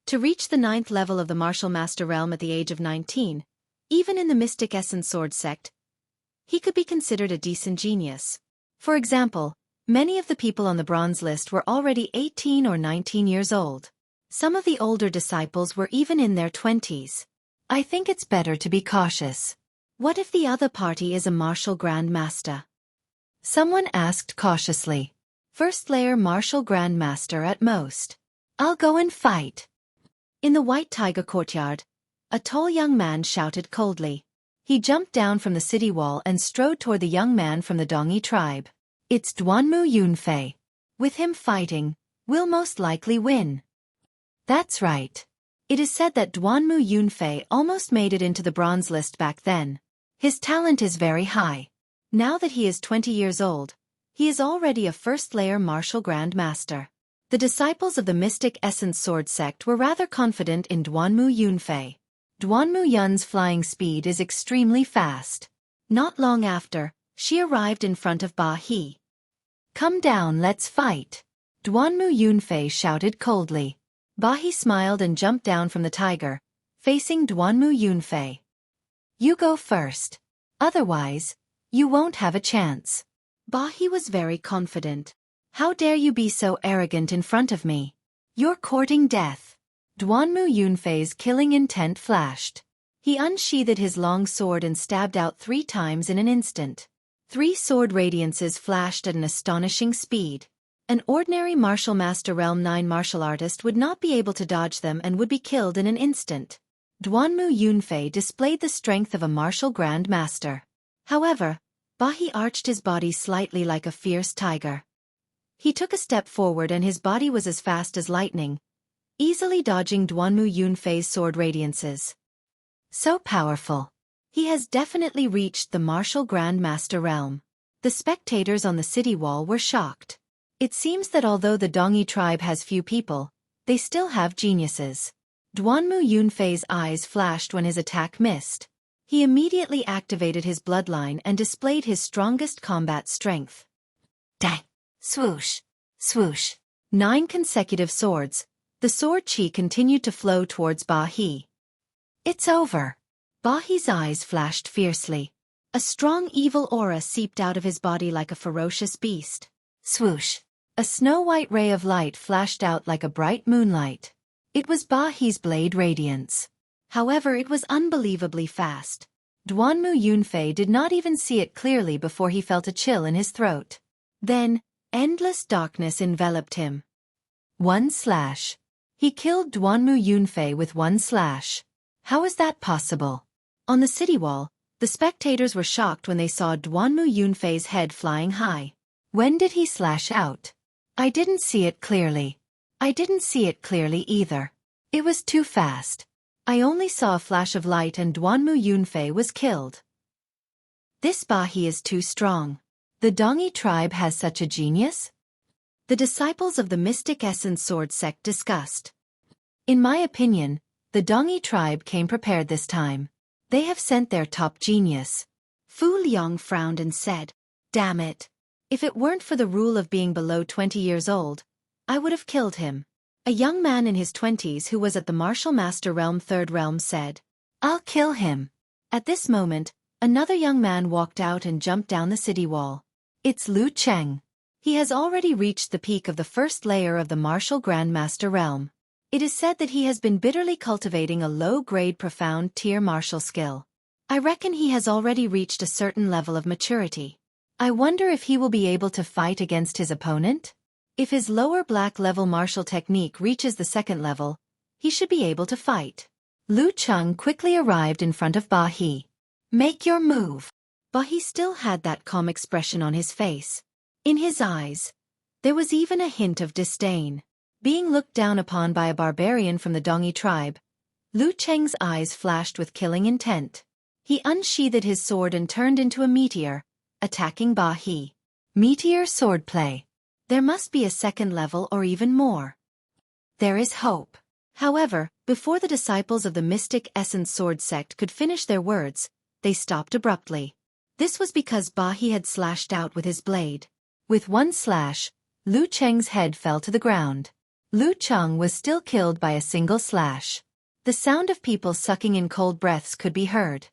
To reach the 9th level of the martial master realm at the age of 19, even in the Mystic Essence Sword sect, he could be considered a decent genius. For example, many of the people on the bronze list were already 18 or 19 years old. Some of the older disciples were even in their 20s. I think it's better to be cautious. What if the other party is a martial Grand Master? Someone asked cautiously. First layer martial Grand Master at most. I'll go and fight. In the White Tiger courtyard, a tall young man shouted coldly. He jumped down from the city wall and strode toward the young man from the Dongyi tribe. It's Duanmu Yunfei. With him fighting, we'll most likely win. That's right. It is said that Duanmu Yunfei almost made it into the bronze list back then. His talent is very high. Now that he is 20 years old, he is already a first-layer martial Grand Master. The disciples of the Mystic Essence Sword sect were rather confident in Duanmu Yunfei. Duanmu Yun's flying speed is extremely fast. Not long after, she arrived in front of Ba He. Come down, let's fight. Duanmu Yunfei shouted coldly. Ba He smiled and jumped down from the tiger, facing Duanmu Yunfei. You go first. Otherwise, you won't have a chance. Ba He was very confident. How dare you be so arrogant in front of me? You're courting death. Duanmu Yunfei's killing intent flashed. He unsheathed his long sword and stabbed out 3 times in an instant. 3 sword radiances flashed at an astonishing speed. An ordinary martial master realm 9 martial artist would not be able to dodge them and would be killed in an instant. Duanmu Yunfei displayed the strength of a martial Grand Master. However, Ba He arched his body slightly like a fierce tiger. He took a step forward and his body was as fast as lightning, easily dodging Duanmu Yunfei's sword radiances. So powerful. He has definitely reached the martial Grand Master realm. The spectators on the city wall were shocked. It seems that although the Dongyi tribe has few people, they still have geniuses. Duanmu Yunfei's eyes flashed when his attack missed. He immediately activated his bloodline and displayed his strongest combat strength. Dang! Swoosh! Swoosh! 9 consecutive swords. The sword chi continued to flow towards Ba He. It's over. Ba He's eyes flashed fiercely. A strong evil aura seeped out of his body like a ferocious beast. Swoosh! A snow-white ray of light flashed out like a bright moonlight. It was Ba He's blade radiance. However, it was unbelievably fast. Duanmu Yunfei did not even see it clearly before he felt a chill in his throat. Then, endless darkness enveloped him. 1 slash. He killed Duanmu Yunfei with 1 slash. How is that possible? On the city wall, the spectators were shocked when they saw Duanmu Yunfei's head flying high. When did he slash out? I didn't see it clearly. I didn't see it clearly either. It was too fast. I only saw a flash of light and Duanmu Yunfei was killed. This Ba He is too strong. The Dongyi tribe has such a genius? The disciples of the Mystic Essence Sword sect discussed. In my opinion, the Dongyi tribe came prepared this time. They have sent their top genius. Fu Liang frowned and said, Damn it. If it weren't for the rule of being below 20 years old, I would have killed him. A young man in his 20s who was at the Martial Master Realm 3rd Realm said, I'll kill him. At this moment, another young man walked out and jumped down the city wall. It's Lu Cheng. He has already reached the peak of the first layer of the Martial Grand Master Realm. It is said that he has been bitterly cultivating a low-grade profound tier martial skill. I reckon he has already reached a certain level of maturity. I wonder if he will be able to fight against his opponent? If his lower black level martial technique reaches the 2nd level, he should be able to fight. Lu Cheng quickly arrived in front of Ba He. Make your move. Ba He still had that calm expression on his face. In his eyes, there was even a hint of disdain. Being looked down upon by a barbarian from the Dongyi tribe, Lu Cheng's eyes flashed with killing intent. He unsheathed his sword and turned into a meteor, attacking Ba He. Meteor swordplay. There must be a 2nd level or even more. There is hope. However, before the disciples of the Mystic Essence Sword sect could finish their words, they stopped abruptly. This was because Ba He had slashed out with his blade. With 1 slash, Lu Cheng's head fell to the ground. Lu Cheng was still killed by a single slash. The sound of people sucking in cold breaths could be heard.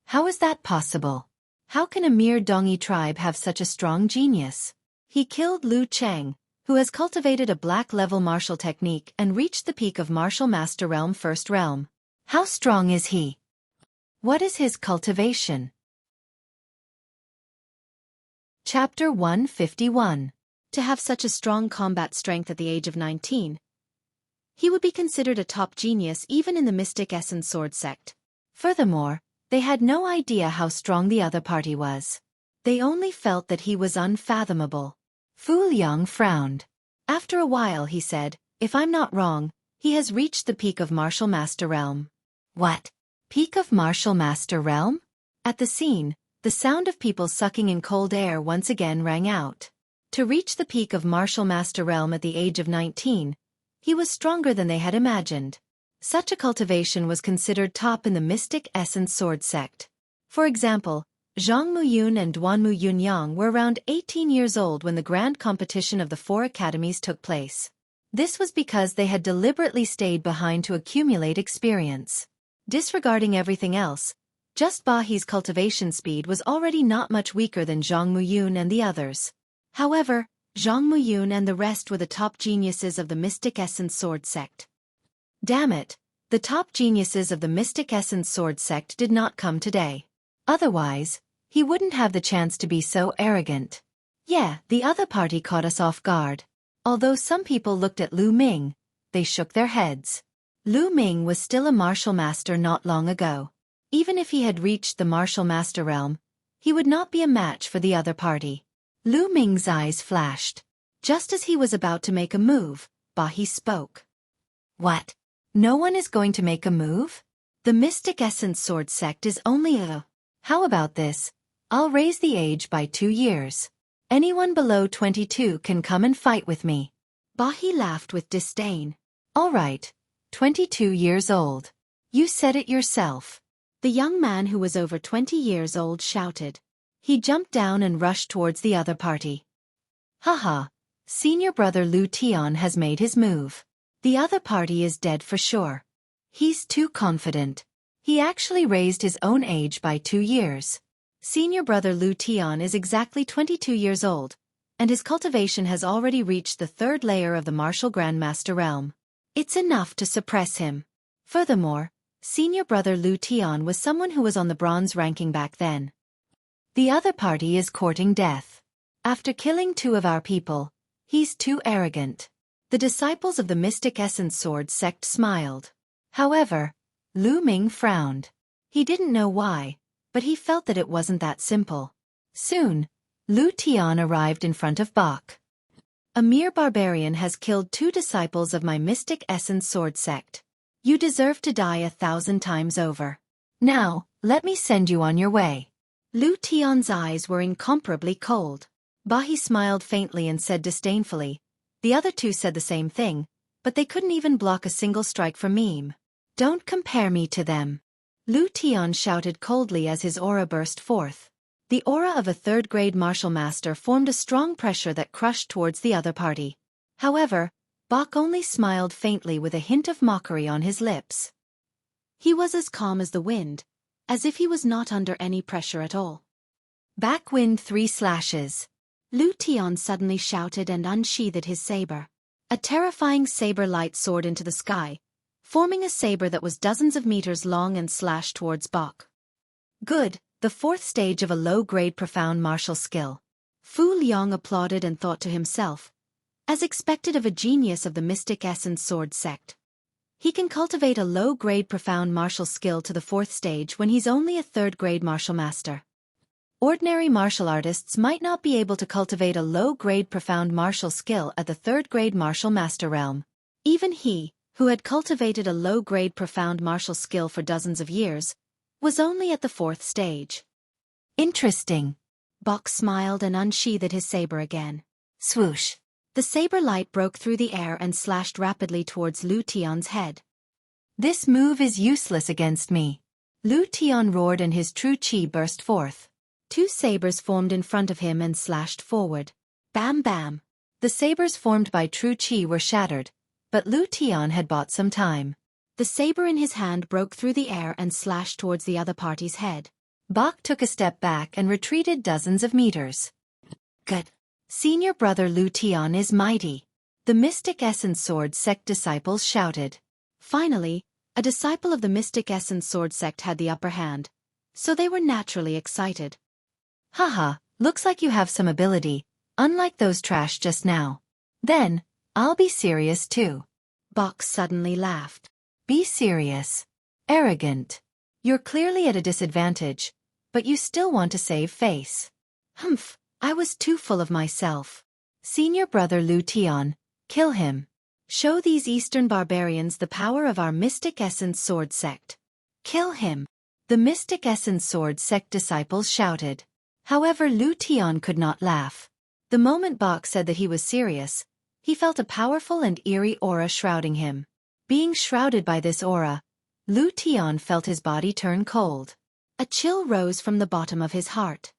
How is that possible? How can a mere Dongi tribe have such a strong genius? He killed Lu Cheng, who has cultivated a black-level martial technique and reached the peak of Martial Master Realm First Realm. How strong is he? What is his cultivation? Chapter 151. To have such a strong combat strength at the age of 19, he would be considered a top genius even in the Mystic Essence Sword sect. Furthermore, they had no idea how strong the other party was. They only felt that he was unfathomable. Fu Liang frowned. After a while he said, "If I'm not wrong, he has reached the peak of Martial Master Realm." What? Peak of Martial Master Realm? At the scene, the sound of people sucking in cold air once again rang out. To reach the peak of Martial Master Realm at the age of 19, he was stronger than they had imagined. Such a cultivation was considered top in the Mystic Essence Sword sect. For example, Zhang Muyun and Duan Mu Yunyang were around 18 years old when the grand competition of the 4 academies took place. This was because they had deliberately stayed behind to accumulate experience. Disregarding everything else, just Bahi's cultivation speed was already not much weaker than Zhang Muyun and the others. However, Zhang Muyun and the rest were the top geniuses of the Mystic Essence Sword sect. Damn it, the top geniuses of the Mystic Essence Sword sect did not come today. Otherwise, he wouldn't have the chance to be so arrogant. Yeah, the other party caught us off guard. Although some people looked at Lu Ming, they shook their heads. Lu Ming was still a martial master not long ago. Even if he had reached the Martial Master Realm, he would not be a match for the other party. Lu Ming's eyes flashed. Just as he was about to make a move, Bahi spoke. What? No one is going to make a move? The Mystic Essence Sword sect is only a... How about this? I'll raise the age by 2 years. Anyone below 22 can come and fight with me. Bahi laughed with disdain. All right, 22 years old. You said it yourself. The young man who was over 20 years old shouted. He jumped down and rushed towards the other party. Haha, senior brother Lu Tian has made his move. The other party is dead for sure. He's too confident. He actually raised his own age by 2 years. Senior brother Lu Tian is exactly 22 years old, and his cultivation has already reached the 3rd layer of the Martial Grandmaster Realm. It's enough to suppress him. Furthermore, senior brother Lu Tian was someone who was on the bronze ranking back then. The other party is courting death. After killing 2 of our people, he's too arrogant. The disciples of the Mystic Essence Sword sect smiled. However, Lu Ming frowned. He didn't know why, but he felt that it wasn't that simple. Soon, Lu Tian arrived in front of Bach. A mere barbarian has killed 2 disciples of my Mystic Essence Sword sect. You deserve to die 1,000 times over. Now, let me send you on your way. Lu Tian's eyes were incomparably cold. Bahi smiled faintly and said disdainfully. The other 2 said the same thing, but they couldn't even block a single strike from me. Don't compare me to them. Lu Tian shouted coldly as his aura burst forth. The aura of a 3rd-grade martial master formed a strong pressure that crushed towards the other party. However, Bach only smiled faintly with a hint of mockery on his lips. He was as calm as the wind, as if he was not under any pressure at all. Backwind 3 slashes. Lu Tian suddenly shouted and unsheathed his saber. A terrifying saber light soared into the sky, forming a saber that was dozens of meters long and slashed towards Bach. Good, the 4th stage of a low-grade profound martial skill. Fu Liang applauded and thought to himself, as expected of a genius of the Mystic Essence Sword sect. He can cultivate a low-grade profound martial skill to the 4th stage when he's only a 3rd-grade martial master. Ordinary martial artists might not be able to cultivate a low-grade profound martial skill at the 3rd-grade martial master realm. Even he, who had cultivated a low-grade profound martial skill for dozens of years, was only at the 4th stage. Interesting. Bach smiled and unsheathed his saber again. Swoosh. The saber light broke through the air and slashed rapidly towards Lu Tian's head. This move is useless against me. Lu Tian roared and his true chi burst forth. 2 sabers formed in front of him and slashed forward. Bam bam. The sabers formed by true chi were shattered, But Lu Tian had bought some time. The saber in his hand broke through the air and slashed towards the other party's head. Bach took a step back and retreated dozens of meters. Good. Senior brother Lu Tian is mighty. The Mystic Essence Sword Sect disciples shouted. Finally, a disciple of the Mystic Essence Sword Sect had the upper hand, so they were naturally excited. Haha, looks like you have some ability, unlike those trash just now. Then, I'll be serious too. Bach suddenly laughed. Be serious. Arrogant. You're clearly at a disadvantage, but you still want to save face. Humph, I was too full of myself. Senior brother Lu Tian, kill him. Show these Eastern barbarians the power of our Mystic Essence Sword Sect. Kill him. The Mystic Essence Sword Sect disciples shouted. However, Lu Tian could not laugh. The moment Bach said that he was serious, he felt a powerful and eerie aura shrouding him. Being shrouded by this aura, Lu Tian felt his body turn cold. A chill rose from the bottom of his heart.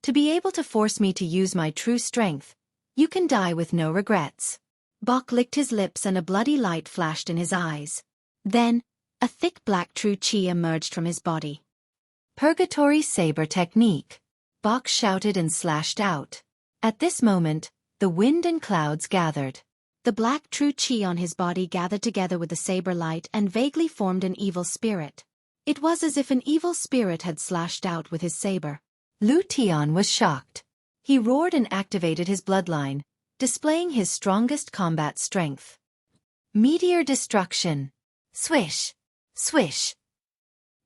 To be able to force me to use my true strength, you can die with no regrets. Bach licked his lips and a bloody light flashed in his eyes. Then, a thick black true chi emerged from his body. Purgatory Saber Technique. Bach shouted and slashed out. At this moment, the wind and clouds gathered. The black true chi on his body gathered together with the saber light and vaguely formed an evil spirit. It was as if an evil spirit had slashed out with his saber. Lu Tian was shocked. He roared and activated his bloodline, displaying his strongest combat strength. Meteor Destruction. Swish! Swish!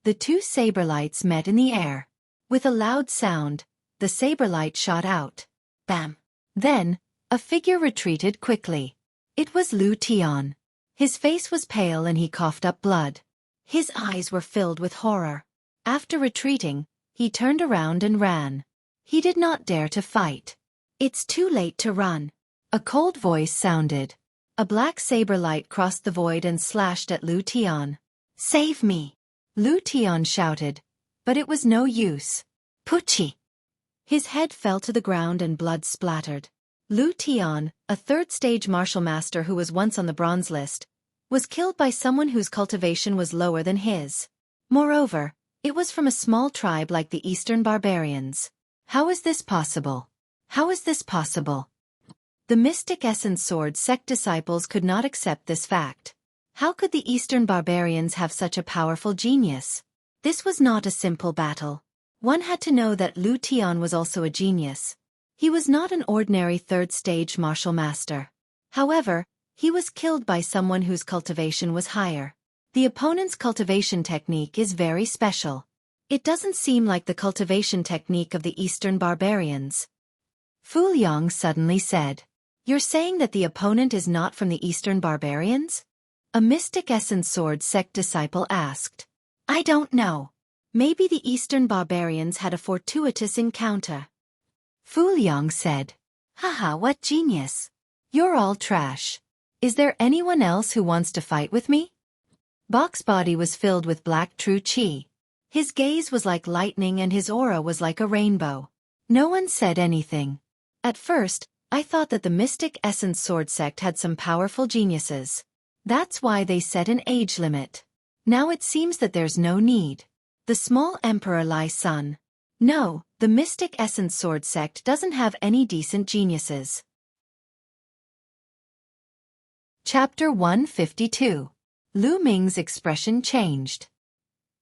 The two saber lights met in the air. With a loud sound, the saber light shot out. Bam! Then, a figure retreated quickly. It was Lu Tian. His face was pale and he coughed up blood. His eyes were filled with horror. After retreating, he turned around and ran. He did not dare to fight. It's too late to run. A cold voice sounded. A black saber light crossed the void and slashed at Lu Tian. Save me! Lu Tian shouted, but it was no use. Puchi! His head fell to the ground and blood splattered. Lu Tian, a third-stage martial master who was once on the bronze list, was killed by someone whose cultivation was lower than his. Moreover, it was from a small tribe like the Eastern barbarians. How is this possible? How is this possible? The Mystic Essence Sword Sect disciples could not accept this fact. How could the Eastern barbarians have such a powerful genius? This was not a simple battle. One had to know that Lu Tian was also a genius. He was not an ordinary third-stage martial master. However, he was killed by someone whose cultivation was higher. The opponent's cultivation technique is very special. It doesn't seem like the cultivation technique of the Eastern barbarians. Fu Liang suddenly said, "You're saying that the opponent is not from the Eastern barbarians?" A Mystic Essence Sword Sect disciple asked. I don't know. Maybe the Eastern barbarians had a fortuitous encounter. Fu Liang said, Haha, what genius. You're all trash. Is there anyone else who wants to fight with me? Bach's body was filled with black true chi. His gaze was like lightning and his aura was like a rainbow. No one said anything. At first, I thought that the Mystic Essence Sword Sect had some powerful geniuses. That's why they set an age limit. Now it seems that there's no need. The small Emperor Lai Sun. No, the Mystic Essence Sword Sect doesn't have any decent geniuses. Chapter 152. Lu Ming's expression changed.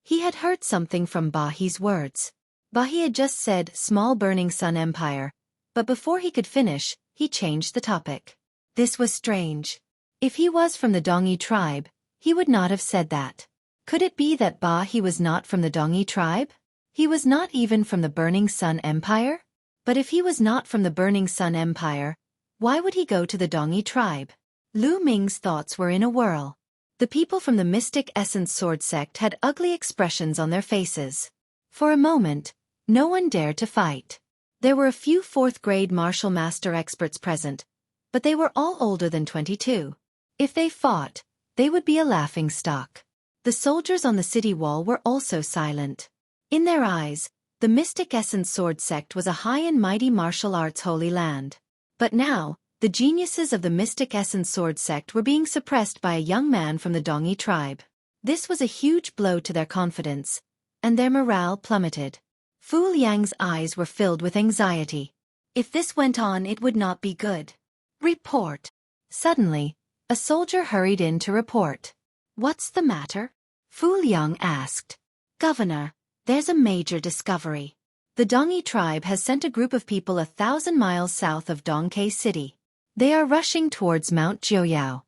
He had heard something from Bahi's words. Bahi had just said small burning sun empire, but before he could finish, he changed the topic. This was strange. If he was from the Dongyi tribe, he would not have said that. Could it be that Bahi was not from the Dongyi tribe? He was not even from the Burning Sun Empire? But if he was not from the Burning Sun Empire, why would he go to the Dongyi tribe? Lu Ming's thoughts were in a whirl. The people from the Mystic Essence Sword Sect had ugly expressions on their faces. For a moment, no one dared to fight. There were a few fourth-grade martial master experts present, but they were all older than 22. If they fought, they would be a laughingstock. The soldiers on the city wall were also silent. In their eyes, the Mystic Essence Sword Sect was a high and mighty martial arts holy land. But now, The geniuses of the Mystic Essence Sword sect were being suppressed by a young man from the Dongi tribe. This was a huge blow to their confidence, and their morale plummeted. Fu Liang's eyes were filled with anxiety. If this went on, it would not be good. Report. Suddenly, a soldier hurried in to report. What's the matter? Fu Liang asked. Governor, there's a major discovery. The Dongi tribe has sent a group of people 1,000 miles south of Dongke City. They are rushing towards Mount Jiuyao.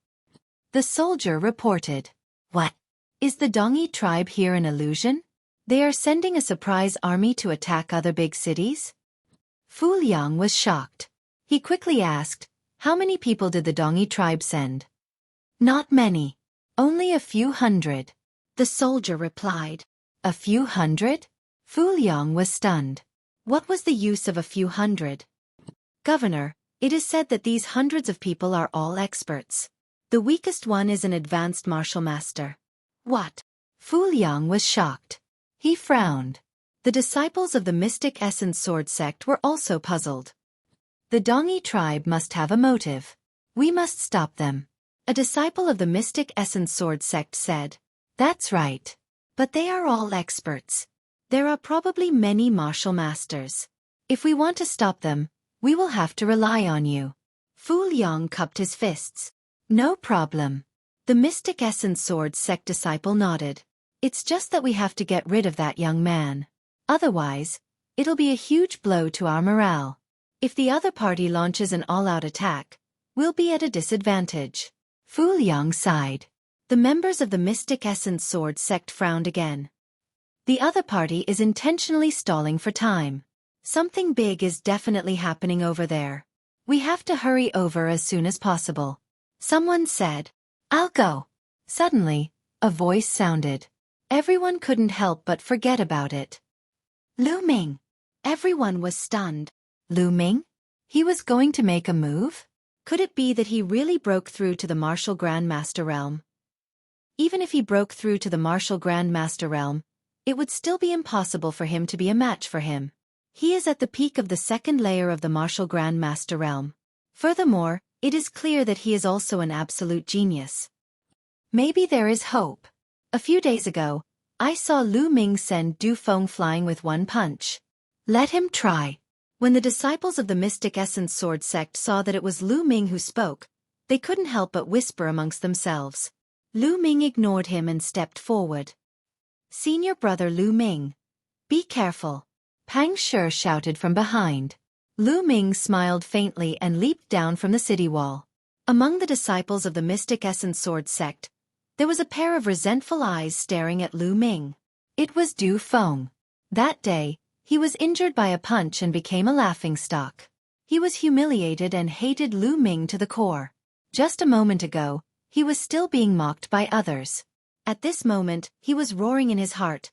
The soldier reported. What? Is the Dongi tribe here an illusion? They are sending a surprise army to attack other big cities? Fu Liang was shocked. He quickly asked, how many people did the Dongi tribe send? Not many. Only a few hundred. The soldier replied. A few hundred? Fu Liang was stunned. What was the use of a few hundred? Governor, it is said that these hundreds of people are all experts. The weakest one is an advanced martial master. What? Fu Liang was shocked. He frowned. The disciples of the Mystic Essence Sword sect were also puzzled. The Dongi tribe must have a motive. We must stop them. A disciple of the Mystic Essence Sword sect said. That's right. But they are all experts. There are probably many martial masters. If we want to stop them, we will have to rely on you. Fu Liang cupped his fists. No problem. The Mystic Essence Sword sect disciple nodded. It's just that we have to get rid of that young man. Otherwise, it'll be a huge blow to our morale. If the other party launches an all-out attack, we'll be at a disadvantage. Fu Liang sighed. The members of the Mystic Essence Sword sect frowned again. The other party is intentionally stalling for time. Something big is definitely happening over there. We have to hurry over as soon as possible. Someone said, I'll go. Suddenly, a voice sounded. Everyone couldn't help but forget about it. Lu Ming. Everyone was stunned. Lu Ming? He was going to make a move? Could it be that he really broke through to the Martial Grand Master realm? Even if he broke through to the Martial Grand Master realm, it would still be impossible for him to be a match for him. He is at the peak of the second layer of the Martial Grand Master realm. Furthermore, it is clear that he is also an absolute genius. Maybe there is hope. A few days ago, I saw Lu Ming send Du Feng flying with one punch. Let him try. When the disciples of the Mystic Essence Sword sect saw that it was Lu Ming who spoke, they couldn't help but whisper amongst themselves. Lu Ming ignored him and stepped forward. Senior brother Lu Ming. Be careful. Pang Shi shouted from behind. Lu Ming smiled faintly and leaped down from the city wall. Among the disciples of the Mystic Essence Sword sect, there was a pair of resentful eyes staring at Lu Ming. It was Du Feng. That day, he was injured by a punch and became a laughingstock. He was humiliated and hated Lu Ming to the core. Just a moment ago, he was still being mocked by others. At this moment, he was roaring in his heart.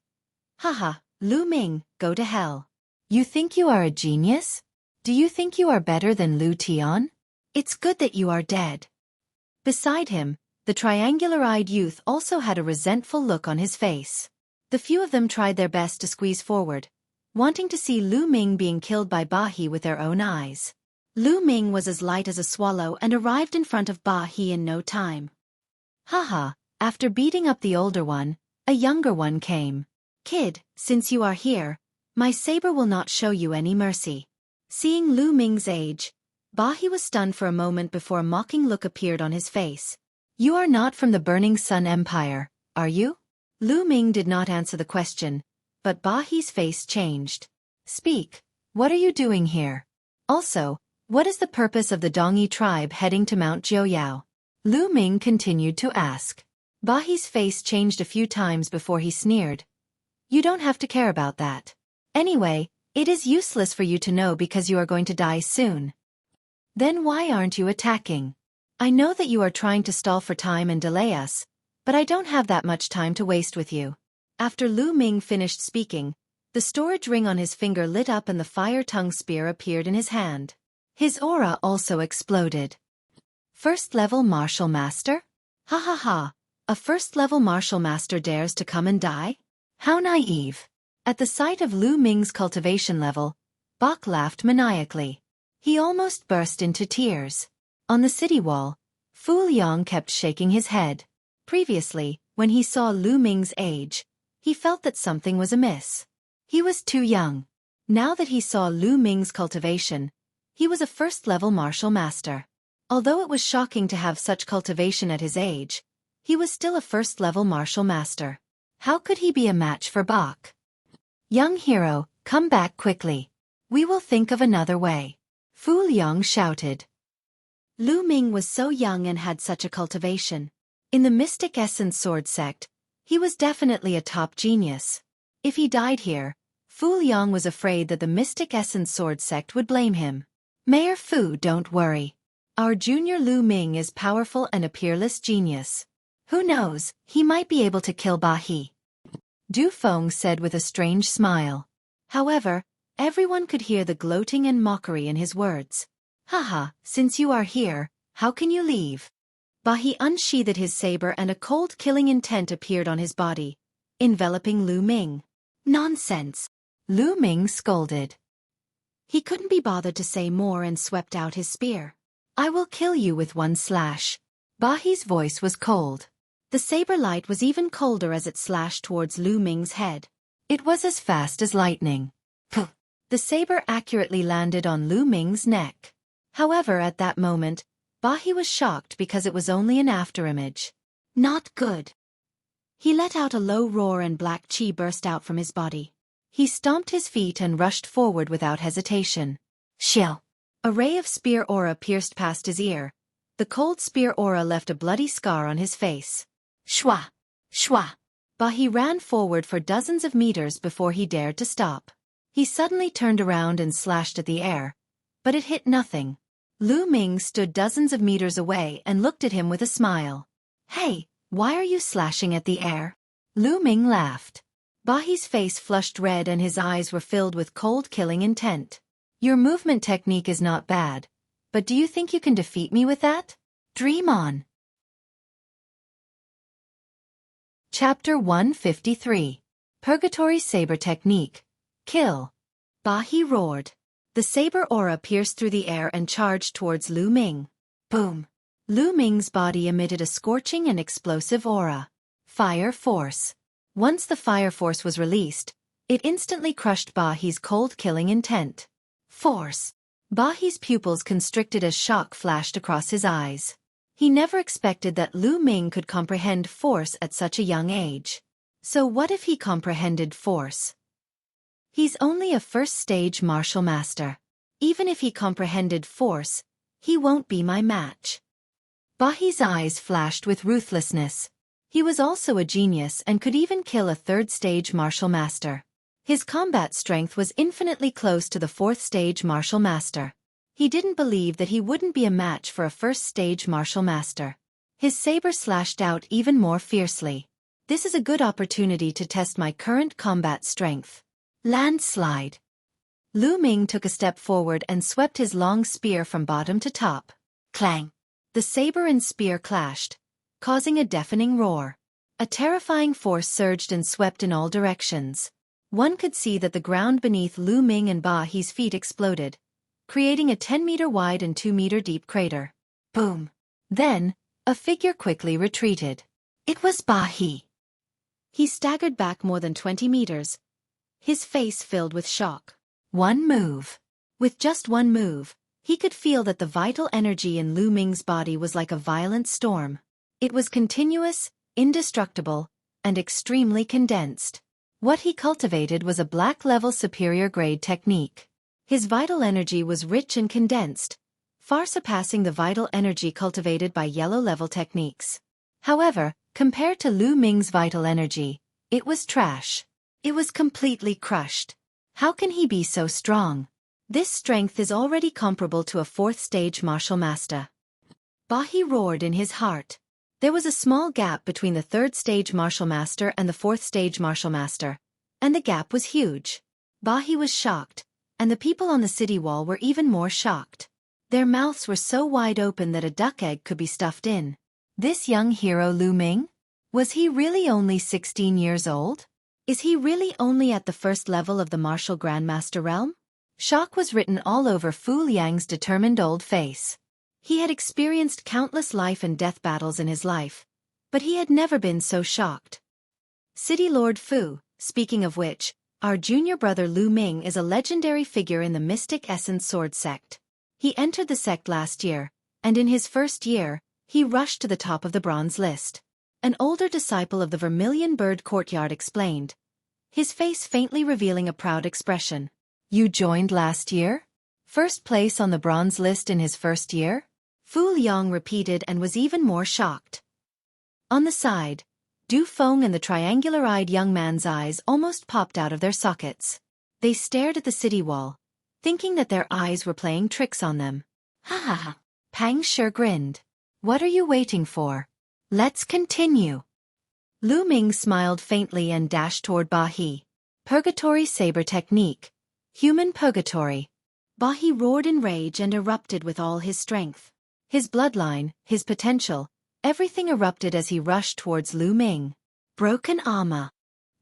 Haha, Lu Ming, go to hell. You think you are a genius? Do you think you are better than Lu Tian? It's good that you are dead. Beside him, the triangular-eyed youth also had a resentful look on his face. The few of them tried their best to squeeze forward, wanting to see Lu Ming being killed by Ba He with their own eyes. Lu Ming was as light as a swallow and arrived in front of Ba He in no time. Haha, after beating up the older one, a younger one came. Kid, since you are here, my saber will not show you any mercy. Seeing Lu Ming's age, Ba He was stunned for a moment before a mocking look appeared on his face. You are not from the Burning Sun Empire, are you? Lu Ming did not answer the question, but Ba He's face changed. Speak, what are you doing here? Also, what is the purpose of the Dongi tribe heading to Mount Jiuyao? Lu Ming continued to ask. Ba He's face changed a few times before he sneered. You don't have to care about that. Anyway, it is useless for you to know because you are going to die soon. Then why aren't you attacking? I know that you are trying to stall for time and delay us, but I don't have that much time to waste with you. After Lu Ming finished speaking, the storage ring on his finger lit up and the fire-tongue spear appeared in his hand. His aura also exploded. First-level martial master? Ha ha ha, a first-level martial master dares to come and die? How naive. At the sight of Lu Ming's cultivation level, Bok laughed maniacally. He almost burst into tears. On the city wall, Fu Liang kept shaking his head. Previously, when he saw Lu Ming's age, he felt that something was amiss. He was too young. Now that he saw Lu Ming's cultivation, he was a first-level martial master. Although it was shocking to have such cultivation at his age, he was still a first-level martial master. How could he be a match for Bach? Young hero, come back quickly. We will think of another way. Fu Liang shouted. Lu Ming was so young and had such a cultivation. In the Mystic Essence Sword sect, he was definitely a top genius. If he died here, Fu Liang was afraid that the Mystic Essence Sword sect would blame him. Mayor Fu, don't worry. Our junior Lu Ming is powerful and a peerless genius. Who knows, he might be able to kill Ba He. Du Feng said with a strange smile. However, everyone could hear the gloating and mockery in his words. Haha, since you are here, how can you leave? Ba He unsheathed his saber and a cold killing intent appeared on his body, enveloping Lu Ming. Nonsense! Lu Ming scolded. He couldn't be bothered to say more and swept out his spear. I will kill you with one slash. Ba He's voice was cold. The saber light was even colder as it slashed towards Lu Ming's head. It was as fast as lightning. Puh! The saber accurately landed on Lu Ming's neck. However, at that moment, Ba He was shocked because it was only an afterimage. Not good. He let out a low roar and black chi burst out from his body. He stomped his feet and rushed forward without hesitation. Shill! A ray of spear aura pierced past his ear. The cold spear aura left a bloody scar on his face. Shwa! Shwa! Ba He ran forward for dozens of meters before he dared to stop. He suddenly turned around and slashed at the air, but it hit nothing. Lu Ming stood dozens of meters away and looked at him with a smile. Hey, why are you slashing at the air? Lu Ming laughed. Ba He's face flushed red and his eyes were filled with cold killing intent. Your movement technique is not bad, but do you think you can defeat me with that? Dream on. Chapter 153. Purgatory Saber Technique. Kill. Ba He roared. The saber aura pierced through the air and charged towards Lu Ming. Boom. Lu Ming's body emitted a scorching and explosive aura. Fire force. Once the fire force was released, it instantly crushed Ba He's cold-killing intent. Force. Ba He's pupils constricted as shock flashed across his eyes. He never expected that Lu Ming could comprehend force at such a young age. So what if he comprehended force? He's only a first-stage martial master. Even if he comprehended force, he won't be my match. Ba He's eyes flashed with ruthlessness. He was also a genius and could even kill a third-stage martial master. His combat strength was infinitely close to the fourth-stage martial master. He didn't believe that he wouldn't be a match for a first-stage martial master. His saber slashed out even more fiercely. This is a good opportunity to test my current combat strength. Landslide. Lu Ming took a step forward and swept his long spear from bottom to top. Clang. The saber and spear clashed, causing a deafening roar. A terrifying force surged and swept in all directions. One could see that the ground beneath Lu Ming and Ba He's feet exploded, creating a 10-meter wide and 2-meter deep crater. Boom. Then, a figure quickly retreated. It was Ba He. He staggered back more than 20 meters, his face filled with shock. One move. With just one move, he could feel that the vital energy in Lu Ming's body was like a violent storm. It was continuous, indestructible, and extremely condensed. What he cultivated was a black-level superior grade technique. His vital energy was rich and condensed, far surpassing the vital energy cultivated by yellow-level techniques. However, compared to Lu Ming's vital energy, it was trash. It was completely crushed. How can he be so strong? This strength is already comparable to a fourth-stage martial master. Ba He roared in his heart. There was a small gap between the third-stage martial master and the fourth-stage martial master, and the gap was huge. Ba He was shocked, and the people on the city wall were even more shocked. Their mouths were so wide open that a duck egg could be stuffed in. This young hero Lu Ming? Was he really only 16 years old? Is he really only at the first level of the martial grandmaster realm? Shock was written all over Fu Liang's determined old face. He had experienced countless life and death battles in his life, but he had never been so shocked. City Lord Fu, speaking of which, our junior brother Lu Ming is a legendary figure in the Mystic Essence Sword sect. He entered the sect last year, and in his first year, he rushed to the top of the bronze list. An older disciple of the Vermilion Bird Courtyard explained, his face faintly revealing a proud expression. You joined last year? First place on the bronze list in his first year? Fu Liang repeated and was even more shocked. On the side, Du Feng and the triangular-eyed young man's eyes almost popped out of their sockets. They stared at the city wall, thinking that their eyes were playing tricks on them. Ha ha ha. Pang Shi grinned. What are you waiting for? Let's continue. Lu Ming smiled faintly and dashed toward Ba He. Purgatory Saber Technique. Human Purgatory. Ba He roared in rage and erupted with all his strength. His bloodline, his potential, everything erupted as he rushed towards Lu Ming. Broken armor.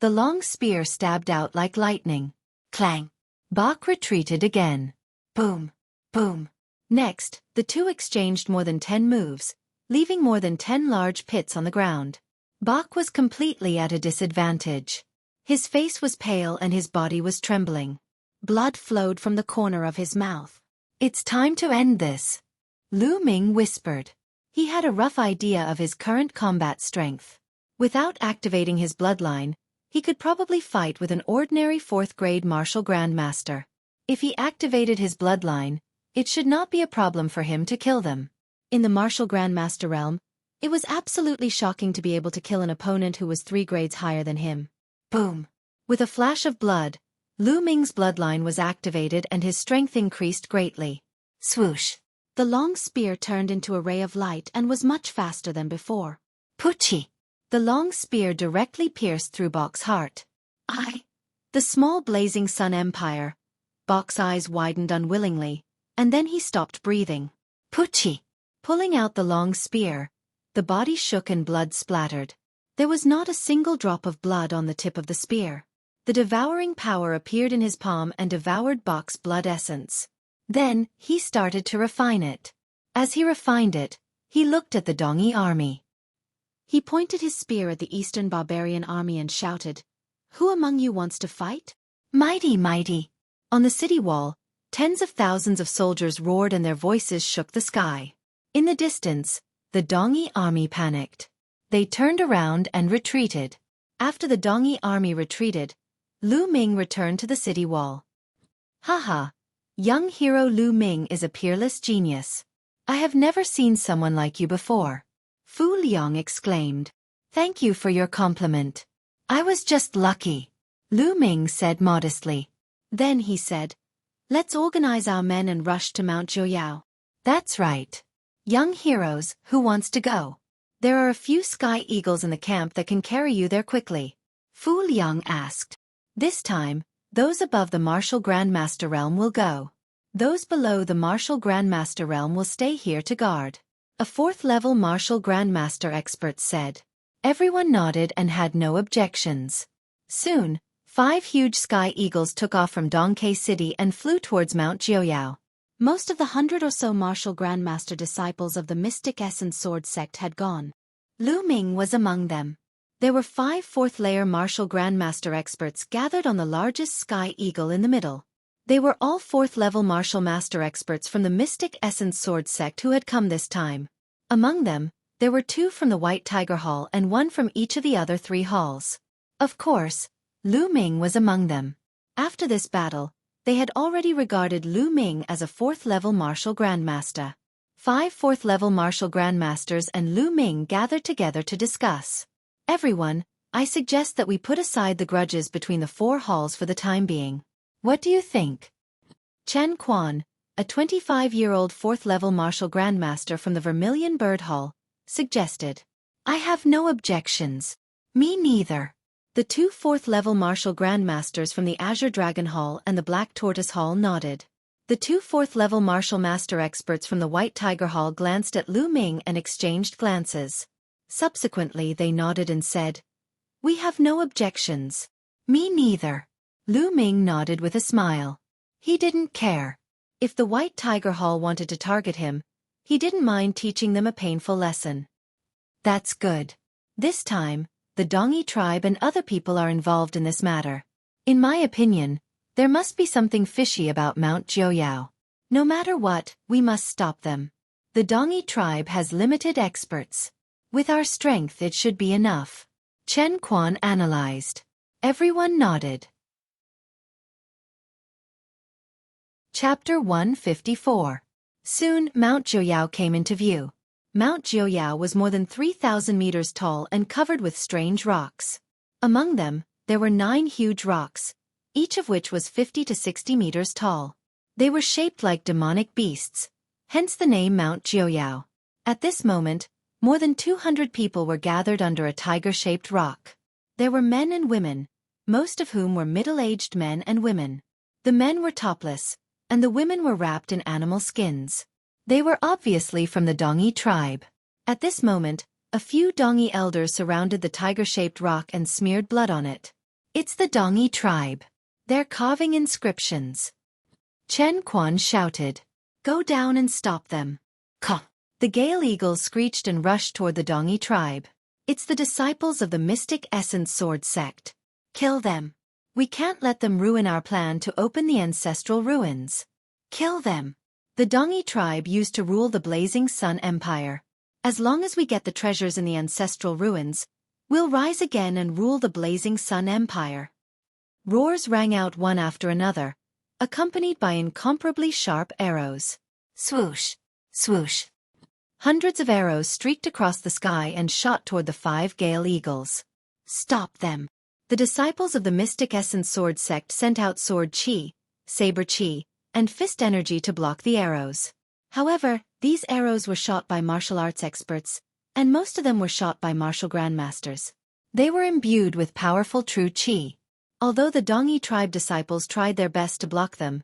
The long spear stabbed out like lightning. Clang. Bach retreated again. Boom. Boom. Next, the two exchanged more than 10 moves, leaving more than 10 large pits on the ground. Bach was completely at a disadvantage. His face was pale and his body was trembling. Blood flowed from the corner of his mouth. It's time to end this. Lu Ming whispered. He had a rough idea of his current combat strength. Without activating his bloodline, he could probably fight with an ordinary 4th-grade martial grandmaster. If he activated his bloodline, it should not be a problem for him to kill them. In the martial grandmaster realm, it was absolutely shocking to be able to kill an opponent who was 3 grades higher than him. Boom! With a flash of blood, Lu Ming's bloodline was activated and his strength increased greatly. Swoosh! The long spear turned into a ray of light and was much faster than before. Puchi! The long spear directly pierced through Bach's heart. The small blazing sun empire. Bach's eyes widened unwillingly, and then he stopped breathing. Puchi! Pulling out the long spear, the body shook and blood splattered. There was not a single drop of blood on the tip of the spear. The devouring power appeared in his palm and devoured Bach's blood essence. Then, he started to refine it. As he refined it, he looked at the Dongi army. He pointed his spear at the Eastern barbarian army and shouted, Who among you wants to fight? Mighty, mighty! On the city wall, tens of thousands of soldiers roared and their voices shook the sky. In the distance, the Dongi army panicked. They turned around and retreated. After the Dongi army retreated, Lu Ming returned to the city wall. Haha! Young hero Lu Ming is a peerless genius. I have never seen someone like you before. Fu Liang exclaimed. Thank you for your compliment. I was just lucky. Lu Ming said modestly. Then he said, Let's organize our men and rush to Mount Jiuyao. That's right. Young heroes, who wants to go? There are a few sky eagles in the camp that can carry you there quickly. Fu Liang asked. This time, those above the Martial Grandmaster realm will go. Those below the Martial Grandmaster realm will stay here to guard. A 4th-level Martial Grandmaster expert said. Everyone nodded and had no objections. Soon, 5 huge sky eagles took off from Dongke City and flew towards Mount Jiuyao. Most of the 100 or so Martial Grandmaster disciples of the Mystic Essence Sword sect had gone. Lu Ming was among them. There were 5 4th-layer Martial Grandmaster experts gathered on the largest sky eagle in the middle. They were all 4th-level Martial Master experts from the Mystic Essence Sword sect who had come this time. Among them, there were 2 from the White Tiger Hall and 1 from each of the other 3 halls. Of course, Lu Ming was among them. After this battle, they had already regarded Lu Ming as a 4th-level Martial Grandmaster. 5 4th-level Martial Grandmasters and Lu Ming gathered together to discuss. Everyone, I suggest that we put aside the grudges between the 4 halls for the time being. What do you think? Chen Quan, a 25-year-old 4th-level Martial Grandmaster from the Vermilion Bird Hall, suggested. I have no objections. Me neither. The 2 4th-level Martial Grandmasters from the Azure Dragon Hall and the Black Tortoise Hall nodded. The 2 4th-level Martial Master experts from the White Tiger Hall glanced at Lu Ming and exchanged glances. Subsequently they nodded and said, We have no objections. Me neither. Lu Ming nodded with a smile. He didn't care. If the White Tiger Hall wanted to target him, He didn't mind teaching them a painful lesson. That's good. This time, the Dongi tribe and other people are involved in this matter. In my opinion, there must be something fishy about Mount Jiuyao. No matter what, we must stop them. The Dongi tribe has limited experts. With our strength it should be enough. Chen Quan analyzed. Everyone nodded. Chapter 154. Soon, Mount Jiuyao came into view. Mount Jiuyao was more than 3,000 meters tall and covered with strange rocks. Among them, there were 9 huge rocks, each of which was 50 to 60 meters tall. They were shaped like demonic beasts, hence the name Mount Jiuyao. At this moment, more than 200 people were gathered under a tiger-shaped rock. There were men and women, most of whom were middle-aged men and women. The men were topless, and the women were wrapped in animal skins. They were obviously from the Dongi tribe. At this moment, a few Dongi elders surrounded the tiger-shaped rock and smeared blood on it. It's the Dongi tribe. They're carving inscriptions. Chen Quan shouted. Go down and stop them. Ka! The Gale Eagles screeched and rushed toward the Dongi tribe. It's the disciples of the Mystic Essence Sword sect. Kill them. We can't let them ruin our plan to open the ancestral ruins. Kill them. The Dongi tribe used to rule the Blazing Sun Empire. As long as we get the treasures in the ancestral ruins, we'll rise again and rule the Blazing Sun Empire. Roars rang out one after another, accompanied by incomparably sharp arrows. Swoosh! Swoosh! Hundreds of arrows streaked across the sky and shot toward the 5 Gale Eagles. Stop them! The disciples of the Mystic Essence Sword sect sent out sword chi, saber chi, and fist energy to block the arrows. However, these arrows were shot by martial arts experts, and most of them were shot by martial grandmasters. They were imbued with powerful true chi. Although the Dongi tribe disciples tried their best to block them,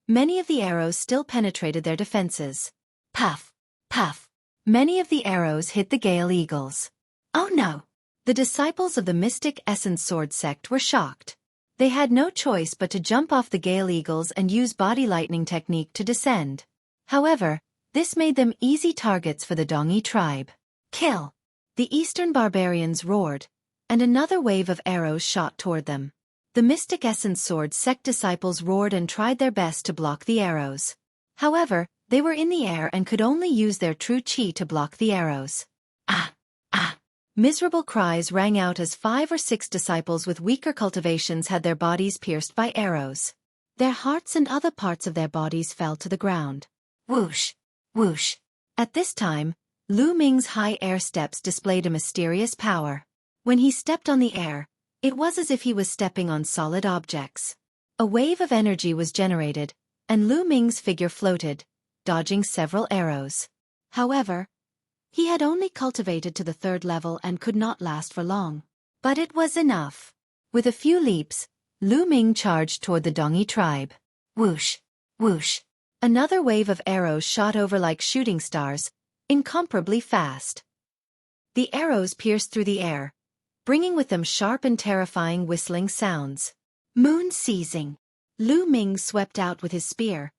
many of the arrows still penetrated their defenses. Puff! Puff! Many of the arrows hit the Gale Eagles. Oh no! The disciples of the Mystic Essence Sword sect were shocked. They had no choice but to jump off the Gale Eagles and use body lightning technique to descend. However, this made them easy targets for the Dongi tribe. Kill! The Eastern barbarians roared, and another wave of arrows shot toward them. The Mystic Essence Sword sect disciples roared and tried their best to block the arrows. However, they were in the air and could only use their true chi to block the arrows. Ah! Ah! Miserable cries rang out as 5 or 6 disciples with weaker cultivations had their bodies pierced by arrows. Their hearts and other parts of their bodies fell to the ground. Whoosh! Whoosh! At this time, Lu Ming's high air steps displayed a mysterious power. When he stepped on the air, it was as if he was stepping on solid objects. A wave of energy was generated, and Lu Ming's figure floated, dodging several arrows. However, he had only cultivated to the 3rd level and could not last for long. But it was enough. With a few leaps, Lu Ming charged toward the Dongi tribe. Whoosh! Whoosh! Another wave of arrows shot over like shooting stars, incomparably fast. The arrows pierced through the air, bringing with them sharp and terrifying whistling sounds. Moon seizing! Lu Ming swept out with his spear,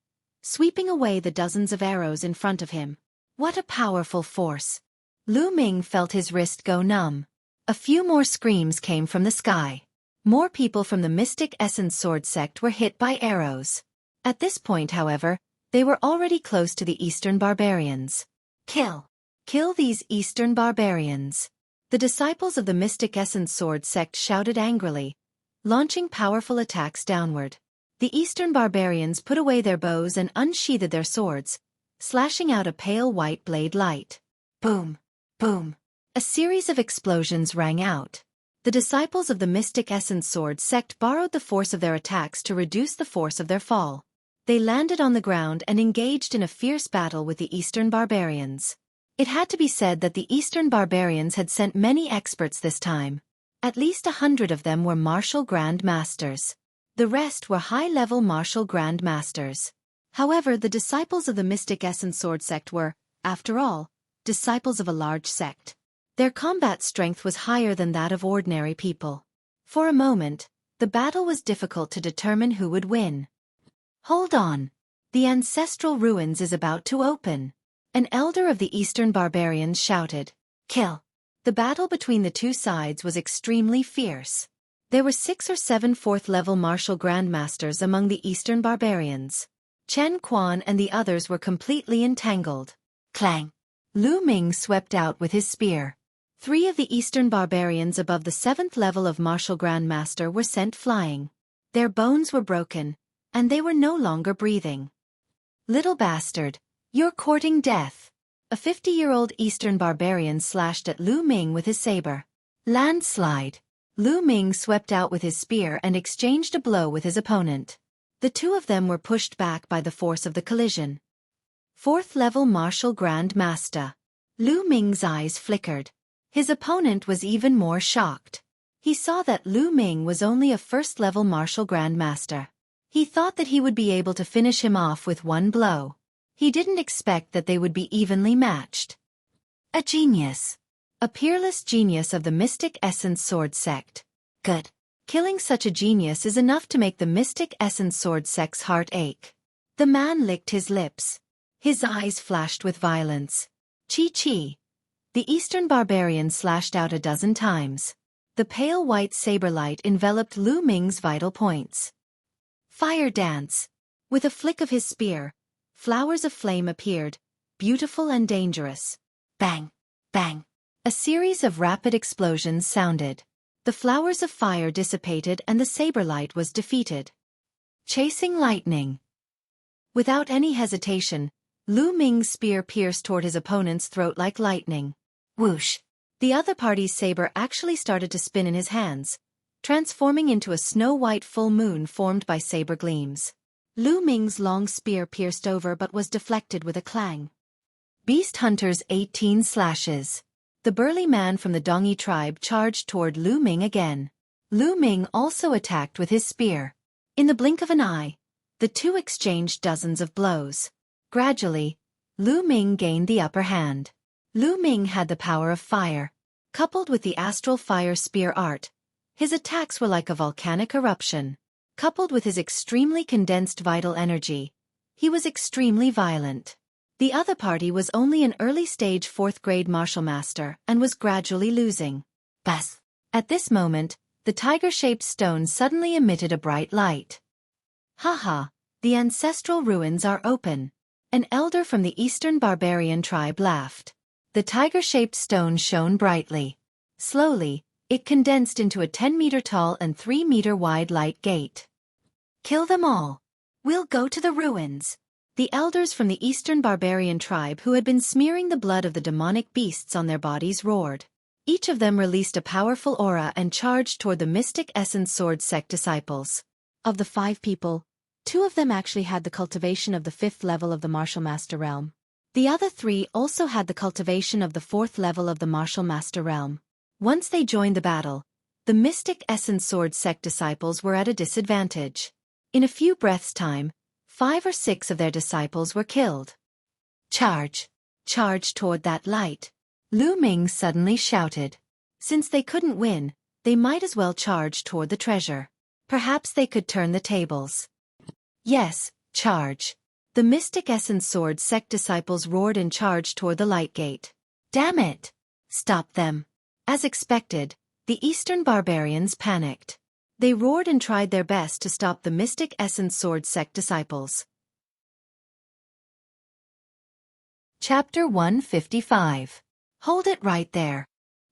sweeping away the dozens of arrows in front of him. What a powerful force! Lu Ming felt his wrist go numb. A few more screams came from the sky. More people from the Mystic Essence Sword sect were hit by arrows. At this point, however, they were already close to the Eastern barbarians. Kill! Kill these Eastern barbarians! The disciples of the Mystic Essence Sword sect shouted angrily, launching powerful attacks downward. The Eastern barbarians put away their bows and unsheathed their swords, slashing out a pale white blade light. Boom! Boom! A series of explosions rang out. The disciples of the Mystic Essence Sword sect borrowed the force of their attacks to reduce the force of their fall. They landed on the ground and engaged in a fierce battle with the Eastern barbarians. It had to be said that the Eastern barbarians had sent many experts this time. At least 100 of them were martial grand masters. The rest were high-level martial grand masters. However, the disciples of the Mystic Essence Sword sect were, after all, disciples of a large sect. Their combat strength was higher than that of ordinary people. For a moment, the battle was difficult to determine who would win. Hold on! The ancestral ruins is about to open. An elder of the Eastern barbarians shouted, "Kill!" The battle between the two sides was extremely fierce. There were 6 or 7 4th-level martial grandmasters among the Eastern barbarians. Chen Quan and the others were completely entangled. Clang! Lu Ming swept out with his spear. 3 of the Eastern barbarians above the 7th level of martial grandmaster were sent flying. Their bones were broken, and they were no longer breathing. "Little bastard, you're courting death." A 50-year-old Eastern barbarian slashed at Lu Ming with his saber. Landslide. Lu Ming swept out with his spear and exchanged a blow with his opponent. The two of them were pushed back by the force of the collision. 4th-level martial grand master. Lu Ming's eyes flickered. His opponent was even more shocked. He saw that Lu Ming was only a 1st-level martial grandmaster. He thought that he would be able to finish him off with one blow. He didn't expect that they would be evenly matched. A genius. A peerless genius of the Mystic Essence Sword sect. Good. Killing such a genius is enough to make the Mystic Essence Sword sect's heart ache. The man licked his lips. His eyes flashed with violence. Chi. The Eastern barbarian slashed out a dozen times. The pale white saber light enveloped Lu Ming's vital points. Fire dance. With a flick of his spear, flowers of flame appeared, beautiful and dangerous. Bang! Bang! A series of rapid explosions sounded. The flowers of fire dissipated and the saber light was defeated. Chasing lightning. Without any hesitation, Lu Ming's spear pierced toward his opponent's throat like lightning. Whoosh! The other party's saber actually started to spin in his hands, transforming into a snow-white full moon formed by saber gleams. Lu Ming's long spear pierced over but was deflected with a clang. Beast Hunter's 18 slashes. The burly man from the Dongi tribe charged toward Lu Ming again. Lu Ming also attacked with his spear. In the blink of an eye, the two exchanged dozens of blows. Gradually, Lu Ming gained the upper hand. Lu Ming had the power of fire. Coupled with the astral fire spear art, his attacks were like a volcanic eruption. Coupled with his extremely condensed vital energy, he was extremely violent. The other party was only an early-stage 4th-grade martial master and was gradually losing. Bas! At this moment, the tiger-shaped stone suddenly emitted a bright light. Haha! The ancestral ruins are open. An elder from the Eastern barbarian tribe laughed. The tiger-shaped stone shone brightly. Slowly, it condensed into a 10-meter-tall and 3-meter-wide light gate. Kill them all. We'll go to the ruins. The elders from the Eastern barbarian tribe who had been smearing the blood of the demonic beasts on their bodies roared. Each of them released a powerful aura and charged toward the Mystic Essence Sword sect disciples. Of the 5 people, 2 of them actually had the cultivation of the 5th level of the Martial Master Realm. The other 3 also had the cultivation of the 4th level of the Martial Master Realm. Once they joined the battle, the Mystic Essence Sword sect disciples were at a disadvantage. In a few breaths' time, 5 or 6 of their disciples were killed. Charge! Charge toward that light! Lu Ming suddenly shouted. Since they couldn't win, they might as well charge toward the treasure. Perhaps they could turn the tables. Yes, charge! The Mystic Essence Sword sect disciples roared and charged toward the light gate. Damn it! Stop them! As expected, the Eastern barbarians panicked. They roared and tried their best to stop the Mystic Essence Sword sect disciples. Chapter 155. Hold it right there.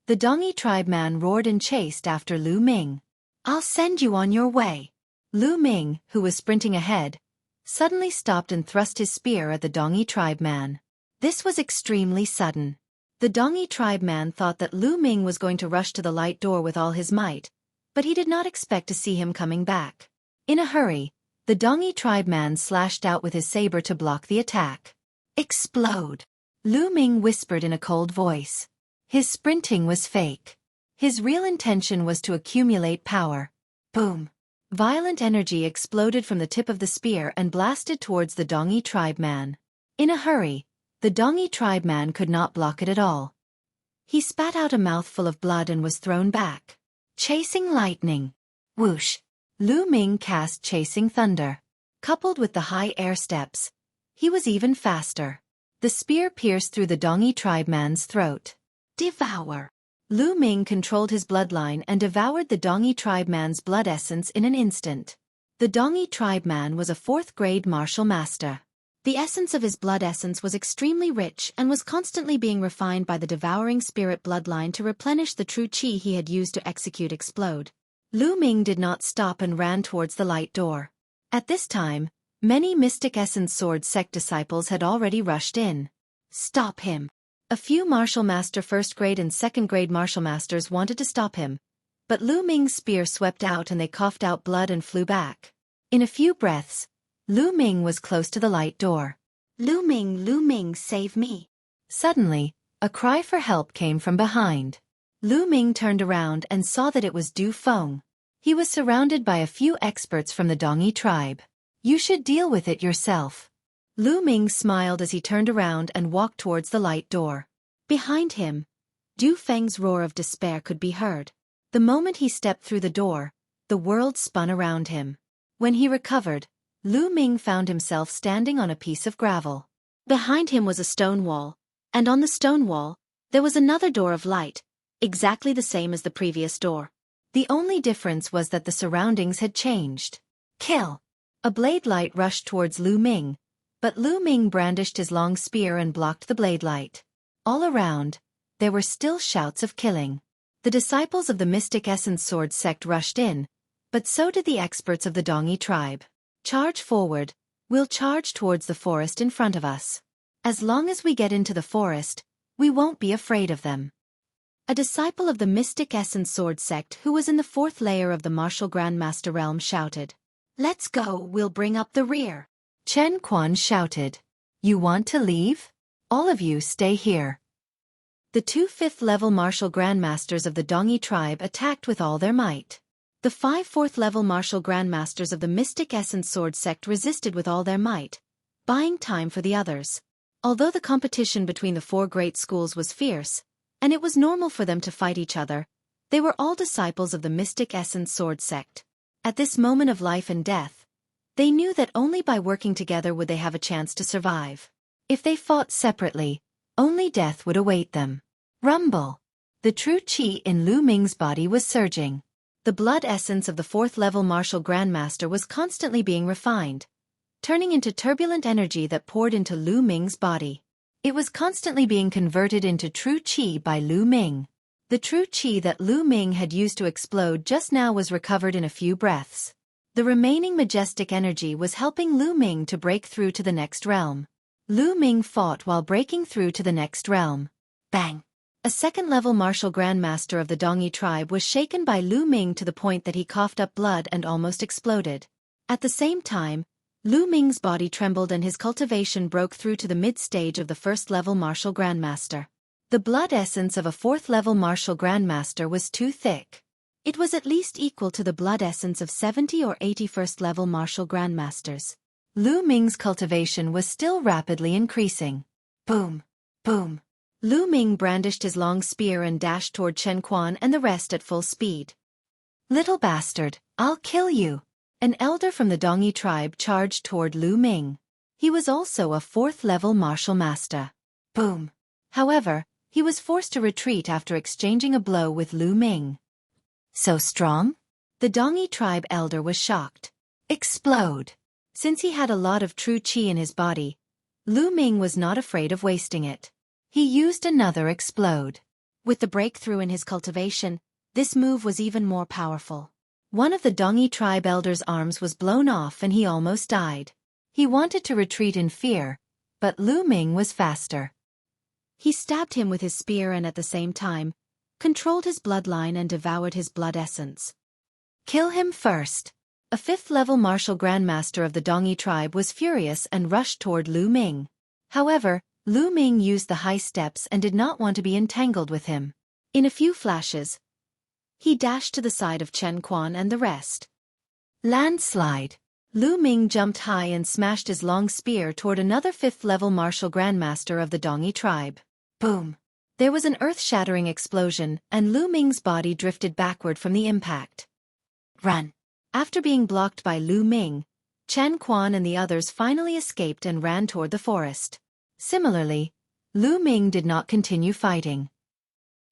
The Dongi tribe man roared and chased after Lu Ming. I'll send you on your way. Lu Ming, who was sprinting ahead, suddenly stopped and thrust his spear at the Dongi tribe man. This was extremely sudden. The Dongi tribe man thought that Lu Ming was going to rush to the light door with all his might, but he did not expect to see him coming back. In a hurry, the Dongi tribe man slashed out with his saber to block the attack. Explode! Lu Ming whispered in a cold voice. His sprinting was fake. His real intention was to accumulate power. Boom! Violent energy exploded from the tip of the spear and blasted towards the Dongi tribe man. In a hurry, the Dongi tribe man could not block it at all. He spat out a mouthful of blood and was thrown back. Chasing lightning. Whoosh! Lu Ming cast Chasing Thunder. Coupled with the high air steps, he was even faster. The spear pierced through the Dongi tribe man's throat. Devour. Lu Ming controlled his bloodline and devoured the Dongi tribe man's blood essence in an instant. The Dongi tribe man was a 4th-grade martial master. The essence of his blood essence was extremely rich and was constantly being refined by the devouring spirit bloodline to replenish the true qi he had used to execute explode. Lu Ming did not stop and ran towards the light door. At this time, many Mystic Essence Sword sect disciples had already rushed in. Stop him. A few martial master 1st-grade and 2nd-grade martial masters wanted to stop him, but Lu Ming's spear swept out and they coughed out blood and flew back. In a few breaths, Lu Ming was close to the light door. Lu Ming, save me. Suddenly, a cry for help came from behind. Lu Ming turned around and saw that it was Du Feng. He was surrounded by a few experts from the Dongi tribe. You should deal with it yourself. Lu Ming smiled as he turned around and walked towards the light door. Behind him, Du Feng's roar of despair could be heard. The moment he stepped through the door, the world spun around him. When he recovered, Lu Ming found himself standing on a piece of gravel. Behind him was a stone wall, and on the stone wall, there was another door of light, exactly the same as the previous door. The only difference was that the surroundings had changed. Kill! A blade light rushed towards Lu Ming, but Lu Ming brandished his long spear and blocked the blade light. All around, there were still shouts of killing. The disciples of the Mystic Essence Sword sect rushed in, but so did the experts of the Dongi tribe. Charge forward, we'll charge towards the forest in front of us. As long as we get into the forest, we won't be afraid of them. A disciple of the Mystic Essence Sword sect who was in the 4th layer of the martial Grandmaster realm shouted. Let's go, we'll bring up the rear. Chen Quan shouted. You want to leave? All of you stay here. The 2 5th-level martial Grandmasters of the Dongi tribe attacked with all their might. The 5 4th-level martial Grandmasters of the Mystic Essence Sword sect resisted with all their might, buying time for the others. Although the competition between the 4 great schools was fierce, and it was normal for them to fight each other, they were all disciples of the Mystic Essence Sword sect. At this moment of life and death, they knew that only by working together would they have a chance to survive. If they fought separately, only death would await them. Rumble! The true qi in Lu Ming's body was surging. The blood essence of the 4th-level martial Grandmaster was constantly being refined, turning into turbulent energy that poured into Lu Ming's body. It was constantly being converted into true qi by Lu Ming. The true qi that Lu Ming had used to explode just now was recovered in a few breaths. The remaining majestic energy was helping Lu Ming to break through to the next realm. Lu Ming fought while breaking through to the next realm. Bang! A 2nd-level martial Grandmaster of the Dongi tribe was shaken by Lu Ming to the point that he coughed up blood and almost exploded. At the same time, Lu Ming's body trembled and his cultivation broke through to the mid-stage of the 1st-level martial Grandmaster. The blood essence of a 4th-level martial Grandmaster was too thick. It was at least equal to the blood essence of 70 or 80 1st-level martial Grandmasters. Lu Ming's cultivation was still rapidly increasing. Boom! Boom! Lu Ming brandished his long spear and dashed toward Chen Quan and the rest at full speed. Little bastard, I'll kill you! An elder from the Dongi tribe charged toward Lu Ming. He was also a 4th-level martial master. Boom! However, he was forced to retreat after exchanging a blow with Lu Ming. So strong? The Dongi tribe elder was shocked. Explode! Since he had a lot of true qi in his body, Lu Ming was not afraid of wasting it. He used another explode. With the breakthrough in his cultivation, this move was even more powerful. One of the Dongi tribe elder's arms was blown off and he almost died. He wanted to retreat in fear, but Lu Ming was faster. He stabbed him with his spear and at the same time, controlled his bloodline and devoured his blood essence. Kill him first. A 5th-level martial Grandmaster of the Dongi tribe was furious and rushed toward Lu Ming. However, Lu Ming used the high steps and did not want to be entangled with him. In a few flashes, he dashed to the side of Chen Quan and the rest. Landslide! Lu Ming jumped high and smashed his long spear toward another 5th-level martial Grandmaster of the Dongi tribe. Boom! There was an earth-shattering explosion and Lu Ming's body drifted backward from the impact. Run! After being blocked by Lu Ming, Chen Quan and the others finally escaped and ran toward the forest. Similarly, Lu Ming did not continue fighting.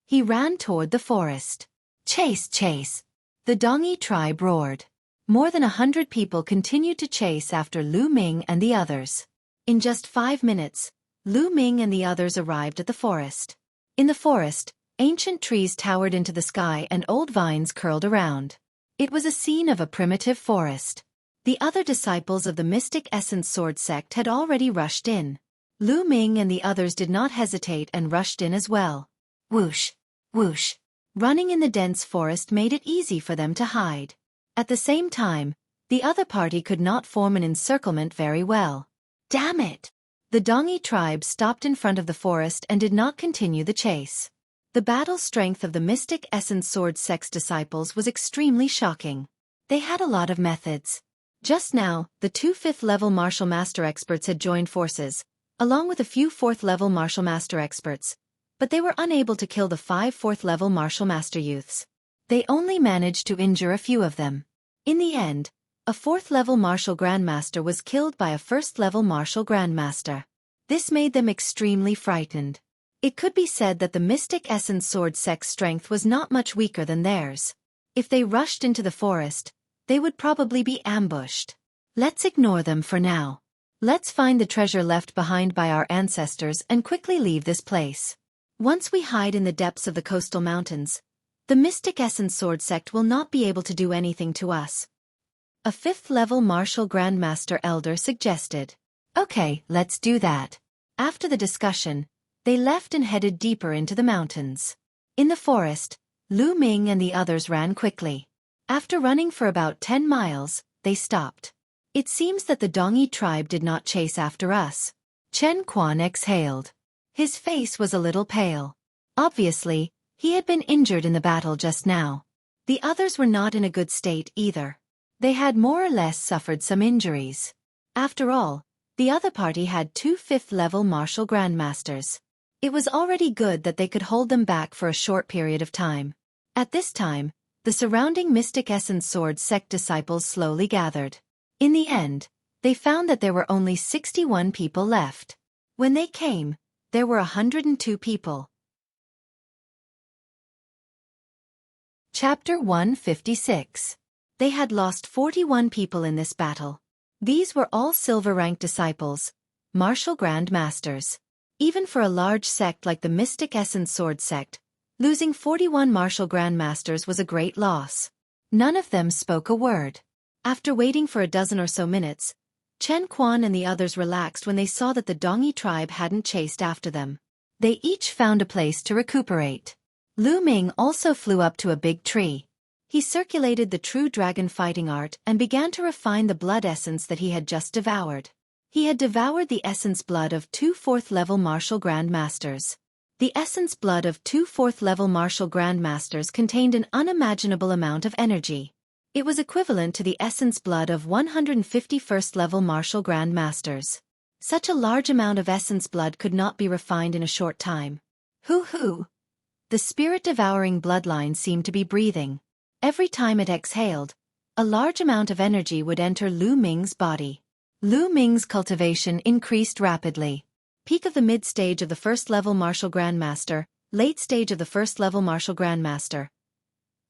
He ran toward the forest. Chase, chase! The Dongyi tribe roared. More than 100 people continued to chase after Lu Ming and the others. In just 5 minutes, Lu Ming and the others arrived at the forest. In the forest, ancient trees towered into the sky and old vines curled around. It was a scene of a primitive forest. The other disciples of the Mystic Essence Sword sect had already rushed in. Lu Ming and the others did not hesitate and rushed in as well. Whoosh, whoosh. Running in the dense forest made it easy for them to hide. At the same time, the other party could not form an encirclement very well. Damn it! The Dongyi tribe stopped in front of the forest and did not continue the chase. The battle strength of the Mystic Essence Sword sect's disciples was extremely shocking. They had a lot of methods. Just now, the 2 5th-level martial master experts had joined forces, along with a few 4th-level martial master experts, but they were unable to kill the 5 4th-level martial master youths. They only managed to injure a few of them. In the end, a 4th-level martial grandmaster was killed by a 1st-level martial grandmaster. This made them extremely frightened. It could be said that the Mystic Essence Sword sect's strength was not much weaker than theirs. If they rushed into the forest, they would probably be ambushed. Let's ignore them for now. Let's find the treasure left behind by our ancestors and quickly leave this place. Once we hide in the depths of the coastal mountains, the Mystic Essence Sword sect will not be able to do anything to us. A 5th-level martial grandmaster elder suggested. Okay, let's do that. After the discussion, they left and headed deeper into the mountains. In the forest, Lu Ming and the others ran quickly. After running for about 10 miles, they stopped. It seems that the Dongyi tribe did not chase after us. Chen Quan exhaled. His face was a little pale. Obviously, he had been injured in the battle just now. The others were not in a good state either. They had more or less suffered some injuries. After all, the other party had 2 5th-level martial grandmasters. It was already good that they could hold them back for a short period of time. At this time, the surrounding Mystic Essence Sword sect disciples slowly gathered. In the end, they found that there were only 61 people left. When they came, there were 102 people. Chapter 156. They had lost 41 people in this battle. These were all silver-ranked disciples, martial grandmasters. Even for a large sect like the Mystic Essence Sword sect, losing 41 martial grandmasters was a great loss. None of them spoke a word. After waiting for a dozen or so minutes, Chen Quan and the others relaxed when they saw that the Dongyi tribe hadn't chased after them. They each found a place to recuperate. Lu Ming also flew up to a big tree. He circulated the true dragon fighting art and began to refine the blood essence that he had just devoured. He had devoured the essence blood of 2 4th-level martial grandmasters. The essence blood of 2 4th-level martial grandmasters contained an unimaginable amount of energy. It was equivalent to the essence blood of 150 1st-level martial grandmasters. Such a large amount of essence blood could not be refined in a short time. Hoo-hoo! The spirit-devouring bloodline seemed to be breathing. Every time it exhaled, a large amount of energy would enter Lu Ming's body. Lu Ming's cultivation increased rapidly. Peak of the mid-stage of the 1st-level martial grandmaster, late stage of the 1st-level martial grandmaster.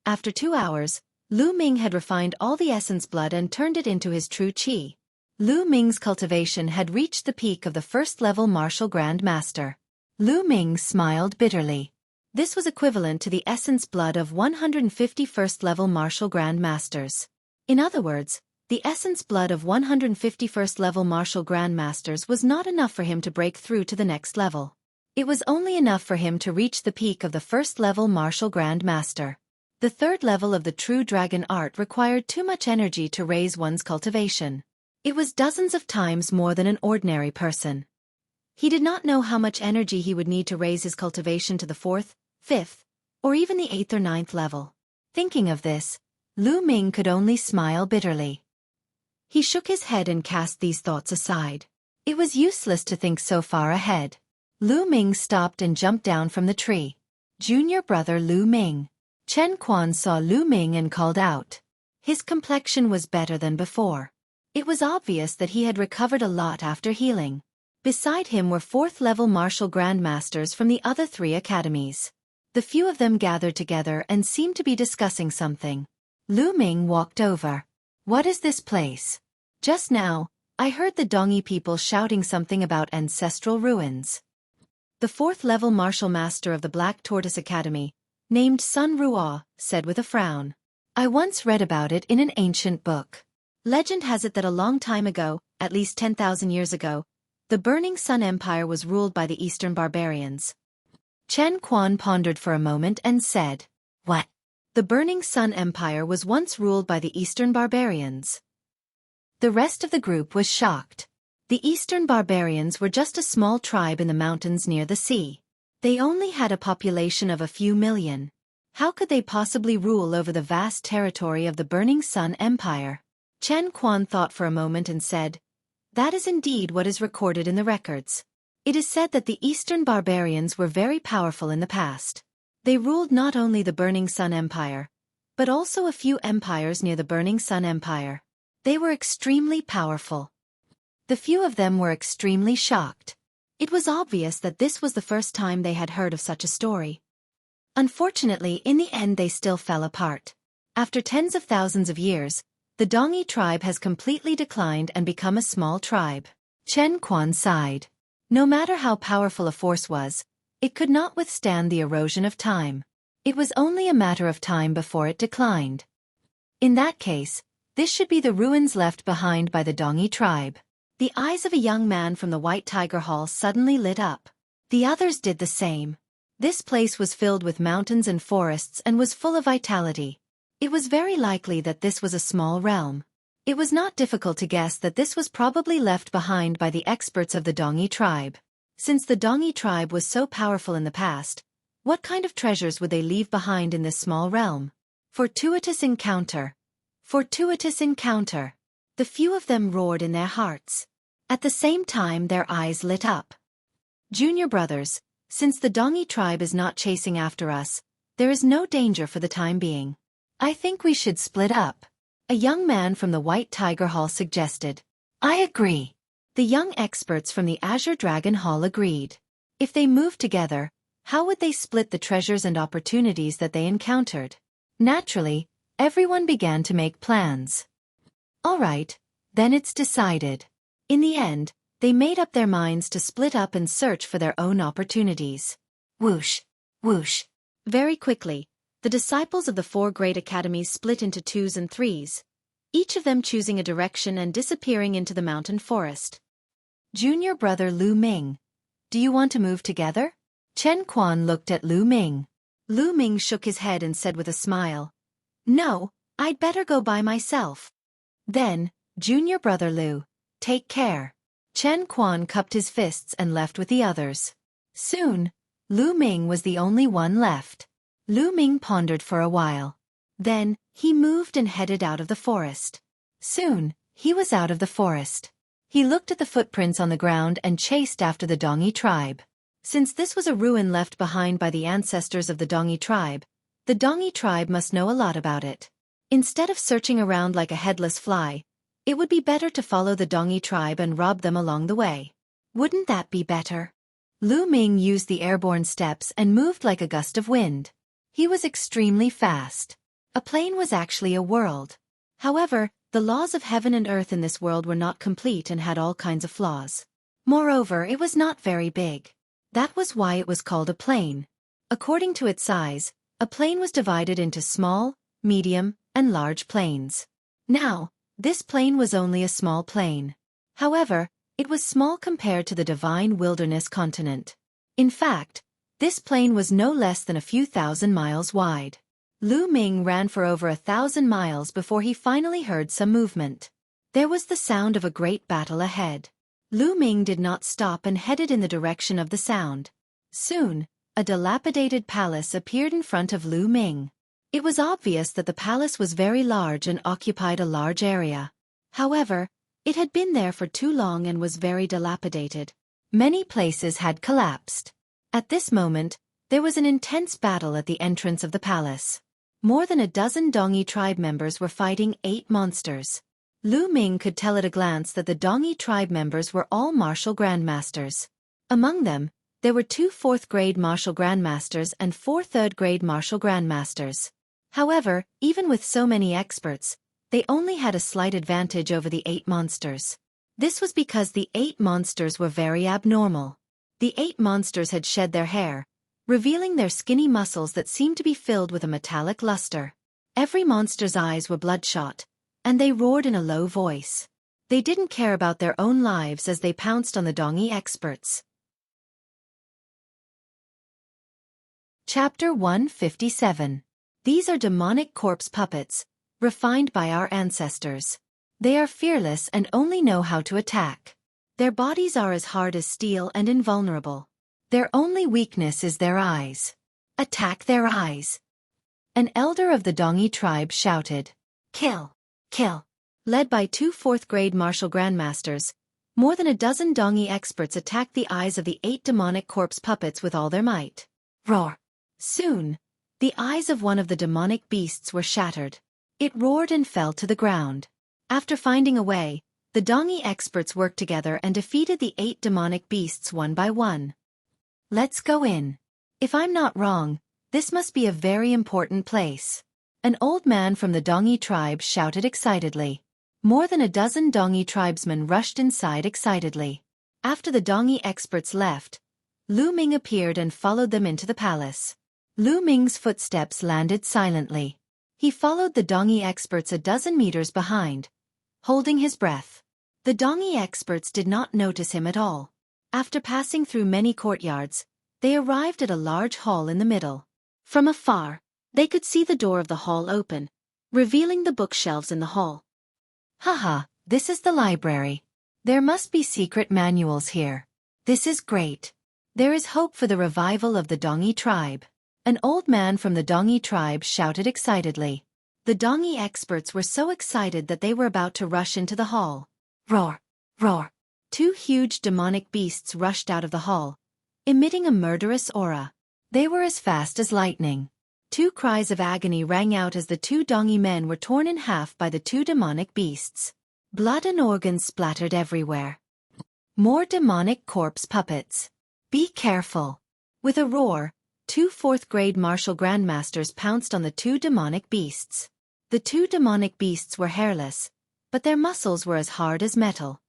After 2 hours, Lu Ming had refined all the essence blood and turned it into his true qi. Lu Ming's cultivation had reached the peak of the 1st-level martial grandmaster. Lu Ming smiled bitterly. This was equivalent to the essence blood of 150 1st-level martial grandmasters. In other words, the essence blood of 150 1st-level martial grandmasters was not enough for him to break through to the next level. It was only enough for him to reach the peak of the 1st-level martial grandmaster. The 3rd level of the true dragon art required too much energy to raise one's cultivation. It was dozens of times more than an ordinary person. He did not know how much energy he would need to raise his cultivation to the 4th, 5th, or even the 8th or 9th level. Thinking of this, Lu Ming could only smile bitterly. He shook his head and cast these thoughts aside. It was useless to think so far ahead. Lu Ming stopped and jumped down from the tree. Junior brother Lu Ming. Chen Quan saw Lu Ming and called out. His complexion was better than before. It was obvious that he had recovered a lot after healing. Beside him were fourth-level martial grandmasters from the other 3 academies. The few of them gathered together and seemed to be discussing something. Lu Ming walked over. "What is this place? Just now, I heard the Dongi people shouting something about ancestral ruins." The fourth-level martial master of the Black Tortoise Academy, named Sun Ruo, said with a frown. "I once read about it in an ancient book. Legend has it that a long time ago, at least 10,000 years ago, the Burning Sun Empire was ruled by the Eastern barbarians." Chen Quan pondered for a moment and said, "What? The Burning Sun Empire was once ruled by the Eastern barbarians?" The rest of the group was shocked. The Eastern barbarians were just a small tribe in the mountains near the sea. They only had a population of a few million. How could they possibly rule over the vast territory of the Burning Sun Empire? Chen Quan thought for a moment and said, "That is indeed what is recorded in the records. It is said that the Eastern barbarians were very powerful in the past. They ruled not only the Burning Sun Empire, but also a few empires near the Burning Sun Empire. They were extremely powerful." The few of them were extremely shocked. It was obvious that this was the first time they had heard of such a story. Unfortunately, in the end they still fell apart. After tens of thousands of years, the Dongi tribe has completely declined and become a small tribe. Chen Quan sighed. No matter how powerful a force was, it could not withstand the erosion of time. It was only a matter of time before it declined. In that case, this should be the ruins left behind by the Dongi tribe. The eyes of a young man from the White Tiger Hall suddenly lit up. The others did the same. This place was filled with mountains and forests and was full of vitality. It was very likely that this was a small realm. It was not difficult to guess that this was probably left behind by the experts of the Dongi tribe. Since the Dongi tribe was so powerful in the past, what kind of treasures would they leave behind in this small realm? Fortuitous encounter. Fortuitous encounter. The few of them roared in their hearts. At the same time their eyes lit up. "Junior brothers, since the Dongi tribe is not chasing after us, there is no danger for the time being. I think we should split up," a young man from the White Tiger Hall suggested. "I agree." The young experts from the Azure Dragon Hall agreed. If they moved together, how would they split the treasures and opportunities that they encountered? Naturally, everyone began to make plans. "All right, then it's decided." In the end, they made up their minds to split up and search for their own opportunities. Whoosh, whoosh. Very quickly, the disciples of the 4 great academies split into 2s and 3s, each of them choosing a direction and disappearing into the mountain forest. "Junior brother Lu Ming, do you want to move together?" Chen Quan looked at Lu Ming. Lu Ming shook his head and said with a smile, "No, I'd better go by myself." "Then, junior brother Lu, take care." Chen Quan cupped his fists and left with the others. Soon, Lu Ming was the only one left. Lu Ming pondered for a while. Then, he moved and headed out of the forest. Soon, he was out of the forest. He looked at the footprints on the ground and chased after the Dongi tribe. Since this was a ruin left behind by the ancestors of the Dongi tribe must know a lot about it. Instead of searching around like a headless fly, it would be better to follow the Dongi tribe and rob them along the way. Wouldn't that be better? Lu Ming used the airborne steps and moved like a gust of wind. He was extremely fast. A plane was actually a world. However, the laws of heaven and earth in this world were not complete and had all kinds of flaws. Moreover, it was not very big. That was why it was called a plane. According to its size, a plane was divided into small, medium, and large planes. Now, this plane was only a small plane. However, it was small compared to the divine wilderness continent. In fact, this plane was no less than a few thousand miles wide. Lu Ming ran for over 1,000 miles before he finally heard some movement. There was the sound of a great battle ahead. Lu Ming did not stop and headed in the direction of the sound. Soon, a dilapidated palace appeared in front of Lu Ming. It was obvious that the palace was very large and occupied a large area. However, it had been there for too long and was very dilapidated. Many places had collapsed. At this moment, there was an intense battle at the entrance of the palace. More than a dozen Dongi tribe members were fighting 8 monsters. Lu Ming could tell at a glance that the Dongi tribe members were all martial grandmasters. Among them, there were 2 4th-grade martial grandmasters and 4 3rd-grade martial grandmasters. However, even with so many experts, they only had a slight advantage over the 8 monsters. This was because the 8 monsters were very abnormal. The 8 monsters had shed their hair, revealing their skinny muscles that seemed to be filled with a metallic luster. Every monster's eyes were bloodshot, and they roared in a low voice. They didn't care about their own lives as they pounced on the Dongi experts. Chapter 157. These are demonic corpse puppets, refined by our ancestors. They are fearless and only know how to attack. Their bodies are as hard as steel and invulnerable. Their only weakness is their eyes. Attack their eyes. An elder of the Dongi tribe shouted. Kill! Kill! Led by 2 4th-grade martial grandmasters, more than a dozen Dongi experts attacked the eyes of the 8 demonic corpse puppets with all their might. Roar! Soon, the eyes of one of the demonic beasts were shattered. It roared and fell to the ground. After finding a way, the Dongi experts worked together and defeated the 8 demonic beasts one by one. Let's go in. If I'm not wrong, this must be a very important place. An old man from the Dongi tribe shouted excitedly. More than a dozen Dongi tribesmen rushed inside excitedly. After the Dongi experts left, Lu Ming appeared and followed them into the palace. Lu Ming's footsteps landed silently. He followed the Dongi experts a dozen meters behind, holding his breath. The Dongi experts did not notice him at all. After passing through many courtyards, they arrived at a large hall in the middle. From afar, they could see the door of the hall open, revealing the bookshelves in the hall. Haha, this is the library. There must be secret manuals here. This is great. There is hope for the revival of the Dongi tribe. An old man from the Dongi tribe shouted excitedly. The Dongi experts were so excited that they were about to rush into the hall. Roar! Roar! 2 huge demonic beasts rushed out of the hall, emitting a murderous aura. They were as fast as lightning. 2 cries of agony rang out as the 2 Dongi men were torn in half by the 2 demonic beasts. Blood and organs splattered everywhere. More demonic corpse puppets. Be careful. With a roar, 2 4th-grade martial grandmasters pounced on the 2 demonic beasts. The 2 demonic beasts were hairless, but their muscles were as hard as metal.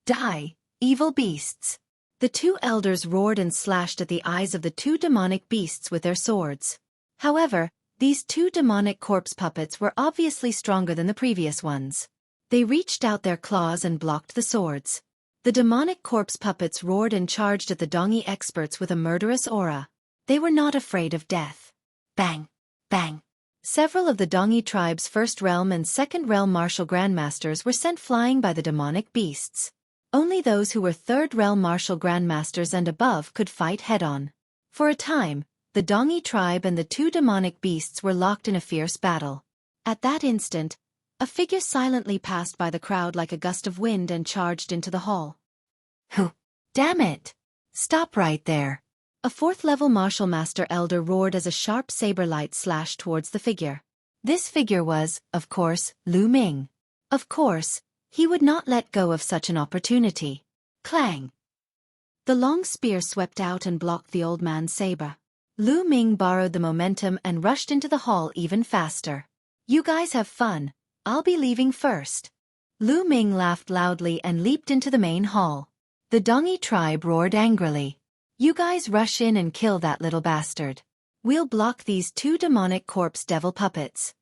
Die, evil beasts! The 2 elders roared and slashed at the eyes of the 2 demonic beasts with their swords. However, these 2 demonic corpse puppets were obviously stronger than the previous ones. They reached out their claws and blocked the swords. The demonic corpse puppets roared and charged at the Dongi experts with a murderous aura. They were not afraid of death. Bang! Bang! Several of the Dongi tribe's 1st realm and 2nd realm martial grandmasters were sent flying by the demonic beasts. Only those who were 3rd realm martial grandmasters and above could fight head-on. For a time, the Dongi tribe and the 2 demonic beasts were locked in a fierce battle. At that instant, a figure silently passed by the crowd like a gust of wind and charged into the hall. Who? Damn it! Stop right there! A 4th-level martial master elder roared as a sharp saber light slashed towards the figure. This figure was, of course, Lu Ming. Of course, he would not let go of such an opportunity. Clang! The long spear swept out and blocked the old man's saber. Lu Ming borrowed the momentum and rushed into the hall even faster. You guys have fun. I'll be leaving first. Lu Ming laughed loudly and leaped into the main hall. The Dongi tribe roared angrily. You guys rush in and kill that little bastard. We'll block these 2 demonic corpse devil puppets.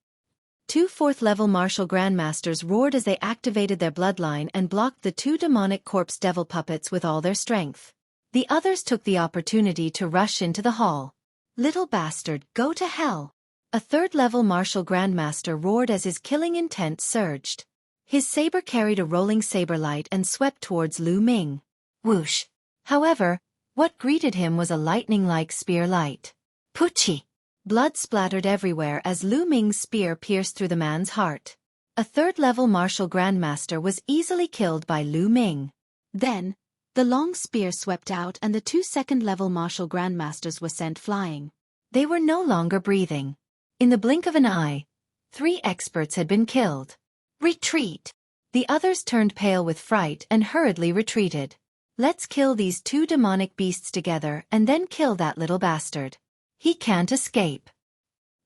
2 4th-level martial grandmasters roared as they activated their bloodline and blocked the 2 demonic corpse devil puppets with all their strength. The others took the opportunity to rush into the hall. Little bastard, go to hell! A 3rd-level martial grandmaster roared as his killing intent surged. His saber carried a rolling saber light and swept towards Lu Ming. Whoosh! However, what greeted him was a lightning-like spear light. Poochie! Blood splattered everywhere as Lu Ming's spear pierced through the man's heart. A 3rd-level martial grandmaster was easily killed by Lu Ming. Then, the long spear swept out and the 2 2nd-level martial grandmasters were sent flying. They were no longer breathing. In the blink of an eye, 3 experts had been killed. Retreat! The others turned pale with fright and hurriedly retreated. Let's kill these two demonic beasts together and then kill that little bastard. He can't escape.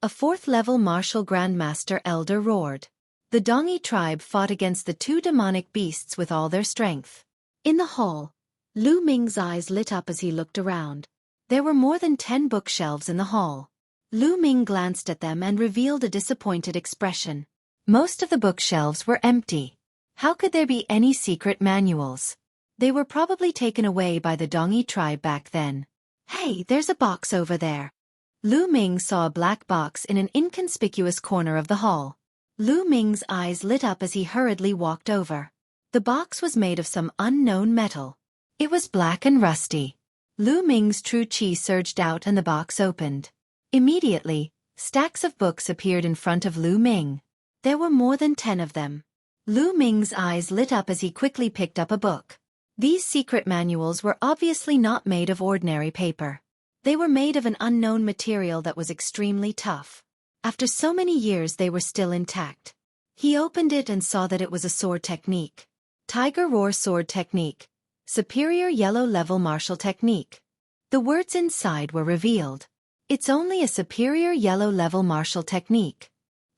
A fourth-level martial grandmaster elder roared. The Dongi tribe fought against the two demonic beasts with all their strength. In the hall, Lu Ming's eyes lit up as he looked around. There were more than 10 bookshelves in the hall. Lu Ming glanced at them and revealed a disappointed expression. Most of the bookshelves were empty. How could there be any secret manuals? They were probably taken away by the Dongi tribe back then. Hey, there's a box over there. Lu Ming saw a black box in an inconspicuous corner of the hall. Lu Ming's eyes lit up as he hurriedly walked over. The box was made of some unknown metal. It was black and rusty. Lu Ming's true chi surged out and the box opened. Immediately, stacks of books appeared in front of Lu Ming. There were more than 10 of them. Lu Ming's eyes lit up as he quickly picked up a book. These secret manuals were obviously not made of ordinary paper. They were made of an unknown material that was extremely tough. After so many years they were still intact. He opened it and saw that it was a sword technique. Tiger Roar Sword Technique. Superior Yellow Level Martial Technique. The words inside were revealed. It's only a superior yellow level martial technique.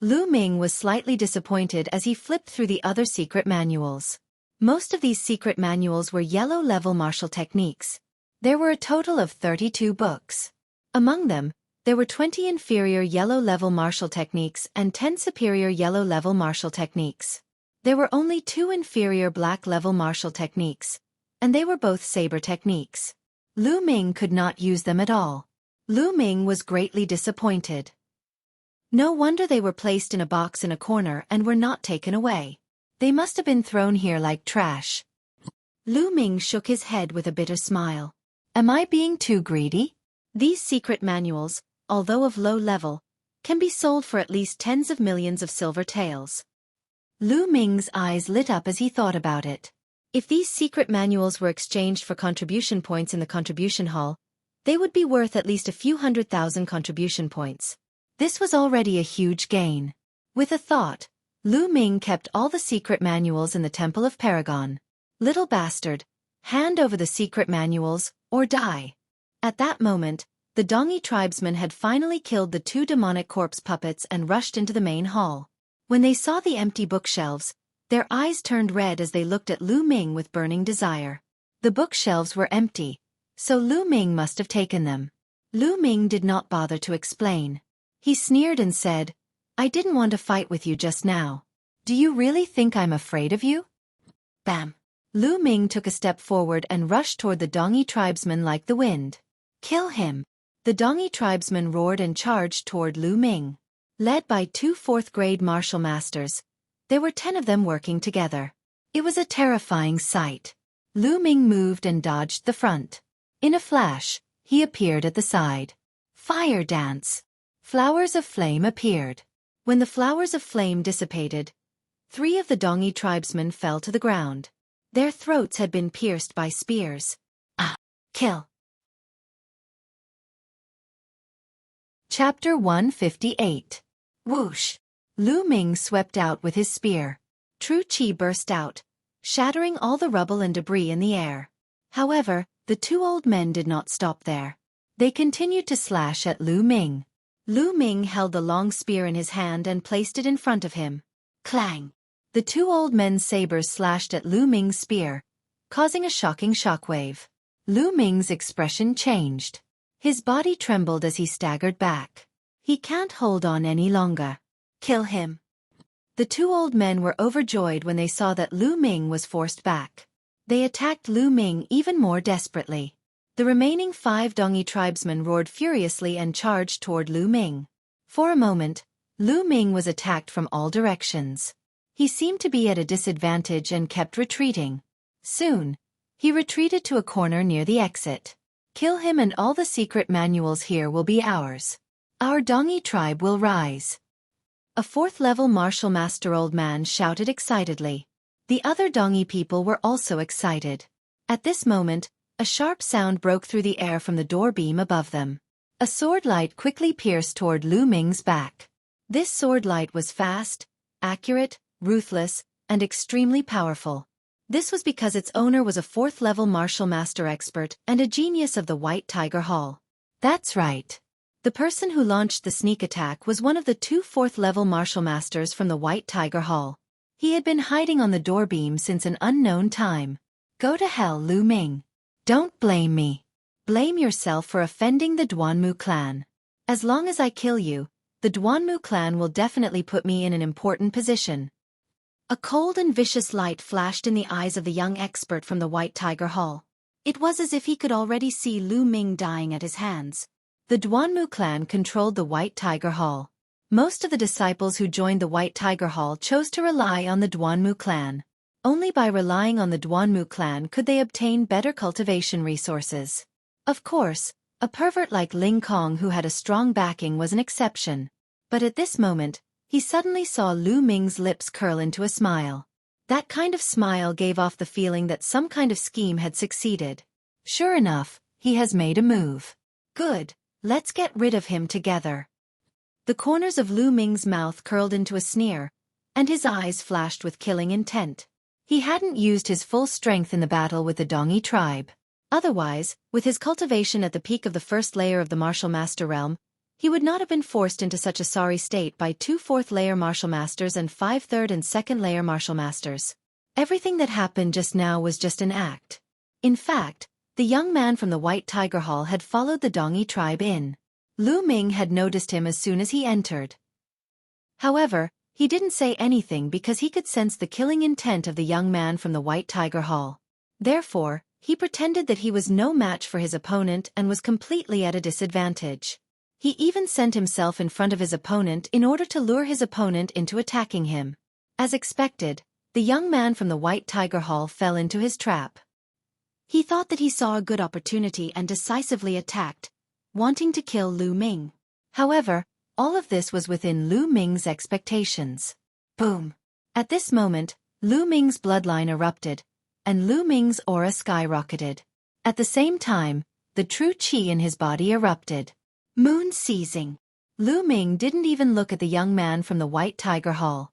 Lu Ming was slightly disappointed as he flipped through the other secret manuals. Most of these secret manuals were yellow-level martial techniques. There were a total of 32 books. Among them, there were 20 inferior yellow-level martial techniques and 10 superior yellow-level martial techniques. There were only 2 inferior black-level martial techniques, and they were both saber techniques. Lu Ming could not use them at all. Lu Ming was greatly disappointed. No wonder they were placed in a box in a corner and were not taken away. They must have been thrown here like trash. Lu Ming shook his head with a bitter smile. Am I being too greedy? These secret manuals, although of low level, can be sold for at least tens of millions of silver taels. Lu Ming's eyes lit up as he thought about it. If these secret manuals were exchanged for contribution points in the contribution hall, they would be worth at least a few 100,000 contribution points. This was already a huge gain. With a thought, Lu Ming kept all the secret manuals in the Temple of Paragon. Little bastard, hand over the secret manuals, or die. At that moment, the Dongi tribesmen had finally killed the 2 demonic corpse puppets and rushed into the main hall. When they saw the empty bookshelves, their eyes turned red as they looked at Lu Ming with burning desire. The bookshelves were empty, so Lu Ming must have taken them. Lu Ming did not bother to explain. He sneered and said, I didn't want to fight with you just now. Do you really think I'm afraid of you? Bam! Lu Ming took a step forward and rushed toward the Dongi tribesman like the wind. Kill him! The Dongi tribesmen roared and charged toward Lu Ming. Led by 2 4th-grade martial masters, there were 10 of them working together. It was a terrifying sight. Lu Ming moved and dodged the front. In a flash, he appeared at the side. Fire dance! Flowers of flame appeared. When the flowers of flame dissipated, 3 of the Dongi tribesmen fell to the ground. Their throats had been pierced by spears. Kill! Chapter 158. Whoosh! Lu Ming swept out with his spear. True Qi burst out, shattering all the rubble and debris in the air. However, the 2 old men did not stop there. They continued to slash at Lu Ming. Lu Ming held the long spear in his hand and placed it in front of him. Clang! The 2 old men's sabers slashed at Lu Ming's spear, causing a shocking shockwave. Lu Ming's expression changed. His body trembled as he staggered back. He can't hold on any longer. Kill him! The 2 old men were overjoyed when they saw that Lu Ming was forced back. They attacked Lu Ming even more desperately. The remaining 5 Dongi tribesmen roared furiously and charged toward Lu Ming. For a moment, Lu Ming was attacked from all directions. He seemed to be at a disadvantage and kept retreating. Soon, he retreated to a corner near the exit. Kill him and all the secret manuals here will be ours. Our Dongi tribe will rise. A 4th-level martial master old man shouted excitedly. The other Dongi people were also excited. At this moment, a sharp sound broke through the air from the door beam above them. A sword light quickly pierced toward Lu Ming's back. This sword light was fast, accurate, ruthless, and extremely powerful. This was because its owner was a 4th-level martial master expert and a genius of the White Tiger Hall. That's right. The person who launched the sneak attack was one of the 2 4th-level martial masters from the White Tiger Hall. He had been hiding on the door beam since an unknown time. Go to hell, Lu Ming. Don't blame me. Blame yourself for offending the Duanmu clan. As long as I kill you, the Duanmu clan will definitely put me in an important position. A cold and vicious light flashed in the eyes of the young expert from the White Tiger Hall. It was as if he could already see Lu Ming dying at his hands. The Duanmu clan controlled the White Tiger Hall. Most of the disciples who joined the White Tiger Hall chose to rely on the Duanmu clan. Only by relying on the Duanmu clan could they obtain better cultivation resources. Of course, a pervert like Ling Kong who had a strong backing was an exception. But at this moment, he suddenly saw Lu Ming's lips curl into a smile. That kind of smile gave off the feeling that some kind of scheme had succeeded. Sure enough, he has made a move. Good. Let's get rid of him together. The corners of Lu Ming's mouth curled into a sneer, and his eyes flashed with killing intent. He hadn't used his full strength in the battle with the Dongi tribe. Otherwise, with his cultivation at the peak of the 1st layer of the Martial Master realm, he would not have been forced into such a sorry state by 2 4th-layer Martial Masters and 5 3rd and 2nd-layer Martial Masters. Everything that happened just now was just an act. In fact, the young man from the White Tiger Hall had followed the Dongi tribe in. Lu Ming had noticed him as soon as he entered. However, he didn't say anything because he could sense the killing intent of the young man from the White Tiger Hall. Therefore, he pretended that he was no match for his opponent and was completely at a disadvantage. He even sent himself in front of his opponent in order to lure his opponent into attacking him. As expected, the young man from the White Tiger Hall fell into his trap. He thought that he saw a good opportunity and decisively attacked, wanting to kill Lu Ming. However, all of this was within Lu Ming's expectations. Boom! At this moment, Lu Ming's bloodline erupted, and Lu Ming's aura skyrocketed. At the same time, the true qi in his body erupted. Moon seizing. Lu Ming didn't even look at the young man from the White Tiger Hall.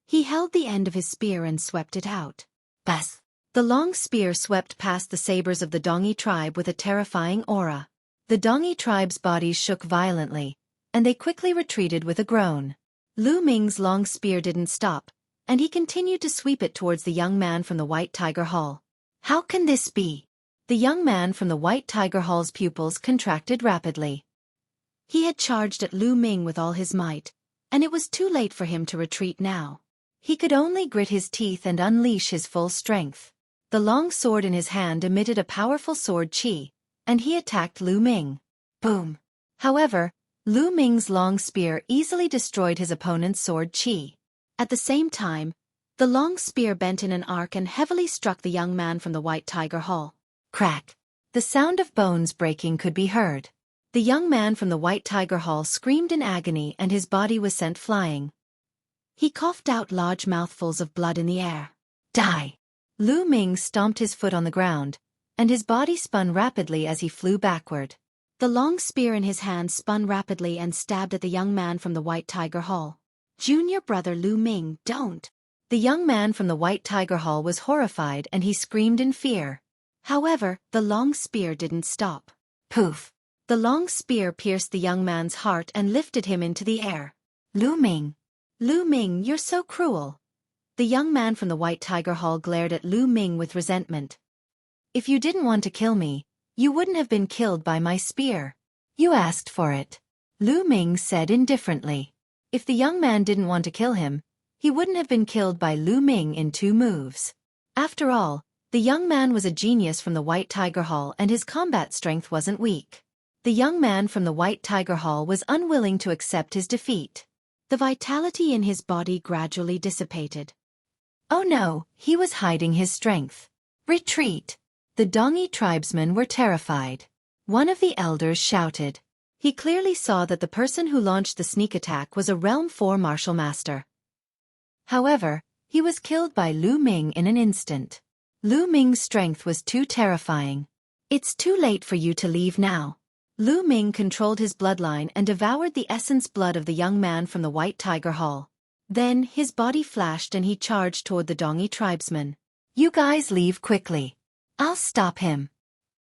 He held the end of his spear and swept it out. Bas! The long spear swept past the sabers of the Dongi tribe with a terrifying aura. The Dongi tribe's bodies shook violently, and they quickly retreated with a groan. Lu Ming's long spear didn't stop, and he continued to sweep it towards the young man from the White Tiger Hall. How can this be? The young man from the White Tiger Hall's pupils contracted rapidly. He had charged at Lu Ming with all his might, and it was too late for him to retreat now. He could only grit his teeth and unleash his full strength. The long sword in his hand emitted a powerful sword qi, and he attacked Lu Ming. Boom! However, Lu Ming's long spear easily destroyed his opponent's sword qi. At the same time, the long spear bent in an arc and heavily struck the young man from the White Tiger Hall. Crack! The sound of bones breaking could be heard. The young man from the White Tiger Hall screamed in agony and his body was sent flying. He coughed out large mouthfuls of blood in the air. Die! Lu Ming stomped his foot on the ground, and his body spun rapidly as he flew backward. The long spear in his hand spun rapidly and stabbed at the young man from the White Tiger Hall. Junior brother Lu Ming, don't! The young man from the White Tiger Hall was horrified and he screamed in fear. However, the long spear didn't stop. Poof! The long spear pierced the young man's heart and lifted him into the air. Lu Ming! Lu Ming, you're so cruel! The young man from the White Tiger Hall glared at Lu Ming with resentment. If you didn't want to kill me, you wouldn't have been killed by my spear. You asked for it. Lu Ming said indifferently. If the young man didn't want to kill him, he wouldn't have been killed by Lu Ming in 2 moves. After all, the young man was a genius from the White Tiger Hall and his combat strength wasn't weak. The young man from the White Tiger Hall was unwilling to accept his defeat. The vitality in his body gradually dissipated. Oh no, he was hiding his strength. Retreat! The Dongi tribesmen were terrified. One of the elders shouted. He clearly saw that the person who launched the sneak attack was a Realm 4 martial master. However, he was killed by Lu Ming in an instant. Lu Ming's strength was too terrifying. It's too late for you to leave now. Lu Ming controlled his bloodline and devoured the essence blood of the young man from the White Tiger Hall. Then his body flashed and he charged toward the Dongi tribesmen. "You guys leave quickly. I'll stop him."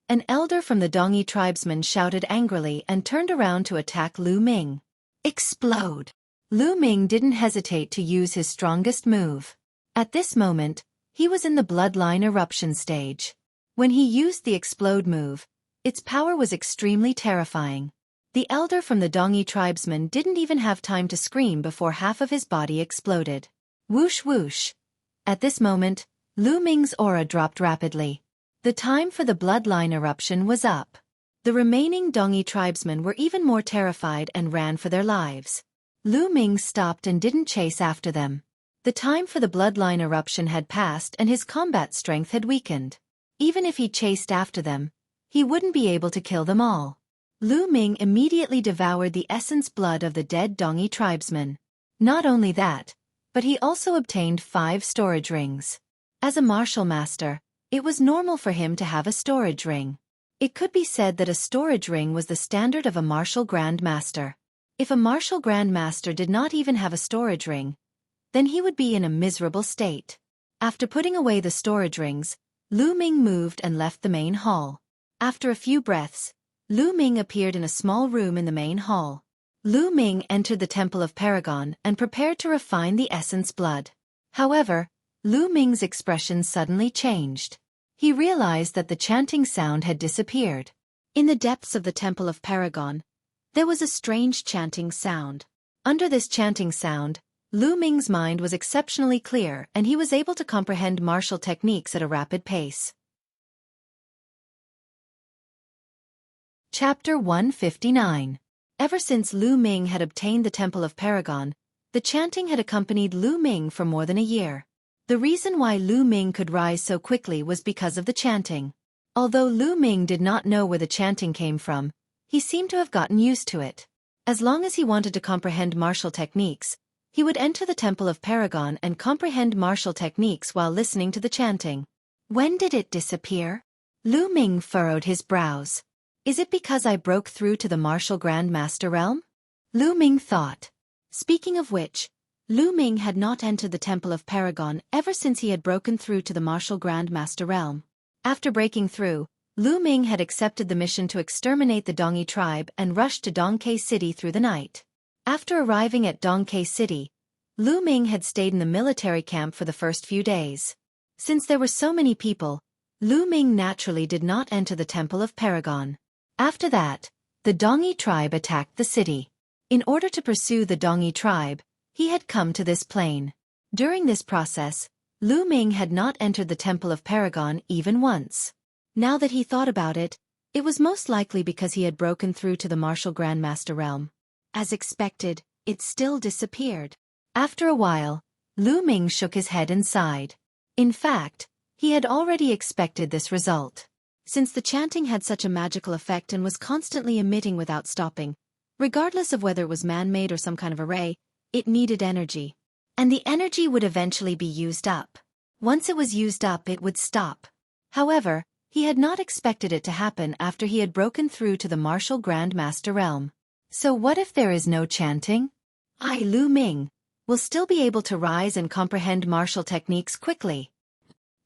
An elder from the Dongi tribesmen shouted angrily and turned around to attack Lu Ming. Explode! Lu Ming didn't hesitate to use his strongest move. At this moment, he was in the bloodline eruption stage. When he used the explode move, its power was extremely terrifying. The elder from the Dongi tribesmen didn't even have time to scream before half of his body exploded. Whoosh whoosh. At this moment, Lu Ming's aura dropped rapidly. The time for the bloodline eruption was up. The remaining Dongi tribesmen were even more terrified and ran for their lives. Lu Ming stopped and didn't chase after them. The time for the bloodline eruption had passed and his combat strength had weakened. Even if he chased after them, he wouldn't be able to kill them all. Lu Ming immediately devoured the essence blood of the dead Dongi tribesmen. Not only that, but he also obtained 5 storage rings. As a martial master, it was normal for him to have a storage ring. It could be said that a storage ring was the standard of a martial grand master. If a martial grand master did not even have a storage ring, then he would be in a miserable state. After putting away the storage rings, Lu Ming moved and left the main hall. After a few breaths, Lu Ming appeared in a small room in the main hall. Lu Ming entered the Temple of Paragon and prepared to refine the essence blood. However, Lu Ming's expression suddenly changed. He realized that the chanting sound had disappeared. In the depths of the Temple of Paragon, there was a strange chanting sound. Under this chanting sound, Lu Ming's mind was exceptionally clear and he was able to comprehend martial techniques at a rapid pace. Chapter 159. Ever since Lu Ming had obtained the Temple of Paragon, the chanting had accompanied Lu Ming for more than a year. The reason why Lu Ming could rise so quickly was because of the chanting. Although Lu Ming did not know where the chanting came from, he seemed to have gotten used to it. As long as he wanted to comprehend martial techniques, he would enter the Temple of Paragon and comprehend martial techniques while listening to the chanting. When did it disappear? Lu Ming furrowed his brows. Is it because I broke through to the martial Grand Master realm? Lu Ming thought. Speaking of which, Lu Ming had not entered the Temple of Paragon ever since he had broken through to the martial Grand Master realm. After breaking through, Lu Ming had accepted the mission to exterminate the Dongi tribe and rushed to Dongke City through the night. After arriving at Dongke City, Lu Ming had stayed in the military camp for the first few days. Since there were so many people, Lu Ming naturally did not enter the Temple of Paragon. After that, the Dongi tribe attacked the city. In order to pursue the Dongi tribe, he had come to this plain. During this process, Lu Ming had not entered the Temple of Paragon even once. Now that he thought about it, it was most likely because he had broken through to the martial Grand Master realm. As expected, it still disappeared. After a while, Lu Ming shook his head and sighed. In fact, he had already expected this result. Since the chanting had such a magical effect and was constantly emitting without stopping, regardless of whether it was man-made or some kind of array, it needed energy. And the energy would eventually be used up. Once it was used up, it would stop. However, he had not expected it to happen after he had broken through to the martial Grand Master realm. So what if there is no chanting? I, Lu Ming, will still be able to rise and comprehend martial techniques quickly.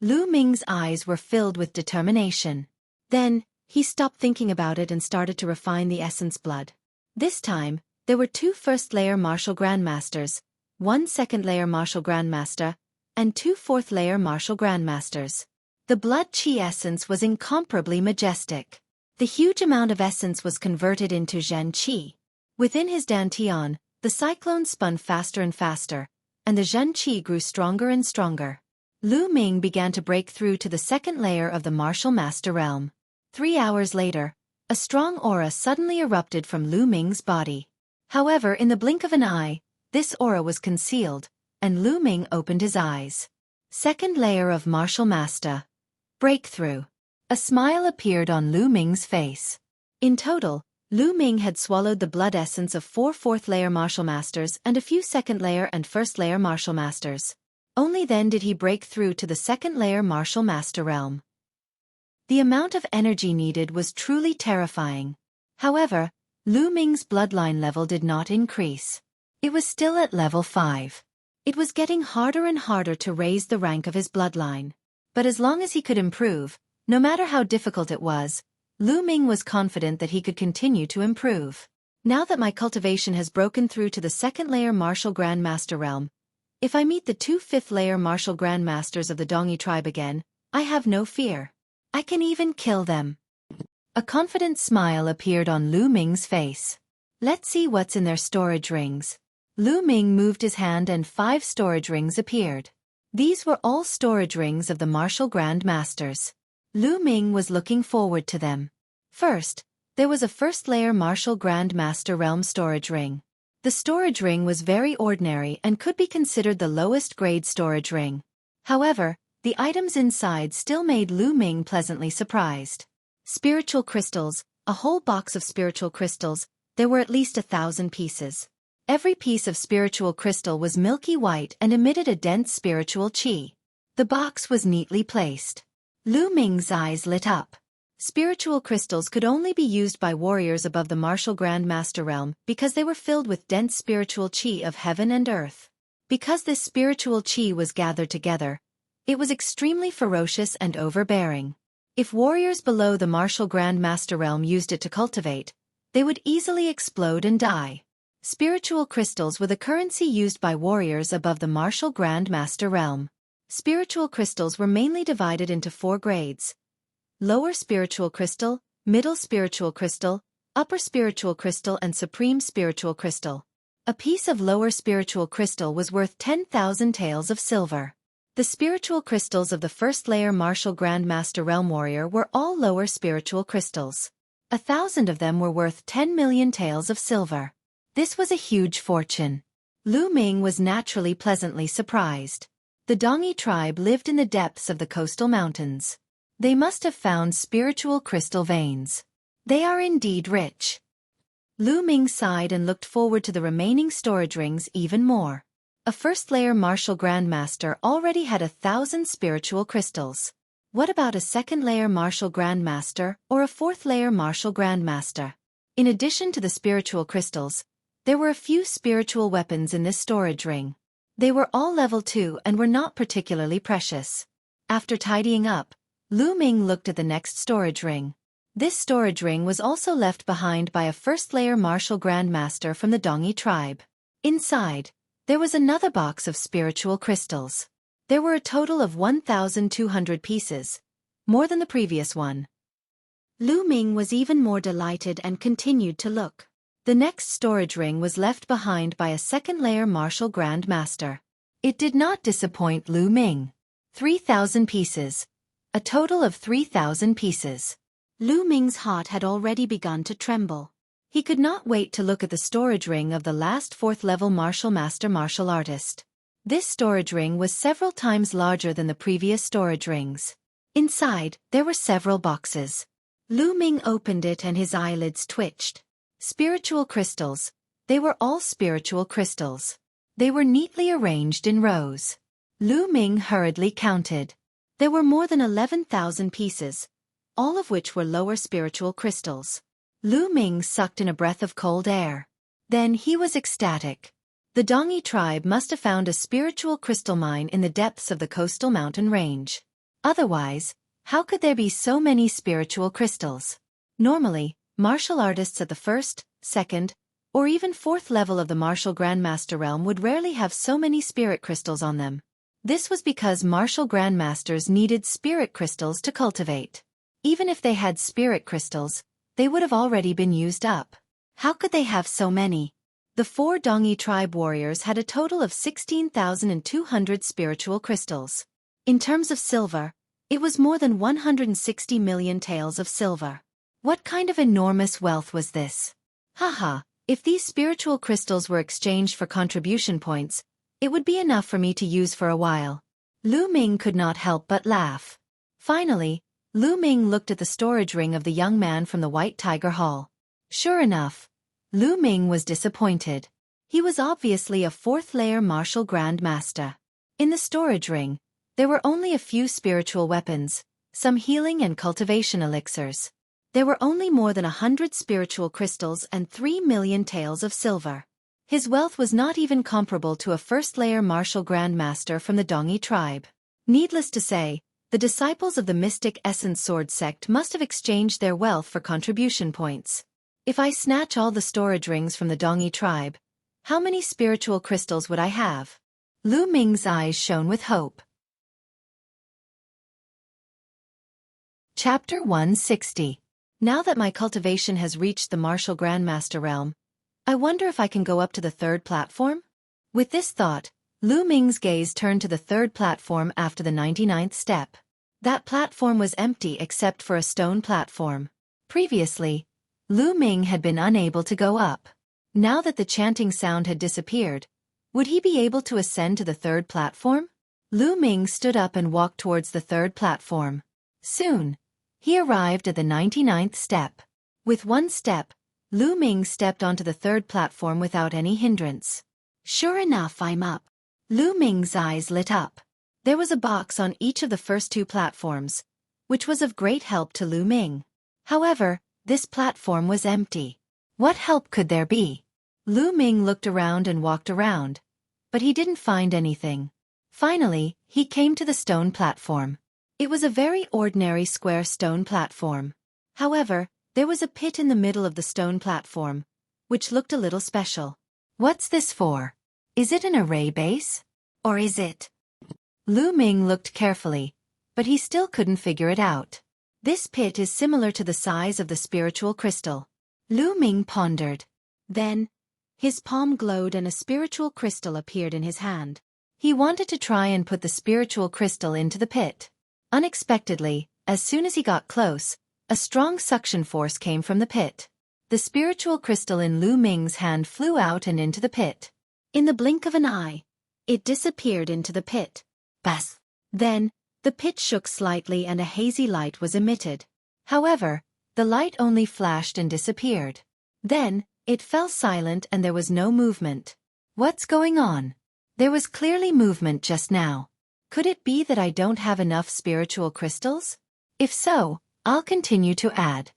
Lu Ming's eyes were filled with determination. Then, he stopped thinking about it and started to refine the essence blood. This time, there were 2 first-layer martial grandmasters, 1 second-layer martial grandmaster, and 2 fourth-layer martial grandmasters. The blood chi essence was incomparably majestic. The huge amount of essence was converted into Zhen Qi. Within his dantian, the cyclone spun faster and faster, and the Zhen Qi grew stronger and stronger. Lu Ming began to break through to the second layer of the martial master realm. 3 hours later, a strong aura suddenly erupted from Lu Ming's body. However, in the blink of an eye, this aura was concealed, and Lu Ming opened his eyes. Second layer of martial master. Breakthrough. A smile appeared on Lu Ming's face. In total, Lu Ming had swallowed the blood essence of 4 fourth-layer martial masters and a few second-layer and first-layer martial masters. Only then did he break through to the second-layer martial master realm. The amount of energy needed was truly terrifying. However, Lu Ming's bloodline level did not increase. It was still at level 5. It was getting harder and harder to raise the rank of his bloodline. But as long as he could improve, no matter how difficult it was, Lu Ming was confident that he could continue to improve. Now that my cultivation has broken through to the second layer martial grandmaster realm, if I meet the 2 5th-layer martial grandmasters of the Dongi tribe again, I have no fear. I can even kill them. A confident smile appeared on Lu Ming's face. Let's see what's in their storage rings. Lu Ming moved his hand and 5 storage rings appeared. These were all storage rings of the martial grandmasters. Lu Ming was looking forward to them. First, there was a first-layer martial grandmaster realm storage ring. The storage ring was very ordinary and could be considered the lowest grade storage ring. However, the items inside still made Lu Ming pleasantly surprised. Spiritual crystals, a whole box of spiritual crystals, there were at least 1,000 pieces. Every piece of spiritual crystal was milky white and emitted a dense spiritual qi. The box was neatly placed. Lu Ming's eyes lit up. Spiritual crystals could only be used by warriors above the martial grandmaster realm because they were filled with dense spiritual qi of heaven and earth. Because this spiritual qi was gathered together, it was extremely ferocious and overbearing. If warriors below the martial grandmaster realm used it to cultivate, they would easily explode and die. Spiritual crystals were the currency used by warriors above the martial grandmaster realm. Spiritual crystals were mainly divided into 4 grades: lower spiritual crystal, middle spiritual crystal, upper spiritual crystal and supreme spiritual crystal. A piece of lower spiritual crystal was worth 10,000 taels of silver. The spiritual crystals of the first-layer martial grandmaster realm warrior were all lower spiritual crystals. 1,000 of them were worth 10 million taels of silver. This was a huge fortune. Lu Ming was naturally pleasantly surprised. The Dongi tribe lived in the depths of the coastal mountains. They must have found spiritual crystal veins. They are indeed rich. Lu Ming sighed and looked forward to the remaining storage rings even more. A first-layer martial grandmaster already had 1,000 spiritual crystals. What about a second-layer martial grandmaster or a fourth-layer martial grandmaster? In addition to the spiritual crystals, there were a few spiritual weapons in this storage ring. They were all level 2 and were not particularly precious. After tidying up, Lu Ming looked at the next storage ring. This storage ring was also left behind by a first-layer martial grandmaster from the Dongi tribe. Inside, there was another box of spiritual crystals. There were a total of 1,200 pieces, more than the previous one. Lu Ming was even more delighted and continued to look. The next storage ring was left behind by a second-layer martial grandmaster. It did not disappoint Lu Ming. 3,000 pieces. A total of 3,000 pieces. Lu Ming's heart had already begun to tremble. He could not wait to look at the storage ring of the last 4th-level martial master martial artist. This storage ring was several times larger than the previous storage rings. Inside, there were several boxes. Lu Ming opened it and his eyelids twitched. Spiritual crystals. They were all spiritual crystals. They were neatly arranged in rows. Lu Ming hurriedly counted. There were more than 11,000 pieces, all of which were lower spiritual crystals. Lu Ming sucked in a breath of cold air. Then he was ecstatic. The Dongi tribe must have found a spiritual crystal mine in the depths of the coastal mountain range. Otherwise, how could there be so many spiritual crystals? Normally, martial artists at the 1st, 2nd, or even 4th level of the martial grandmaster realm would rarely have so many spirit crystals on them. This was because martial grandmasters needed spirit crystals to cultivate. Even if they had spirit crystals, they would have already been used up. How could they have so many? The 4 Dongi tribe warriors had a total of 16,200 spiritual crystals. In terms of silver, it was more than 160 million taels of silver. What kind of enormous wealth was this? Haha, if these spiritual crystals were exchanged for contribution points, it would be enough for me to use for a while. Lu Ming could not help but laugh. Finally, Lu Ming looked at the storage ring of the young man from the White Tiger Hall. Sure enough, Lu Ming was disappointed. He was obviously a 4th-layer martial grandmaster. In the storage ring, there were only a few spiritual weapons, some healing and cultivation elixirs. There were only more than 100 spiritual crystals and 3 million taels of silver. His wealth was not even comparable to a first-layer martial grandmaster from the Dongi tribe. Needless to say, the disciples of the Mystic Essence Sword sect must have exchanged their wealth for contribution points. If I snatch all the storage rings from the Dongi tribe, how many spiritual crystals would I have? Lu Ming's eyes shone with hope. Chapter 160. Now that my cultivation has reached the martial grandmaster realm, I wonder if I can go up to the third platform? With this thought, Lu Ming's gaze turned to the third platform after the 99th step. That platform was empty except for a stone platform. Previously, Lu Ming had been unable to go up. Now that the chanting sound had disappeared, would he be able to ascend to the third platform? Lu Ming stood up and walked towards the third platform. Soon, he arrived at the 99th step. With one step, Lu Ming stepped onto the third platform without any hindrance. Sure enough, I'm up. Lu Ming's eyes lit up. There was a box on each of the first two platforms, which was of great help to Lu Ming. However, this platform was empty. What help could there be? Lu Ming looked around and walked around, but he didn't find anything. Finally, he came to the stone platform. It was a very ordinary square stone platform. However, there was a pit in the middle of the stone platform, which looked a little special. What's this for? Is it an array base? Or is it? Lu Ming looked carefully, but he still couldn't figure it out. This pit is similar to the size of the spiritual crystal. Lu Ming pondered. Then, his palm glowed and a spiritual crystal appeared in his hand. He wanted to try and put the spiritual crystal into the pit. Unexpectedly, as soon as he got close, a strong suction force came from the pit. The spiritual crystal in Lu Ming's hand flew out and into the pit. In the blink of an eye, it disappeared into the pit. Bas! Then, the pit shook slightly and a hazy light was emitted. However, the light only flashed and disappeared. Then, it fell silent and there was no movement. What's going on? There was clearly movement just now. Could it be that I don't have enough spiritual crystals? If so, I'll continue to add.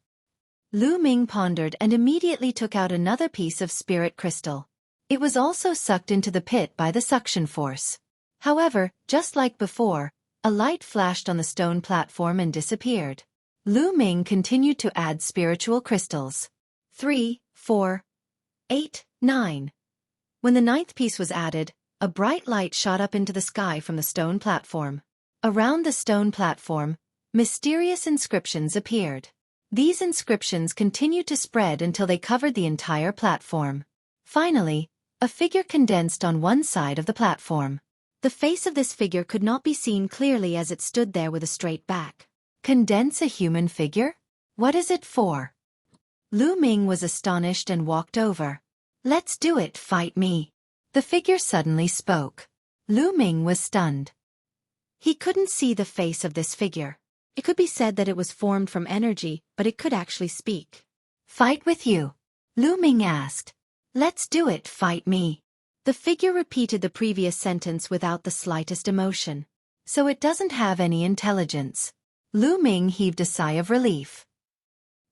Lu Ming pondered and immediately took out another piece of spirit crystal. It was also sucked into the pit by the suction force. However, just like before, a light flashed on the stone platform and disappeared. Lu Ming continued to add spiritual crystals. 3, 4, 8, 9. When the 9th piece was added, a bright light shot up into the sky from the stone platform. Around the stone platform, mysterious inscriptions appeared. These inscriptions continued to spread until they covered the entire platform. Finally, a figure condensed on one side of the platform. The face of this figure could not be seen clearly as it stood there with a straight back. Condense a human figure? What is it for? Lu Ming was astonished and walked over. Let's do it, fight me. The figure suddenly spoke. Lu Ming was stunned. He couldn't see the face of this figure. It could be said that it was formed from energy, but it could actually speak. Fight with you? Lu Ming asked. Let's do it, fight me. The figure repeated the previous sentence without the slightest emotion. So it doesn't have any intelligence. Lu Ming heaved a sigh of relief.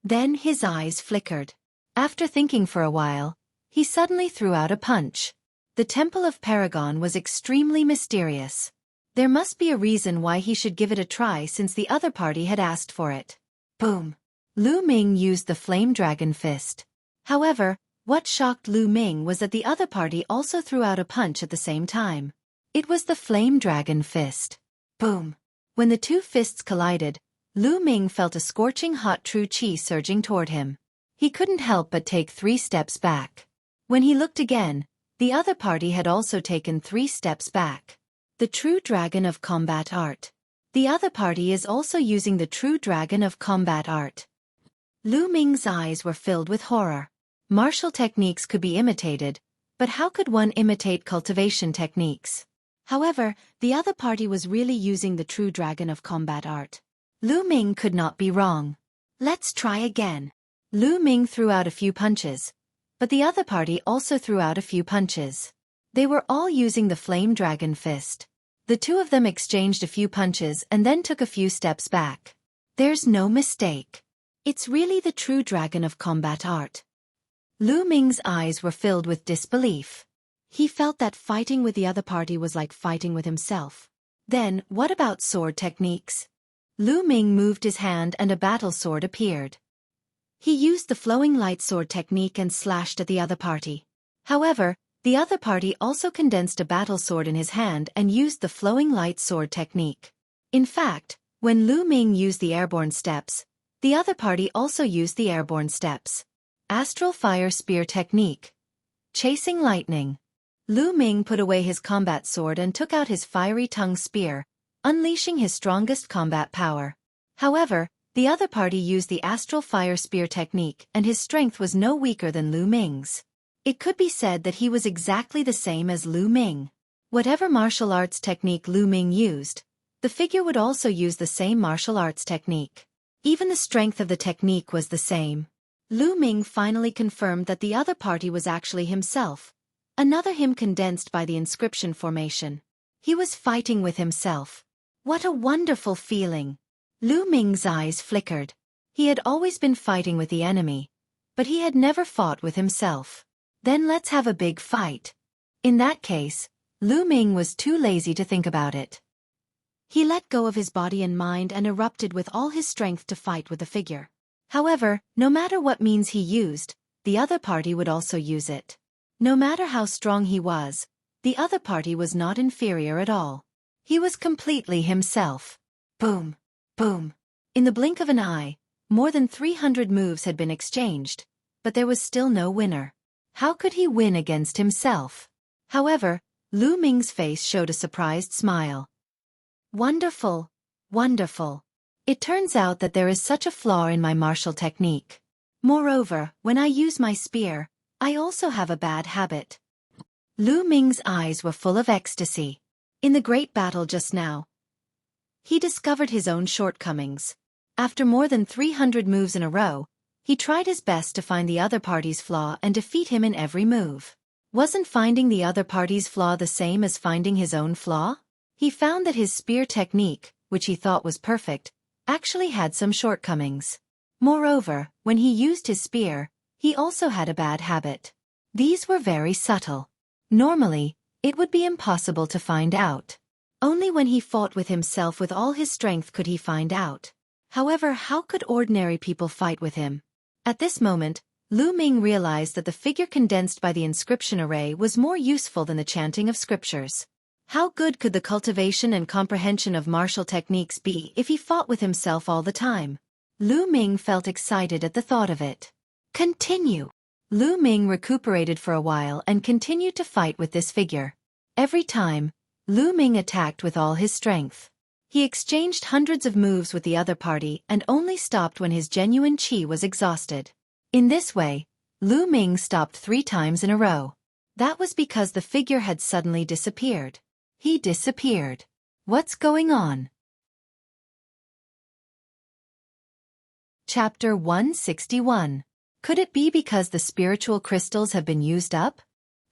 Then his eyes flickered. After thinking for a while, he suddenly threw out a punch. The Temple of Paragon was extremely mysterious. There must be a reason why he should give it a try since the other party had asked for it. Boom! Lu Ming used the Flame Dragon Fist. However, what shocked Lu Ming was that the other party also threw out a punch at the same time. It was the Flame Dragon Fist. Boom! When the two fists collided, Lu Ming felt a scorching hot true qi surging toward him. He couldn't help but take 3 steps back. When he looked again, the other party had also taken 3 steps back. The True Dragon of Combat Art. The other party is also using the True Dragon of Combat Art. Lu Ming's eyes were filled with horror. Martial techniques could be imitated, but how could one imitate cultivation techniques? However, the other party was really using the True Dragon of Combat Art. Lu Ming could not be wrong. Let's try again. Lu Ming threw out a few punches, but the other party also threw out a few punches. They were all using the Flame Dragon Fist. The two of them exchanged a few punches and then took a few steps back. There's no mistake. It's really the True Dragon of Combat Art. Lu Ming's eyes were filled with disbelief. He felt that fighting with the other party was like fighting with himself. Then, what about sword techniques? Lu Ming moved his hand and a battle sword appeared. He used the flowing light sword technique and slashed at the other party. However, the other party also condensed a battle sword in his hand and used the flowing light sword technique. In fact, when Lu Ming used the airborne steps, the other party also used the airborne steps. Astral fire spear technique. Chasing lightning. Lu Ming put away his combat sword and took out his fiery tongue spear, unleashing his strongest combat power. However, the other party used the astral fire spear technique and his strength was no weaker than Lu Ming's. It could be said that he was exactly the same as Lu Ming. Whatever martial arts technique Lu Ming used, the figure would also use the same martial arts technique. Even the strength of the technique was the same. Lu Ming finally confirmed that the other party was actually himself, another him condensed by the inscription formation. He was fighting with himself. What a wonderful feeling! Lu Ming's eyes flickered. He had always been fighting with the enemy, but he had never fought with himself. Then let's have a big fight. In that case, Lu Ming was too lazy to think about it. He let go of his body and mind and erupted with all his strength to fight with the figure. However, no matter what means he used, the other party would also use it. No matter how strong he was, the other party was not inferior at all. He was completely himself. Boom! Boom! In the blink of an eye, more than 300 moves had been exchanged, but there was still no winner. How could he win against himself? However, Lu Ming's face showed a surprised smile. Wonderful! Wonderful! It turns out that there is such a flaw in my martial technique. Moreover, when I use my spear, I also have a bad habit. Lu Ming's eyes were full of ecstasy. In the great battle just now, he discovered his own shortcomings. After more than 300 moves in a row, he tried his best to find the other party's flaw and defeat him in every move. Wasn't finding the other party's flaw the same as finding his own flaw? He found that his spear technique, which he thought was perfect, actually had some shortcomings. Moreover, when he used his spear, he also had a bad habit. These were very subtle. Normally, it would be impossible to find out. Only when he fought with himself with all his strength could he find out. However, how could ordinary people fight with him? At this moment, Lu Ming realized that the figure condensed by the inscription array was more useful than the chanting of scriptures. How good could the cultivation and comprehension of martial techniques be if he fought with himself all the time? Lu Ming felt excited at the thought of it. Continue! Lu Ming recuperated for a while and continued to fight with this figure. Every time, Lu Ming attacked with all his strength. He exchanged hundreds of moves with the other party and only stopped when his genuine qi was exhausted. In this way, Lu Ming stopped 3 times in a row. That was because the figure had suddenly disappeared. He disappeared. What's going on? Chapter 161. Could it be because the spiritual crystals have been used up?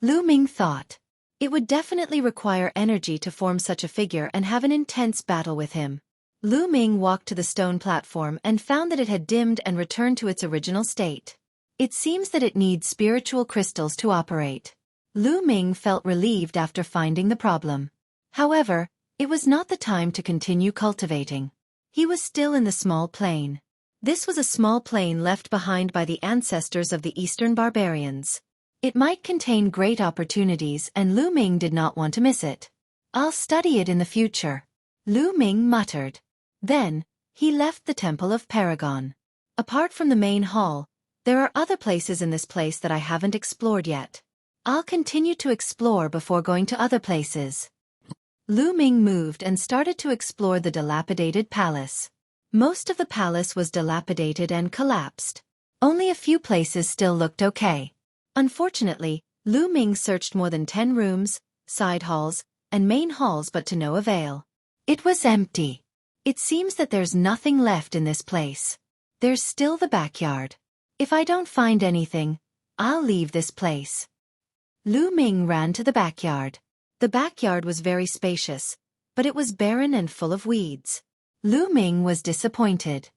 Lu Ming thought. It would definitely require energy to form such a figure and have an intense battle with him. Lu Ming walked to the stone platform and found that it had dimmed and returned to its original state. It seems that it needs spiritual crystals to operate. Lu Ming felt relieved after finding the problem. However, it was not the time to continue cultivating. He was still in the small plain. This was a small plain left behind by the ancestors of the Eastern barbarians. It might contain great opportunities and Lu Ming did not want to miss it. I'll study it in the future, Lu Ming muttered. Then, he left the Temple of Paragon. Apart from the main hall, there are other places in this place that I haven't explored yet. I'll continue to explore before going to other places. Lu Ming moved and started to explore the dilapidated palace. Most of the palace was dilapidated and collapsed. Only a few places still looked okay. Unfortunately, Lu Ming searched more than 10 rooms, side halls, and main halls but to no avail. It was empty. It seems that there's nothing left in this place. There's still the backyard. If I don't find anything, I'll leave this place. Lu Ming ran to the backyard. The backyard was very spacious, but it was barren and full of weeds. Lu Ming was disappointed.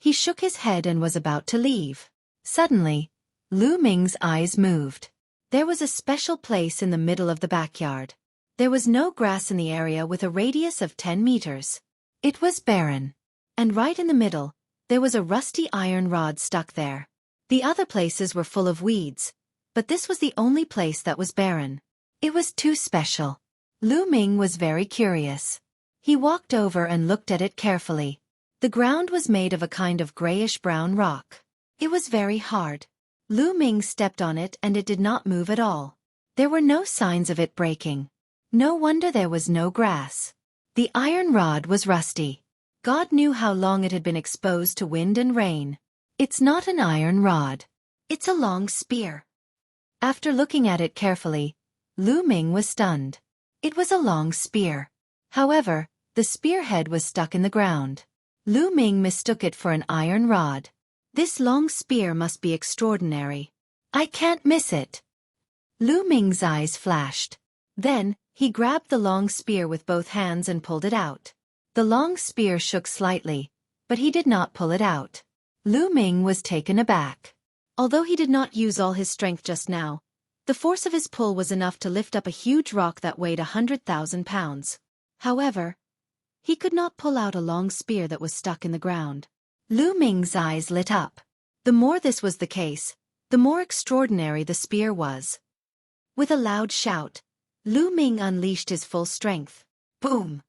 He shook his head and was about to leave. Suddenly, Lu Ming's eyes moved. There was a special place in the middle of the backyard. There was no grass in the area with a radius of 10 meters. It was barren. And right in the middle, there was a rusty iron rod stuck there. The other places were full of weeds, but this was the only place that was barren. It was too special. Lu Ming was very curious. He walked over and looked at it carefully. The ground was made of a kind of grayish-brown rock. It was very hard. Lu Ming stepped on it and it did not move at all. There were no signs of it breaking. No wonder there was no grass. The iron rod was rusty. God knew how long it had been exposed to wind and rain. It's not an iron rod. It's a long spear. After looking at it carefully, Lu Ming was stunned. It was a long spear. However, the spearhead was stuck in the ground. Lu Ming mistook it for an iron rod. This long spear must be extraordinary. I can't miss it. Lu Ming's eyes flashed. Then, he grabbed the long spear with both hands and pulled it out. The long spear shook slightly, but he did not pull it out. Lu Ming was taken aback. Although he did not use all his strength just now, the force of his pull was enough to lift up a huge rock that weighed 100,000 pounds. However, he could not pull out a long spear that was stuck in the ground. Lu Ming's eyes lit up. The more this was the case, the more extraordinary the spear was. With a loud shout, Lu Ming unleashed his full strength. Boom!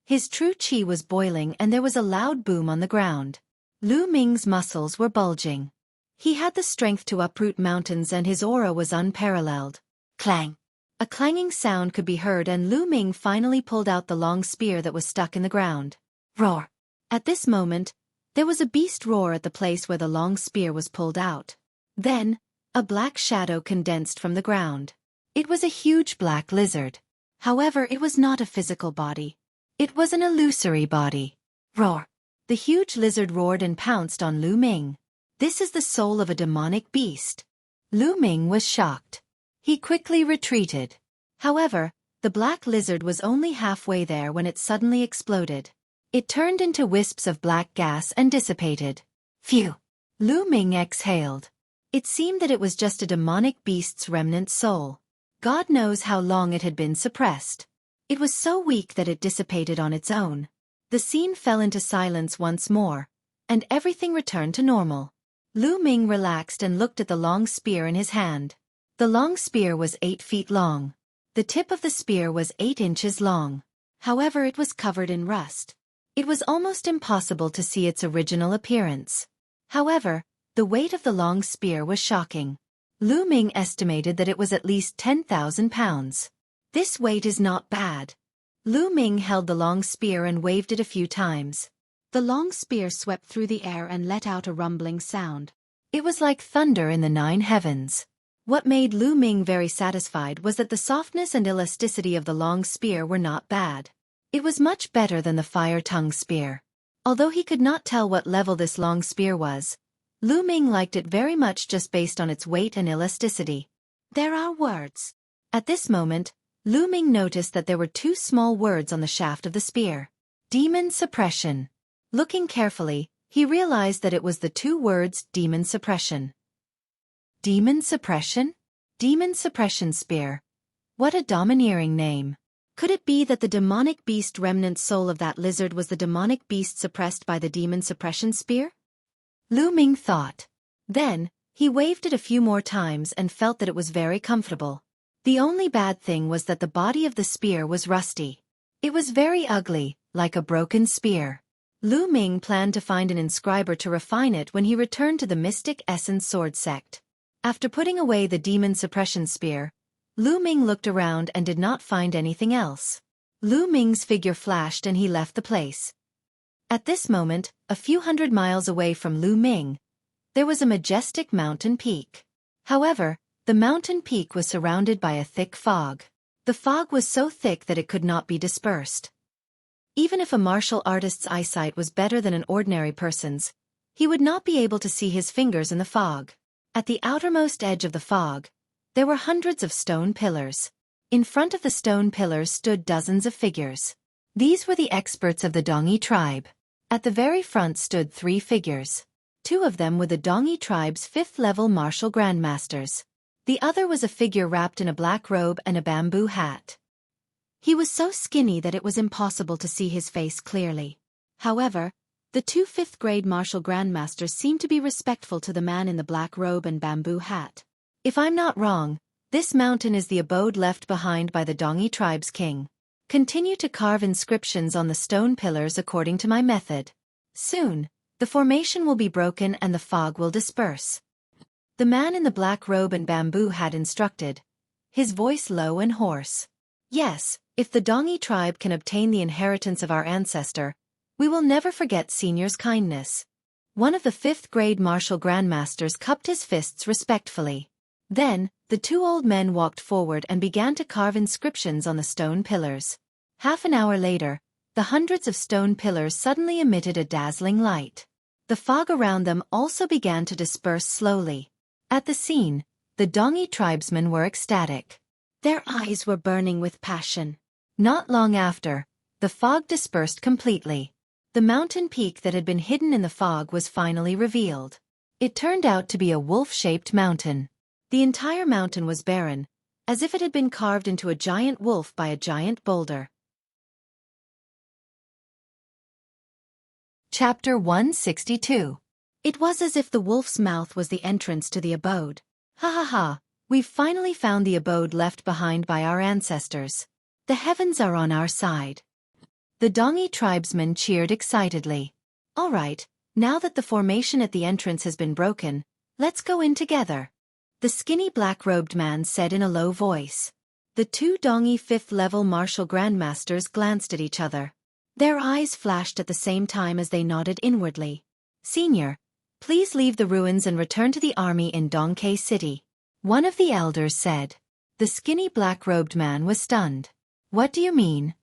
His true qi was boiling and there was a loud boom on the ground. Lu Ming's muscles were bulging. He had the strength to uproot mountains and his aura was unparalleled. Clang! A clanging sound could be heard and Lu Ming finally pulled out the long spear that was stuck in the ground. Roar! At this moment, there was a beast roar at the place where the long spear was pulled out. Then, a black shadow condensed from the ground. It was a huge black lizard. However, it was not a physical body. It was an illusory body. Roar! The huge lizard roared and pounced on Lu Ming. This is the soul of a demonic beast. Lu Ming was shocked. He quickly retreated. However, the black lizard was only halfway there when it suddenly exploded. It turned into wisps of black gas and dissipated. Phew! Lu Ming exhaled. It seemed that it was just a demonic beast's remnant soul. God knows how long it had been suppressed. It was so weak that it dissipated on its own. The scene fell into silence once more, and everything returned to normal. Lu Ming relaxed and looked at the long spear in his hand. The long spear was 8 feet long. The tip of the spear was 8 inches long. However, it was covered in rust. It was almost impossible to see its original appearance. However, the weight of the long spear was shocking. Lu Ming estimated that it was at least 10,000 pounds. This weight is not bad. Lu Ming held the long spear and waved it a few times. The long spear swept through the air and let out a rumbling sound. It was like thunder in the 9 heavens. What made Lu Ming very satisfied was that the softness and elasticity of the long spear were not bad. It was much better than the fire-tongue spear. Although he could not tell what level this long spear was, Lu Ming liked it very much just based on its weight and elasticity. There are words. At this moment, Lu Ming noticed that there were 2 small words on the shaft of the spear. Demon suppression. Looking carefully, he realized that it was the 2 words demon suppression. Demon suppression? Demon suppression spear. What a domineering name. Could it be that the demonic beast remnant soul of that lizard was the demonic beast suppressed by the demon suppression spear? Lu Ming thought. Then, he waved it a few more times and felt that it was very comfortable. The only bad thing was that the body of the spear was rusty. It was very ugly, like a broken spear. Lu Ming planned to find an inscriber to refine it when he returned to the Mystic Essence Sword sect. After putting away the demon suppression spear, Lu Ming looked around and did not find anything else. Lu Ming's figure flashed and he left the place. At this moment, a few hundred miles away from Lu Ming, there was a majestic mountain peak. However, the mountain peak was surrounded by a thick fog. The fog was so thick that it could not be dispersed. Even if a martial artist's eyesight was better than an ordinary person's, he would not be able to see his fingers in the fog. At the outermost edge of the fog, there were hundreds of stone pillars. In front of the stone pillars stood dozens of figures. These were the experts of the Dongi tribe. At the very front stood 3 figures. Two of them were the Dongi tribe's 5th-level martial grandmasters. The other was a figure wrapped in a black robe and a bamboo hat. He was so skinny that it was impossible to see his face clearly. However, the two 5th-grade martial grandmasters seemed to be respectful to the man in the black robe and bamboo hat. If I'm not wrong, this mountain is the abode left behind by the Dongi tribe's king. Continue to carve inscriptions on the stone pillars according to my method. Soon, the formation will be broken and the fog will disperse. The man in the black robe and bamboo hat instructed, his voice low and hoarse. Yes, if the Dongi tribe can obtain the inheritance of our ancestor, we will never forget Senior's kindness. One of the 5th-grade martial grandmasters cupped his fists respectfully. Then, the two old men walked forward and began to carve inscriptions on the stone pillars. Half an hour later, the hundreds of stone pillars suddenly emitted a dazzling light. The fog around them also began to disperse slowly. At the scene, the Dongi tribesmen were ecstatic. Their eyes were burning with passion. Not long after, the fog dispersed completely. The mountain peak that had been hidden in the fog was finally revealed. It turned out to be a wolf-shaped mountain. The entire mountain was barren, as if it had been carved into a giant wolf by a giant boulder. Chapter 162. It was as if the wolf's mouth was the entrance to the abode. Ha ha ha, we've finally found the abode left behind by our ancestors. The heavens are on our side. The Dongi tribesmen cheered excitedly. All right, now that the formation at the entrance has been broken, let's go in together. The skinny black-robed man said in a low voice. The two Dongi 5th-level martial grandmasters glanced at each other. Their eyes flashed at the same time as they nodded inwardly. Senior, please leave the ruins and return to the army in Dongke City. One of the elders said. The skinny black-robed man was stunned. What do you mean?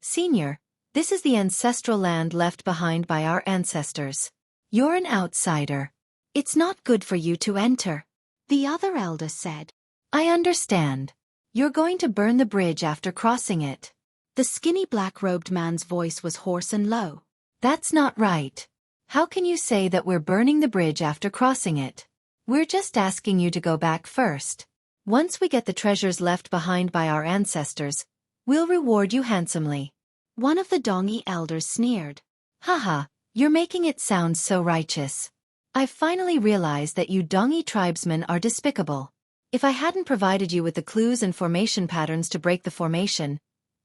Senior, this is the ancestral land left behind by our ancestors. You're an outsider. It's not good for you to enter. The other elder said. I understand. You're going to burn the bridge after crossing it. The skinny black-robed man's voice was hoarse and low. That's not right. How can you say that we're burning the bridge after crossing it? We're just asking you to go back first. Once we get the treasures left behind by our ancestors, we'll reward you handsomely. One of the Dongi elders sneered. Haha, you're making it sound so righteous. I've finally realized that you Dongi tribesmen are despicable. If I hadn't provided you with the clues and formation patterns to break the formation,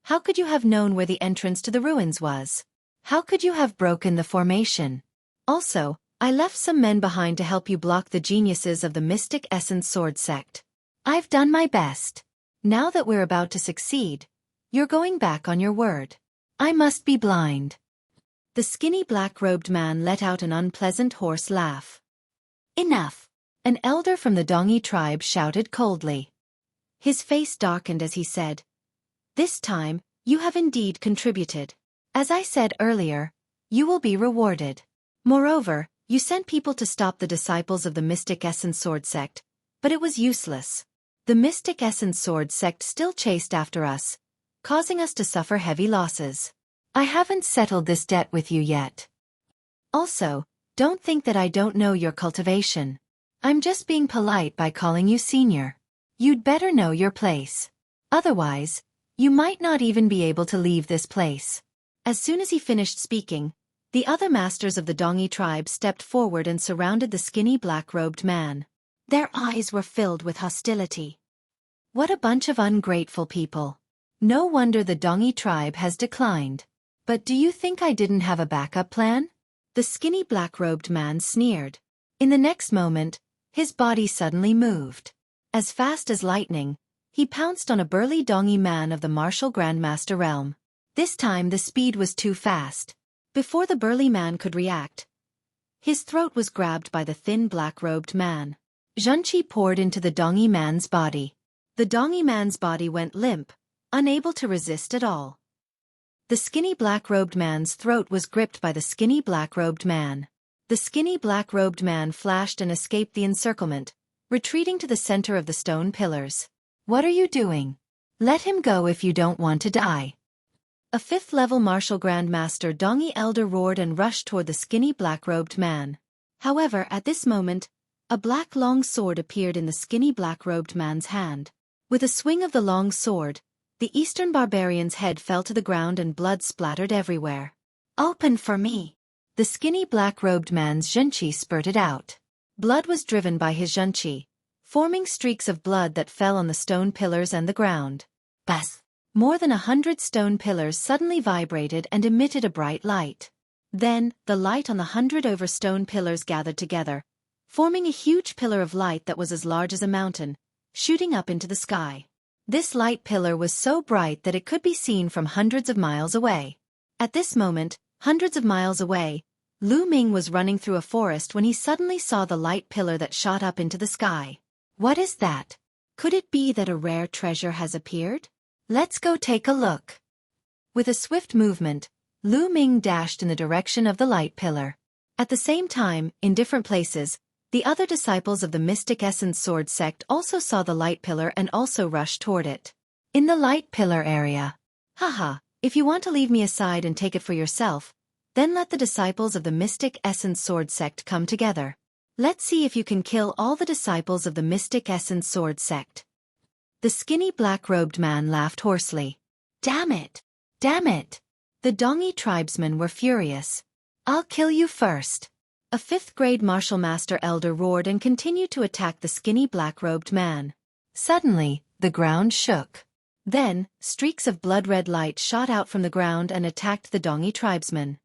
how could you have known where the entrance to the ruins was? How could you have broken the formation? Also, I left some men behind to help you block the geniuses of the Mystic Essence Sword sect. I've done my best. Now that we're about to succeed, you're going back on your word. I must be blind. The skinny black-robed man let out an unpleasant hoarse laugh. Enough! An elder from the Dongi tribe shouted coldly. His face darkened as he said, This time, you have indeed contributed. As I said earlier, you will be rewarded. Moreover, you sent people to stop the disciples of the Mystic Essence Sword sect, but it was useless. The Mystic Essence Sword sect still chased after us, causing us to suffer heavy losses. I haven't settled this debt with you yet. Also, don't think that I don't know your cultivation. I'm just being polite by calling you senior. You'd better know your place. Otherwise, you might not even be able to leave this place. As soon as he finished speaking, the other masters of the Dongi tribe stepped forward and surrounded the skinny black-robed man. Their eyes were filled with hostility. What a bunch of ungrateful people. No wonder the Dongi tribe has declined. But do you think I didn't have a backup plan? The skinny black-robed man sneered. In the next moment, his body suddenly moved. As fast as lightning, he pounced on a burly Dongi man of the martial grandmaster realm. This time the speed was too fast. Before the burly man could react, his throat was grabbed by the thin black-robed man. Xueqi poured into the Dongi man's body. The Dongi man's body went limp, unable to resist at all. The skinny black-robed man's throat was gripped by the skinny black-robed man. The skinny black-robed man flashed and escaped the encirclement, retreating to the center of the stone pillars. What are you doing? Let him go if you don't want to die. A 5th-level martial grandmaster Dongi elder roared and rushed toward the skinny black-robed man. However, at this moment, a black long sword appeared in the skinny black-robed man's hand. With a swing of the long sword, the Eastern barbarian's head fell to the ground and blood splattered everywhere. "Open for me!" The skinny black-robed man's Xueqi spurted out. Blood was driven by his Xueqi, forming streaks of blood that fell on the stone pillars and the ground. Bas! More than 100 stone pillars suddenly vibrated and emitted a bright light. Then, the light on the 100 over stone pillars gathered together, forming a huge pillar of light that was as large as a mountain, shooting up into the sky. This light pillar was so bright that it could be seen from hundreds of miles away. At this moment, hundreds of miles away, Lu Ming was running through a forest when he suddenly saw the light pillar that shot up into the sky. What is that? Could it be that a rare treasure has appeared? Let's go take a look. With a swift movement, Lu Ming dashed in the direction of the light pillar. At the same time, in different places, the other disciples of the Mystic Essence Sword sect also saw the light pillar and also rushed toward it. In the light pillar area. Haha, if you want to leave me aside and take it for yourself, then let the disciples of the Mystic Essence Sword sect come together. Let's see if you can kill all the disciples of the Mystic Essence Sword sect. The skinny black-robed man laughed hoarsely. Damn it! Damn it! The Dongi tribesmen were furious. I'll kill you first. A 5th-grade martial master elder roared and continued to attack the skinny black-robed man. Suddenly, the ground shook. Then, streaks of blood-red light shot out from the ground and attacked the Dongi tribesmen.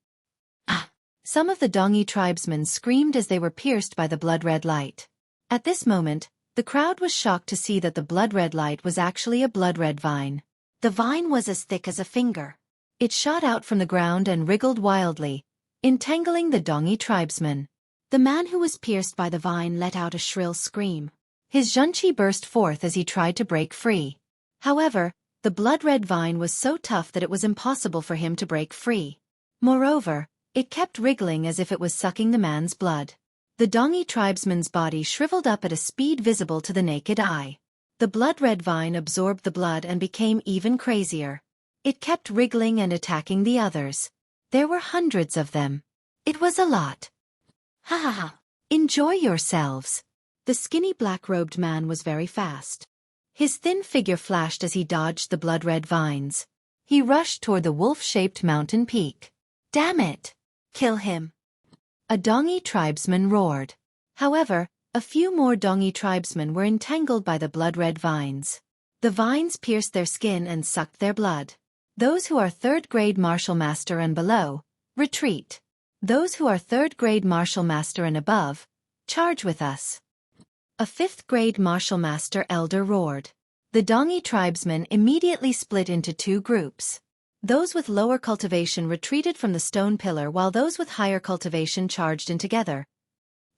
Ah! Some of the Dongi tribesmen screamed as they were pierced by the blood-red light. At this moment, the crowd was shocked to see that the blood-red light was actually a blood-red vine. The vine was as thick as a finger. It shot out from the ground and wriggled wildly, entangling the Dongi tribesmen. The man who was pierced by the vine let out a shrill scream. His Xueqi burst forth as he tried to break free. However, the blood-red vine was so tough that it was impossible for him to break free. Moreover, it kept wriggling as if it was sucking the man's blood. The Dongi tribesman's body shriveled up at a speed visible to the naked eye. The blood-red vine absorbed the blood and became even crazier. It kept wriggling and attacking the others. There were hundreds of them. It was a lot. Ha ha ha. Enjoy yourselves. The skinny black-robed man was very fast. His thin figure flashed as he dodged the blood-red vines. He rushed toward the wolf-shaped mountain peak. Damn it! Kill him! A Dongi tribesman roared. However, a few more Dongi tribesmen were entangled by the blood-red vines. The vines pierced their skin and sucked their blood. Those who are 3rd-grade martial master and below, retreat. Those who are 3rd-grade martial master and above, charge with us. A 5th-grade martial master elder roared. The Dongi tribesmen immediately split into 2 groups. Those with lower cultivation retreated from the stone pillar while those with higher cultivation charged in together.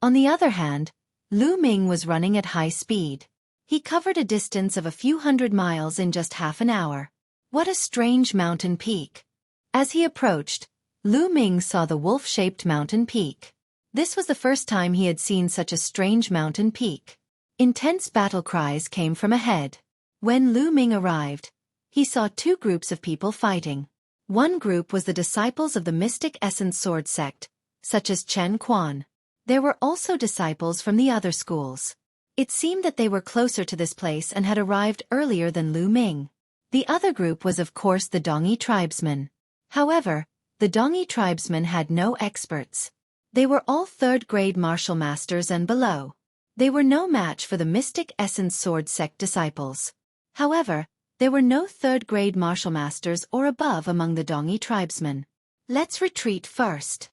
On the other hand, Lu Ming was running at high speed. He covered a distance of a few hundred miles in just half an hour. What a strange mountain peak. As he approached, Lu Ming saw the wolf-shaped mountain peak. This was the first time he had seen such a strange mountain peak. Intense battle cries came from ahead. When Lu Ming arrived, he saw 2 groups of people fighting. One group was the disciples of the Mystic Essence Sword sect, such as Chen Quan. There were also disciples from the other schools. It seemed that they were closer to this place and had arrived earlier than Lu Ming. The other group was of course the Dongi tribesmen. However, the Dongi tribesmen had no experts. They were all 3rd-grade martial masters and below. They were no match for the Mystic Essence Sword sect disciples. However, there were no 3rd-grade martial masters or above among the Dongi tribesmen. Let's retreat first.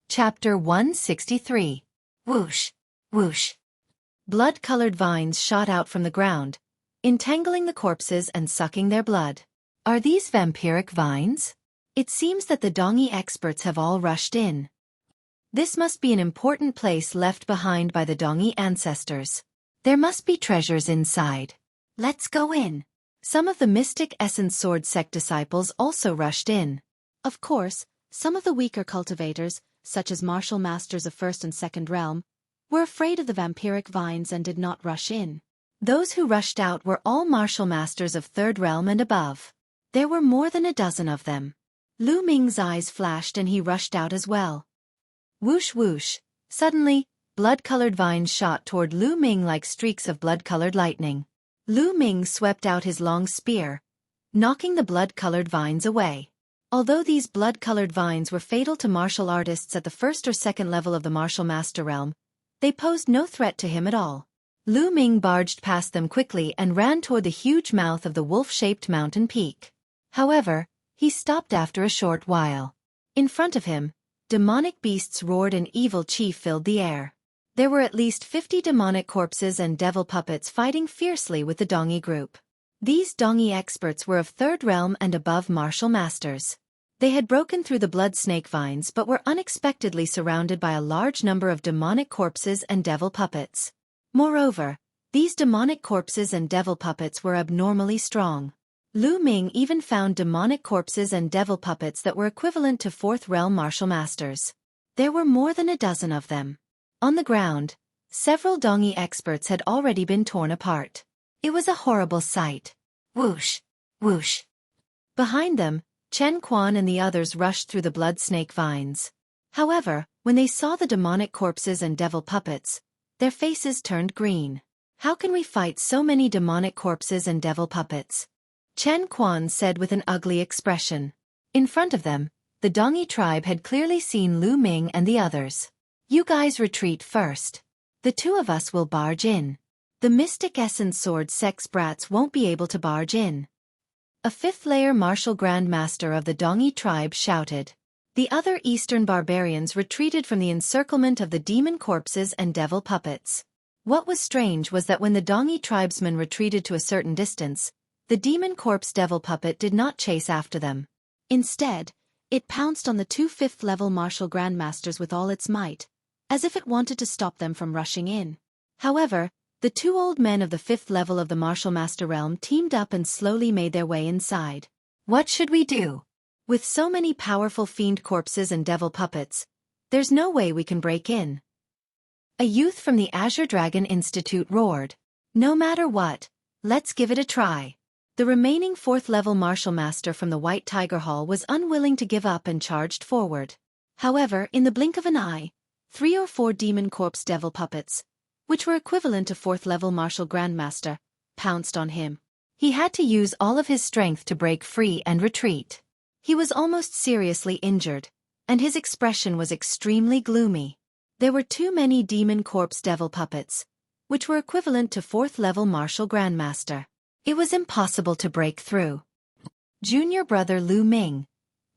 Chapter 163. Whoosh, whoosh. Blood-colored vines shot out from the ground, entangling the corpses and sucking their blood. Are these vampiric vines? It seems that the Dongi experts have all rushed in. This must be an important place left behind by the Dongi ancestors. There must be treasures inside. Let's go in. Some of the Mystic Essence Sword sect disciples also rushed in. Of course, some of the weaker cultivators, such as martial masters of 1st and 2nd realm, were afraid of the vampiric vines and did not rush in. Those who rushed out were all martial masters of 3rd realm and above. There were more than a dozen of them. Lu Ming's eyes flashed and he rushed out as well. Whoosh whoosh. Suddenly, blood-colored vines shot toward Lu Ming like streaks of blood-colored lightning. Lu Ming swept out his long spear, knocking the blood-colored vines away. Although these blood-colored vines were fatal to martial artists at the first or second level of the martial master realm, they posed no threat to him at all. Lu Ming barged past them quickly and ran toward the huge mouth of the wolf-shaped mountain peak. However, he stopped after a short while. In front of him, demonic beasts roared and evil chi filled the air. There were at least 50 demonic corpses and devil puppets fighting fiercely with the Dongi group. These Dongi experts were of third realm and above martial masters. They had broken through the blood snake vines but were unexpectedly surrounded by a large number of demonic corpses and devil puppets. Moreover, these demonic corpses and devil puppets were abnormally strong. Lu Ming even found demonic corpses and devil puppets that were equivalent to fourth realm martial masters. There were more than a dozen of them. On the ground, several Dongi experts had already been torn apart. It was a horrible sight. Whoosh! Whoosh! Behind them, Chen Quan and the others rushed through the blood snake vines. However, when they saw the demonic corpses and devil puppets, their faces turned green. How can we fight so many demonic corpses and devil puppets? Chen Quan said with an ugly expression. In front of them, the Dongi tribe had clearly seen Lu Ming and the others. You guys retreat first. The two of us will barge in. The Mystic Essence Sword Sex brats won't be able to barge in. A fifth-layer martial grandmaster of the Dongi tribe shouted. The other Eastern barbarians retreated from the encirclement of the demon corpses and devil puppets. What was strange was that when the Dongi tribesmen retreated to a certain distance, the demon corpse devil puppet did not chase after them. Instead, it pounced on the two fifth-level martial grandmasters with all its might, as if it wanted to stop them from rushing in. However, the two old men of the fifth level of the martial master realm teamed up and slowly made their way inside. What should we do? With so many powerful fiend corpses and devil puppets, there's no way we can break in. A youth from the Azure Dragon Institute roared. No matter what, let's give it a try. The remaining fourth-level martial master from the White Tiger Hall was unwilling to give up and charged forward. However, in the blink of an eye, 3 or 4 demon corpse devil puppets, which were equivalent to fourth-level martial grandmaster, pounced on him. He had to use all of his strength to break free and retreat. He was almost seriously injured, and his expression was extremely gloomy. There were too many demon corpse devil puppets, which were equivalent to fourth-level martial grandmaster. It was impossible to break through. Junior brother Lu Ming,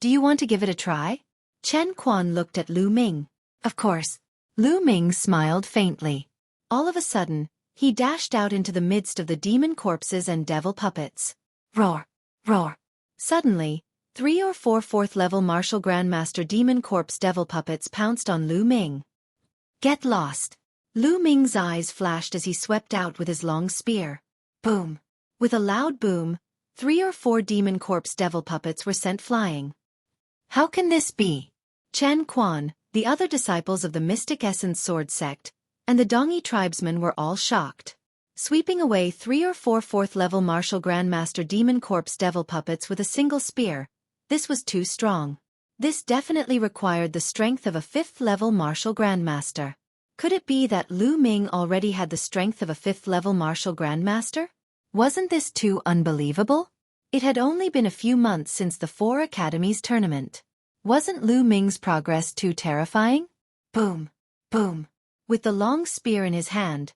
do you want to give it a try? Chen Quan looked at Lu Ming. Of course. Lu Ming smiled faintly. All of a sudden, he dashed out into the midst of the demon corpses and devil puppets. Roar! Roar! Suddenly, 3 or 4 fourth-level martial grandmaster demon corpse devil puppets pounced on Lu Ming. Get lost! Lu Ming's eyes flashed as he swept out with his long spear. Boom! With a loud boom, 3 or 4 demon corpse devil puppets were sent flying. How can this be? Chen Quan, the other disciples of the Mystic Essence Sword sect, and the Dongi tribesmen were all shocked. Sweeping away 3 or 4 fourth-level martial grandmaster demon corpse devil puppets with a single spear, this was too strong. This definitely required the strength of a fifth-level martial grandmaster. Could it be that Lu Ming already had the strength of a fifth-level martial grandmaster? Wasn't this too unbelievable? It had only been a few months since the 4 Academies tournament. Wasn't Lu Ming's progress too terrifying? Boom! Boom! With the long spear in his hand,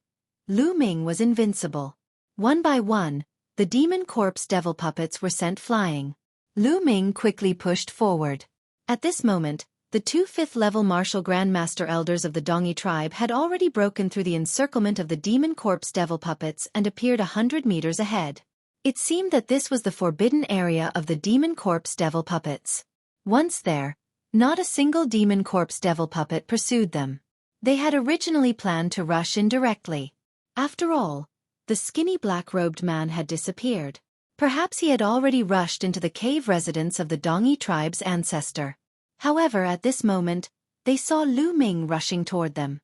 Lu Ming was invincible. One by one, the demon corpse devil puppets were sent flying. Lu Ming quickly pushed forward. At this moment, the 2 fifth-level martial grandmaster elders of the Dongi tribe had already broken through the encirclement of the demon corpse devil puppets and appeared 100 meters ahead. It seemed that this was the forbidden area of the demon corpse devil puppets. Once there, not a single demon corpse devil puppet pursued them. They had originally planned to rush in directly. After all, the skinny black-robed man had disappeared. Perhaps he had already rushed into the cave residence of the Dongi tribe's ancestor. However, at this moment, they saw Lu Ming rushing toward them.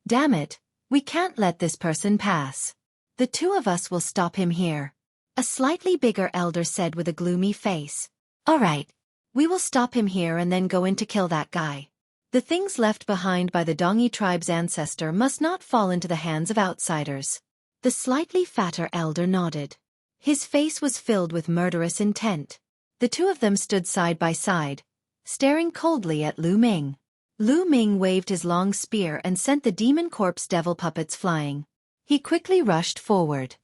Damn it, we can't let this person pass. The 2 of us will stop him here. A slightly bigger elder said with a gloomy face. All right. We will stop him here and then go in to kill that guy. The things left behind by the Dongi tribe's ancestor must not fall into the hands of outsiders. The slightly fatter elder nodded. His face was filled with murderous intent. The two of them stood side by side, staring coldly at Lu Ming. Lu Ming waved his long spear and sent the demon corpse devil puppets flying. He quickly rushed forward.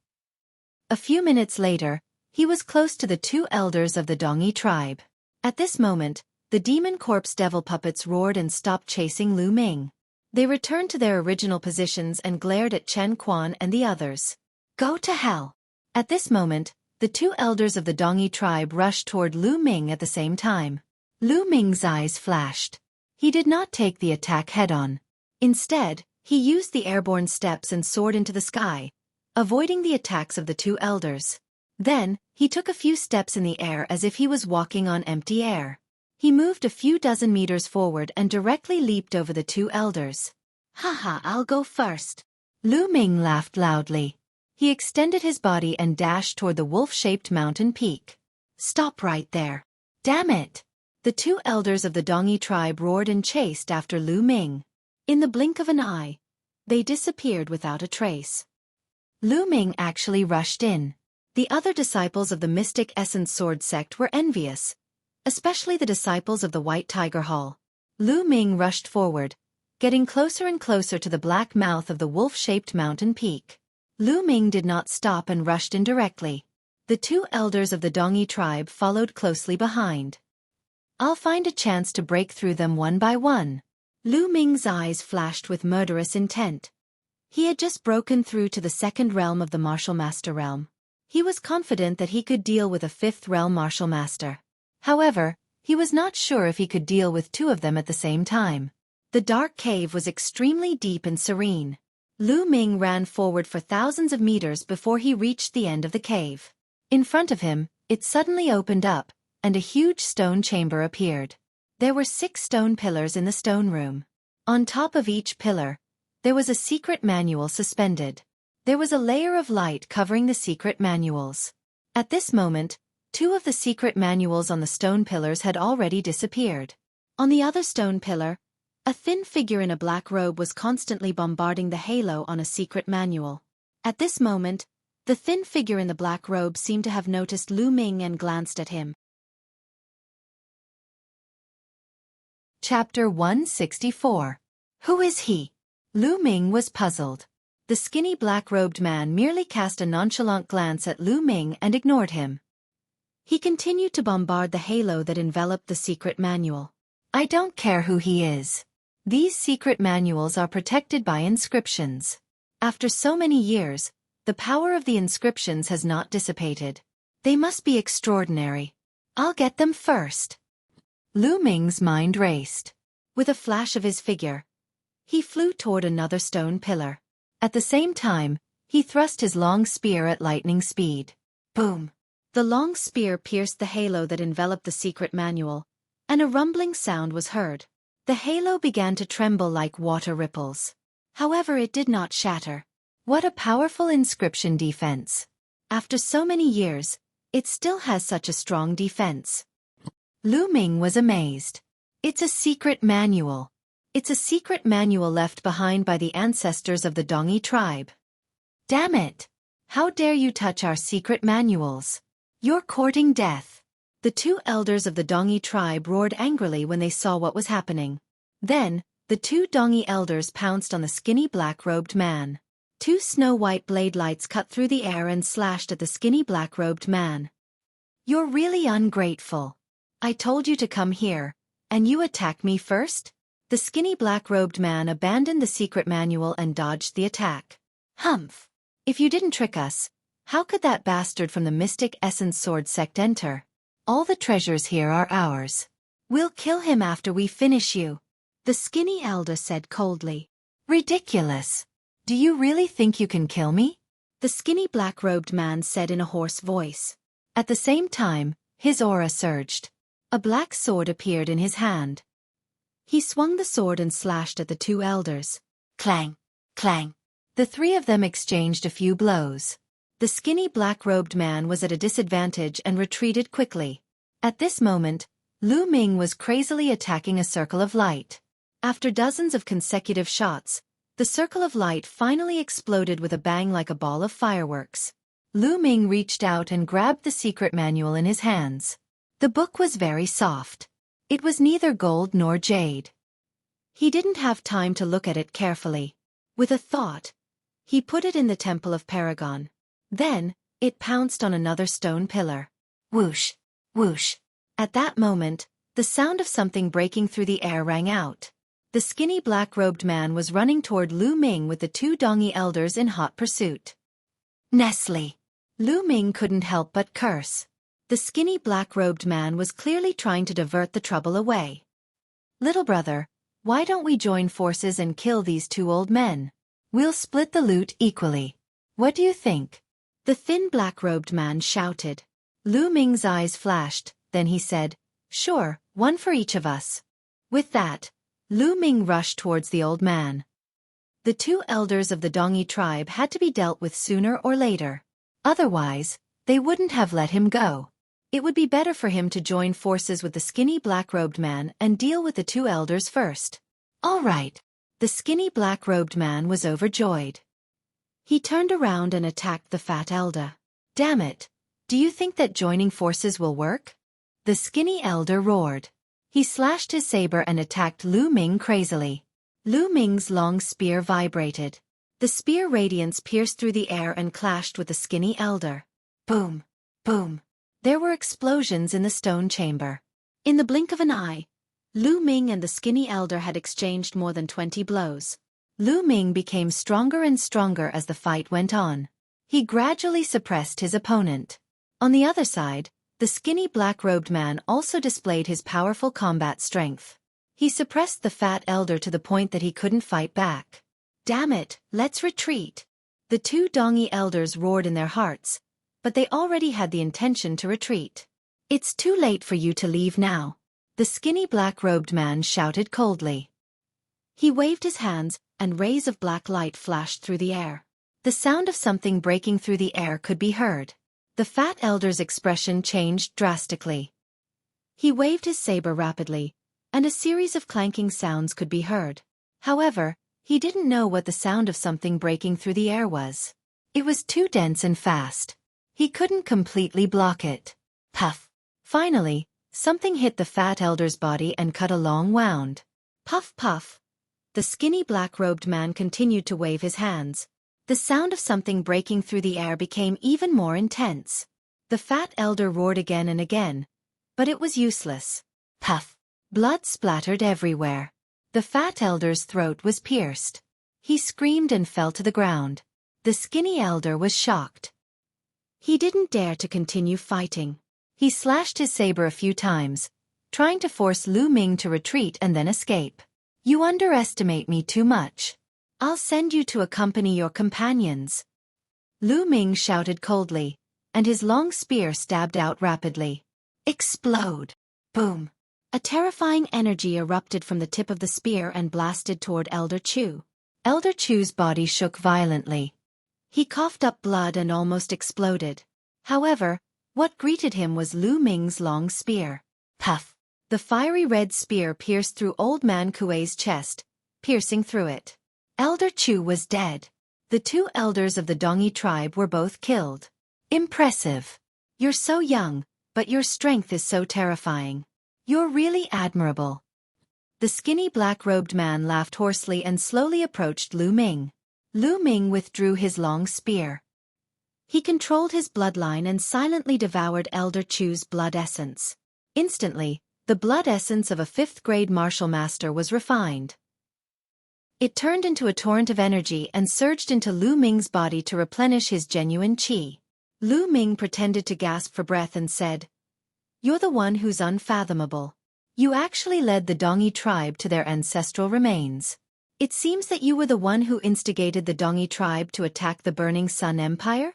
A few minutes later, he was close to the two elders of the Dongi tribe. At this moment, the demon corpse devil puppets roared and stopped chasing Lu Ming. They returned to their original positions and glared at Chen Quan and the others. Go to hell! At this moment, the two elders of the Dongi tribe rushed toward Lu Ming at the same time. Lu Ming's eyes flashed. He did not take the attack head-on. Instead, he used the airborne steps and soared into the sky, avoiding the attacks of the two elders. Then, he took a few steps in the air as if he was walking on empty air. He moved a few dozen meters forward and directly leaped over the two elders. Haha, I'll go first. Lu Ming laughed loudly. He extended his body and dashed toward the wolf-shaped mountain peak. Stop right there. Damn it! The two elders of the Dongi tribe roared and chased after Lu Ming. In the blink of an eye, they disappeared without a trace. Lu Ming actually rushed in. The other disciples of the Mystic Essence Sword sect were envious, especially the disciples of the White Tiger Hall. Lu Ming rushed forward, getting closer and closer to the black mouth of the wolf-shaped mountain peak. Lu Ming did not stop and rushed in directly. The two elders of the Dongi tribe followed closely behind. I'll find a chance to break through them one by one. Lu Ming's eyes flashed with murderous intent. He had just broken through to the second realm of the Martial Master realm. He was confident that he could deal with a fifth realm Martial Master. However, he was not sure if he could deal with two of them at the same time. The dark cave was extremely deep and serene. Lu Ming ran forward for thousands of meters before he reached the end of the cave. In front of him, it suddenly opened up, and a huge stone chamber appeared. There were 6 stone pillars in the stone room. On top of each pillar, there was a secret manual suspended. There was a layer of light covering the secret manuals. At this moment, 2 of the secret manuals on the stone pillars had already disappeared. On the other stone pillar, a thin figure in a black robe was constantly bombarding the halo on a secret manual. At this moment, the thin figure in the black robe seemed to have noticed Lu Ming and glanced at him. Chapter 164. Who is he? Lu Ming was puzzled. The skinny black-robed man merely cast a nonchalant glance at Lu Ming and ignored him. He continued to bombard the halo that enveloped the secret manual. I don't care who he is. These secret manuals are protected by inscriptions. After so many years, the power of the inscriptions has not dissipated. They must be extraordinary. I'll get them first. Lu Ming's mind raced. With a flash of his figure, he flew toward another stone pillar. At the same time, he thrust his long spear at lightning speed. Boom! The long spear pierced the halo that enveloped the secret manual, and a rumbling sound was heard. The halo began to tremble like water ripples. However, it did not shatter. What a powerful inscription defense! After so many years, it still has such a strong defense. Lu Ming was amazed. It's a secret manual. It's a secret manual left behind by the ancestors of the Dongi tribe. Damn it! How dare you touch our secret manuals? You're courting death. The 2 elders of the Dongi tribe roared angrily when they saw what was happening. Then, the 2 Dongi elders pounced on the skinny black-robed man. 2 snow-white blade lights cut through the air and slashed at the skinny black-robed man. You're really ungrateful. I told you to come here, and you attack me first? The skinny black-robed man abandoned the secret manual and dodged the attack. Humph! If you didn't trick us, how could that bastard from the Mystic Essence Sword sect enter? All the treasures here are ours. We'll kill him after we finish you. The skinny elder said coldly. Ridiculous! Do you really think you can kill me? The skinny black-robed man said in a hoarse voice. At the same time, his aura surged. A black sword appeared in his hand. He swung the sword and slashed at the 2 elders. Clang! Clang! The 3 of them exchanged a few blows. The skinny black-robed man was at a disadvantage and retreated quickly. At this moment, Lu Ming was crazily attacking a circle of light. After dozens of consecutive shots, the circle of light finally exploded with a bang like a ball of fireworks. Lu Ming reached out and grabbed the secret manual in his hands. The book was very soft. It was neither gold nor jade. He didn't have time to look at it carefully. With a thought, he put it in the Temple of Paragon. Then, it pounced on another stone pillar. Whoosh! Whoosh! At that moment, the sound of something breaking through the air rang out. The skinny black-robed man was running toward Lu Ming with the two Dongi elders in hot pursuit. Nestle! Lu Ming couldn't help but curse. The skinny black-robed man was clearly trying to divert the trouble away. Little brother, why don't we join forces and kill these two old men? We'll split the loot equally. What do you think? The thin black-robed man shouted. Lu Ming's eyes flashed, then he said, Sure, one for each of us. With that, Lu Ming rushed towards the old man. The two elders of the Dongi tribe had to be dealt with sooner or later. Otherwise, they wouldn't have let him go. It would be better for him to join forces with the skinny black-robed man and deal with the two elders first. All right. The skinny black-robed man was overjoyed. He turned around and attacked the fat elder. Damn it! Do you think that joining forces will work? The skinny elder roared. He slashed his saber and attacked Lu Ming crazily. Lu Ming's long spear vibrated. The spear radiance pierced through the air and clashed with the skinny elder. Boom! Boom! There were explosions in the stone chamber. In the blink of an eye, Lu Ming and the skinny elder had exchanged more than 20 blows. Lu Ming became stronger and stronger as the fight went on. He gradually suppressed his opponent. On the other side, the skinny black-robed man also displayed his powerful combat strength. He suppressed the fat elder to the point that he couldn't fight back. Damn it, let's retreat! The two Dongi elders roared in their hearts, but they already had the intention to retreat. It's too late for you to leave now, the skinny black-robed man shouted coldly. He waved his hands, and rays of black light flashed through the air. The sound of something breaking through the air could be heard. The fat elder's expression changed drastically. He waved his saber rapidly, and a series of clanking sounds could be heard. However, he didn't know what the sound of something breaking through the air was. It was too dense and fast. He couldn't completely block it. Puff! Finally, something hit the fat elder's body and cut a long wound. Puff puff! The skinny black-robed man continued to wave his hands. The sound of something breaking through the air became even more intense. The fat elder roared again and again, but it was useless. Puff! Blood splattered everywhere. The fat elder's throat was pierced. He screamed and fell to the ground. The skinny elder was shocked. He didn't dare to continue fighting. He slashed his saber a few times, trying to force Lu Ming to retreat and then escape. You underestimate me too much. I'll send you to accompany your companions. Lu Ming shouted coldly, and his long spear stabbed out rapidly. Explode! Boom! A terrifying energy erupted from the tip of the spear and blasted toward Elder Chu. Elder Chu's body shook violently. He coughed up blood and almost exploded. However, what greeted him was Lu Ming's long spear. Puff! The fiery red spear pierced through Old Man Kuei's chest, piercing through it. Elder Chu was dead. The two elders of the Dongi tribe were both killed. Impressive. You're so young, but your strength is so terrifying. You're really admirable. The skinny black-robed man laughed hoarsely and slowly approached Lu Ming. Lu Ming withdrew his long spear. He controlled his bloodline and silently devoured Elder Chu's blood essence. Instantly, the blood essence of a 5th-grade martial master was refined. It turned into a torrent of energy and surged into Lu Ming's body to replenish his genuine qi. Lu Ming pretended to gasp for breath and said, You're the one who's unfathomable. You actually led the Dongi tribe to their ancestral remains. It seems that you were the one who instigated the Dongi tribe to attack the Burning Sun Empire?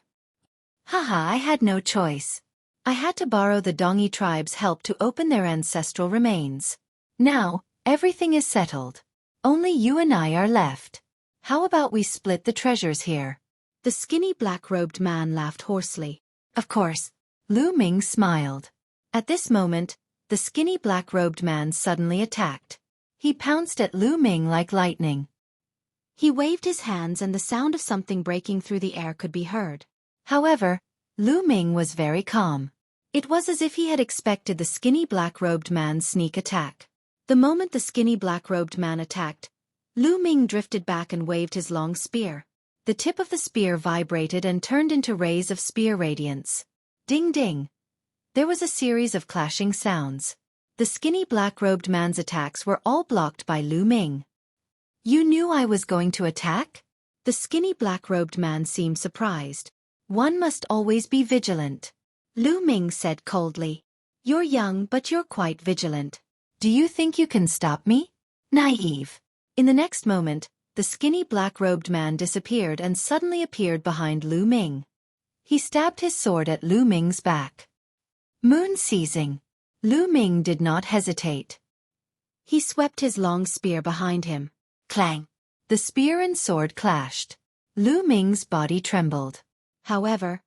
Haha, I had no choice. I had to borrow the Dongi tribe's help to open their ancestral remains. Now, everything is settled. Only you and I are left. How about we split the treasures here? The skinny black-robed man laughed hoarsely. Of course. Lu Ming smiled. At this moment, the skinny black-robed man suddenly attacked. He pounced at Lu Ming like lightning. He waved his hands and the sound of something breaking through the air could be heard. However, Lu Ming was very calm. It was as if he had expected the skinny black-robed man's sneak attack. The moment the skinny black-robed man attacked, Lu Ming drifted back and waved his long spear. The tip of the spear vibrated and turned into rays of spear radiance. Ding ding! There was a series of clashing sounds. The skinny black-robed man's attacks were all blocked by Lu Ming. "You knew I was going to attack?" The skinny black-robed man seemed surprised. "One must always be vigilant," Lu Ming said coldly. "You're young but you're quite vigilant. Do you think you can stop me? Naive." In the next moment, the skinny black-robed man disappeared and suddenly appeared behind Lu Ming. He stabbed his sword at Lu Ming's back. Moon seizing. Lu Ming did not hesitate. He swept his long spear behind him. Clang! The spear and sword clashed. Lu Ming's body trembled. However,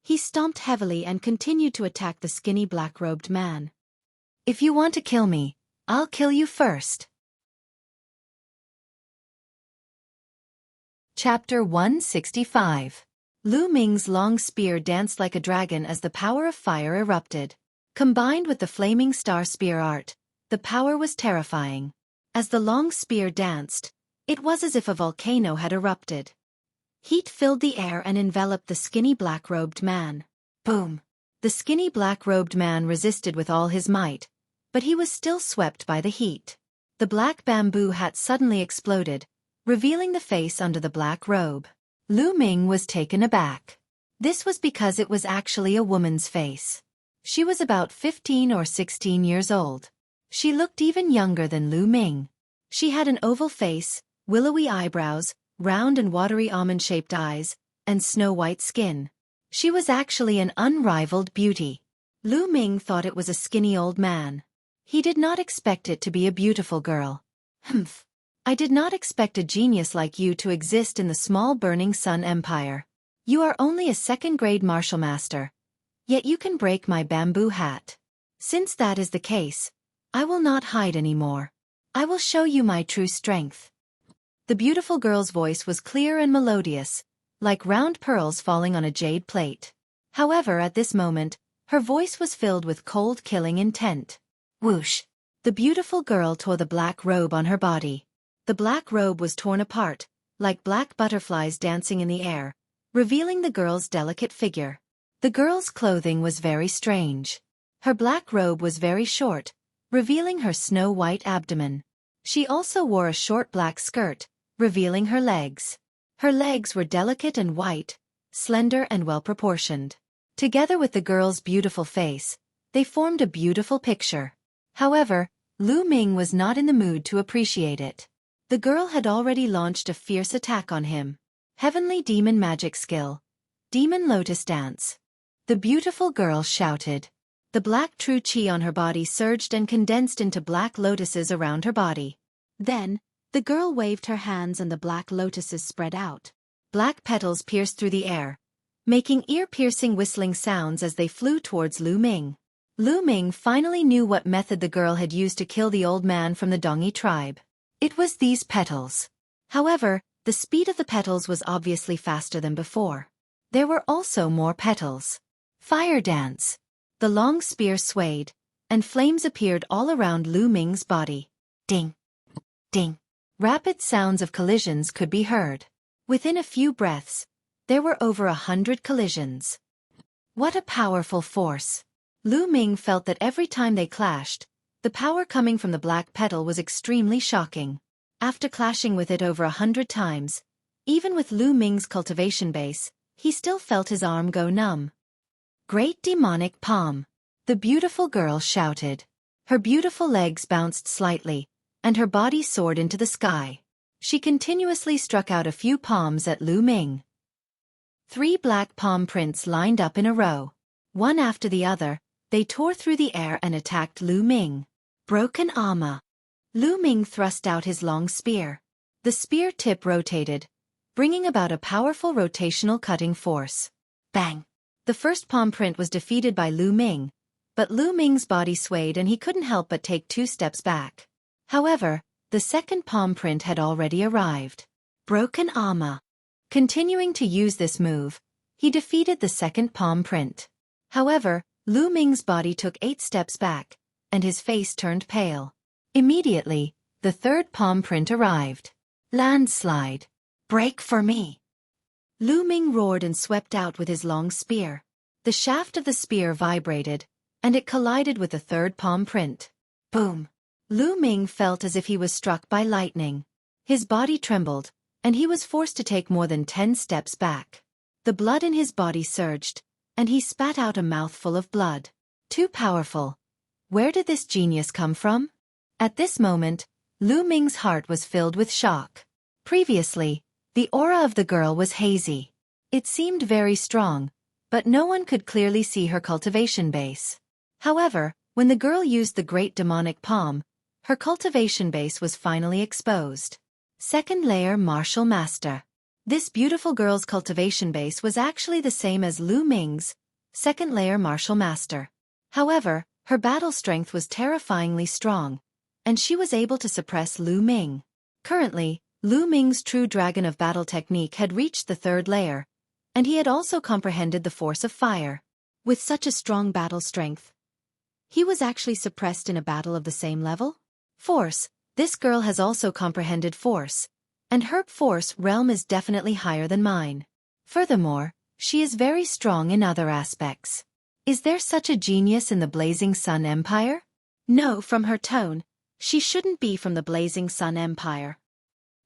he stomped heavily and continued to attack the skinny black-robed man. "If you want to kill me, I'll kill you first." Chapter 165. Lu Ming's long spear danced like a dragon as the power of fire erupted. Combined with the flaming star spear art, the power was terrifying. As the long spear danced, it was as if a volcano had erupted. Heat filled the air and enveloped the skinny black-robed man. Boom! The skinny black-robed man resisted with all his might, but he was still swept by the heat. The black bamboo hat suddenly exploded, revealing the face under the black robe. Lu Ming was taken aback. This was because it was actually a woman's face. She was about 15 or 16 years old. She looked even younger than Lu Ming. She had an oval face, willowy eyebrows, round and watery almond-shaped eyes, and snow-white skin. She was actually an unrivaled beauty. Lu Ming thought it was a skinny old man. He did not expect it to be a beautiful girl. "Humph. I did not expect a genius like you to exist in the small burning sun empire. You are only a second-grade martial master, yet you can break my bamboo hat. Since that is the case, I will not hide anymore. I will show you my true strength." The beautiful girl's voice was clear and melodious, like round pearls falling on a jade plate. However, at this moment, her voice was filled with cold killing intent. Whoosh! The beautiful girl tore the black robe on her body. The black robe was torn apart, like black butterflies dancing in the air, revealing the girl's delicate figure. The girl's clothing was very strange. Her black robe was very short, revealing her snow-white abdomen. She also wore a short black skirt, revealing her legs. Her legs were delicate and white, slender and well-proportioned. Together with the girl's beautiful face, they formed a beautiful picture. However, Lu Ming was not in the mood to appreciate it. The girl had already launched a fierce attack on him. Heavenly demon magic skill. Demon lotus dance. The beautiful girl shouted. The black true chi on her body surged and condensed into black lotuses around her body. Then, the girl waved her hands and the black lotuses spread out. Black petals pierced through the air, making ear-piercing whistling sounds as they flew towards Lu Ming. Lu Ming finally knew what method the girl had used to kill the old man from the Dongi tribe. It was these petals. However, the speed of the petals was obviously faster than before. There were also more petals. Fire dance. The long spear swayed, and flames appeared all around Lu Ming's body. Ding! Ding! Rapid sounds of collisions could be heard. Within a few breaths, there were over 100 collisions. What a powerful force! Lu Ming felt that every time they clashed, the power coming from the black petal was extremely shocking. After clashing with it over 100 times, even with Lu Ming's cultivation base, he still felt his arm go numb. Great demonic palm! The beautiful girl shouted. Her beautiful legs bounced slightly, and her body soared into the sky. She continuously struck out a few palms at Lu Ming. 3 black palm prints lined up in a row. One after the other, they tore through the air and attacked Lu Ming. Broken armor. Lu Ming thrust out his long spear. The spear tip rotated, bringing about a powerful rotational cutting force. Bang! The first palm print was defeated by Lu Ming, But Lu Ming's body swayed and he couldn't help but take 2 steps back. However, the second palm print had already arrived. Broken armor. Continuing to use this move, he defeated the second palm print. However, Lu Ming's body took 8 steps back, and his face turned pale. Immediately, the third palm print arrived. Landslide. Break for me. Lu Ming roared and swept out with his long spear. The shaft of the spear vibrated, and it collided with the third palm print. Boom. Lu Ming felt as if he was struck by lightning. His body trembled, and he was forced to take more than 10 steps back. The blood in his body surged, and he spat out a mouthful of blood. Too powerful. Where did this genius come from? At this moment, Lu Ming's heart was filled with shock. Previously, the aura of the girl was hazy. It seemed very strong, but no one could clearly see her cultivation base. However, when the girl used the great demonic palm, her cultivation base was finally exposed. Second layer martial master. This beautiful girl's cultivation base was actually the same as Lu Ming's, second layer martial master. However, her battle strength was terrifyingly strong, and she was able to suppress Lu Ming. Currently, Lu Ming's true dragon of battle technique had reached the 3rd layer, and he had also comprehended the force of fire. With such a strong battle strength, he was actually suppressed in a battle of the same level? Force. This girl has also comprehended force, and her force realm is definitely higher than mine. Furthermore, she is very strong in other aspects. Is there such a genius in the Blazing Sun Empire? No, from her tone, she shouldn't be from the Blazing Sun Empire.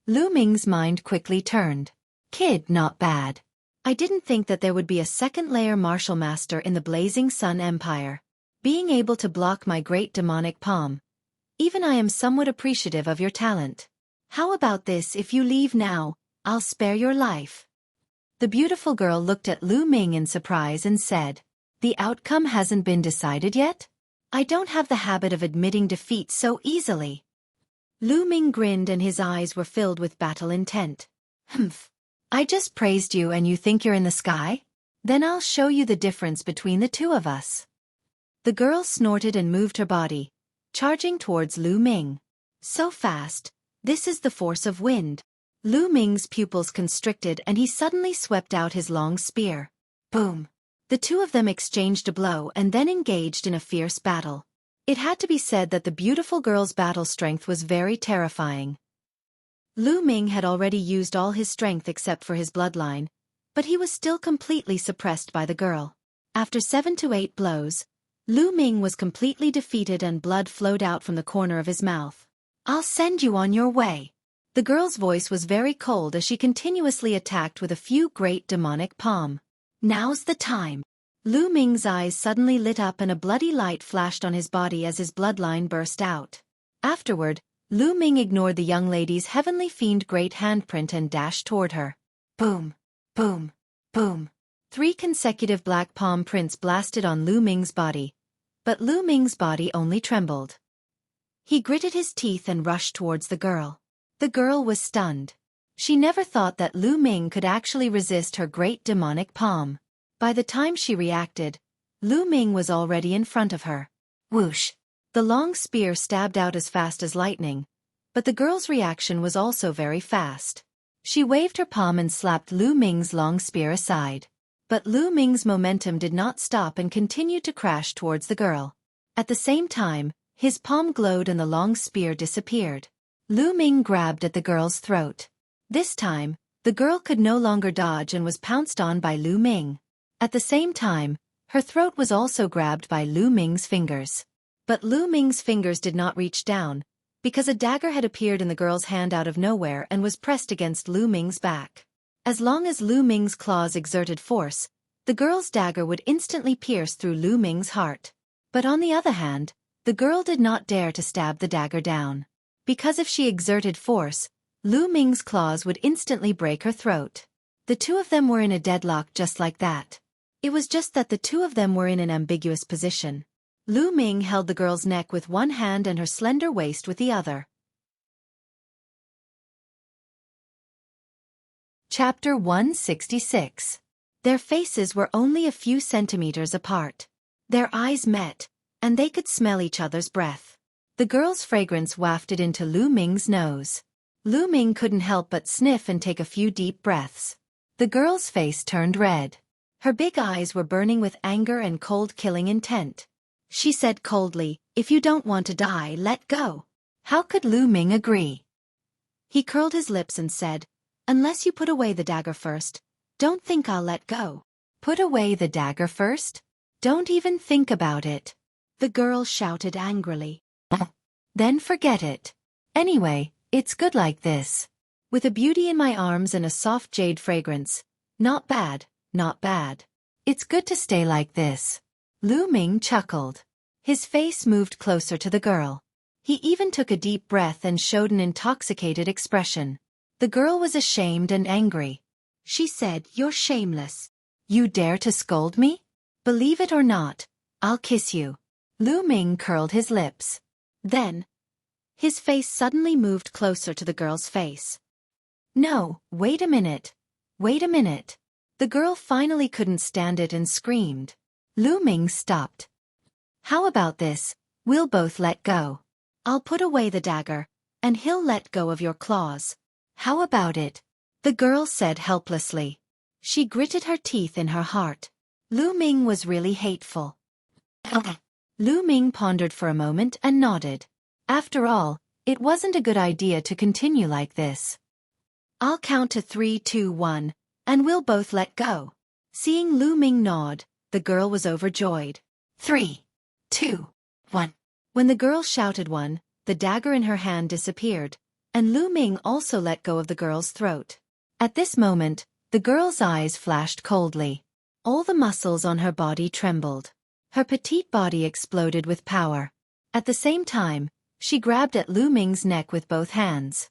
Lu Ming's mind quickly turned. Kid, not bad. I didn't think that there would be a second-layer martial master in the Blazing Sun Empire. Being able to block my great demonic palm. Even I am somewhat appreciative of your talent. How about this? If you leave now, I'll spare your life. The beautiful girl looked at Lu Ming in surprise and said, The outcome hasn't been decided yet? I don't have the habit of admitting defeat so easily. Lu Ming grinned and his eyes were filled with battle intent. Humph. I just praised you and you think you're in the sky? Then I'll show you the difference between the two of us. The girl snorted and moved her body, charging towards Lu Ming. So fast, this is the force of wind. Lu Ming's pupils constricted and he suddenly swept out his long spear. Boom. The two of them exchanged a blow and then engaged in a fierce battle. It had to be said that the beautiful girl's battle strength was very terrifying. Lu Ming had already used all his strength except for his bloodline, but he was still completely suppressed by the girl. After 7 to 8 blows, Lu Ming was completely defeated and blood flowed out from the corner of his mouth. I'll send you on your way. The girl's voice was very cold as she continuously attacked with a few great demonic palm. Now's the time. Lu Ming's eyes suddenly lit up and a bloody light flashed on his body as his bloodline burst out. Afterward, Lu Ming ignored the young lady's heavenly fiend great handprint and dashed toward her. Boom, boom, boom. 3 consecutive black palm prints blasted on Lu Ming's body, but Lu Ming's body only trembled. He gritted his teeth and rushed towards the girl. The girl was stunned. She never thought that Lu Ming could actually resist her great demonic palm. By the time she reacted, Lu Ming was already in front of her. Whoosh! The long spear stabbed out as fast as lightning, but the girl's reaction was also very fast. She waved her palm and slapped Lu Ming's long spear aside. But Lu Ming's momentum did not stop and continued to crash towards the girl. At the same time, his palm glowed and the long spear disappeared. Lu Ming grabbed at the girl's throat. This time, the girl could no longer dodge and was pounced on by Lu Ming. At the same time, her throat was also grabbed by Lu Ming's fingers. But Lu Ming's fingers did not reach down, because a dagger had appeared in the girl's hand out of nowhere and was pressed against Lu Ming's back. As long as Lu Ming's claws exerted force, the girl's dagger would instantly pierce through Lu Ming's heart. But on the other hand, the girl did not dare to stab the dagger down. Because if she exerted force, Lu Ming's claws would instantly break her throat. The two of them were in a deadlock just like that. It was just that the two of them were in an ambiguous position. Lu Ming held the girl's neck with one hand and her slender waist with the other. Chapter 166. Their faces were only a few centimeters apart. Their eyes met, and they could smell each other's breath. The girl's fragrance wafted into Lu Ming's nose. Lu Ming couldn't help but sniff and take a few deep breaths. The girl's face turned red. Her big eyes were burning with anger and cold-killing intent. She said coldly, "If you don't want to die, let go." How could Lu Ming agree? He curled his lips and said, "Unless you put away the dagger first, don't think I'll let go." "Put away the dagger first? Don't even think about it," the girl shouted angrily. "Then forget it. Anyway, it's good like this. With a beauty in my arms and a soft jade fragrance. Not bad, not bad. It's good to stay like this." Lu Ming chuckled. His face moved closer to the girl. He even took a deep breath and showed an intoxicated expression. The girl was ashamed and angry. She said, "You're shameless. You dare to scold me? Believe it or not, I'll kiss you." Lu Ming curled his lips. Then, his face suddenly moved closer to the girl's face. "No, wait a minute. Wait a minute." The girl finally couldn't stand it and screamed. Lu Ming stopped. "How about this? We'll both let go. I'll put away the dagger, and he'll let go of your claws. How about it?" the girl said helplessly. She gritted her teeth in her heart. Lu Ming was really hateful. Lu Ming pondered for a moment and nodded. After all, it wasn't a good idea to continue like this. "I'll count to 3, 2, 1, and we'll both let go." Seeing Lu Ming nod, the girl was overjoyed. 3, 2, 1. When the girl shouted 1, the dagger in her hand disappeared, and Lu Ming also let go of the girl's throat. At this moment, the girl's eyes flashed coldly. All the muscles on her body trembled. Her petite body exploded with power. At the same time, she grabbed at Lu Ming's neck with both hands.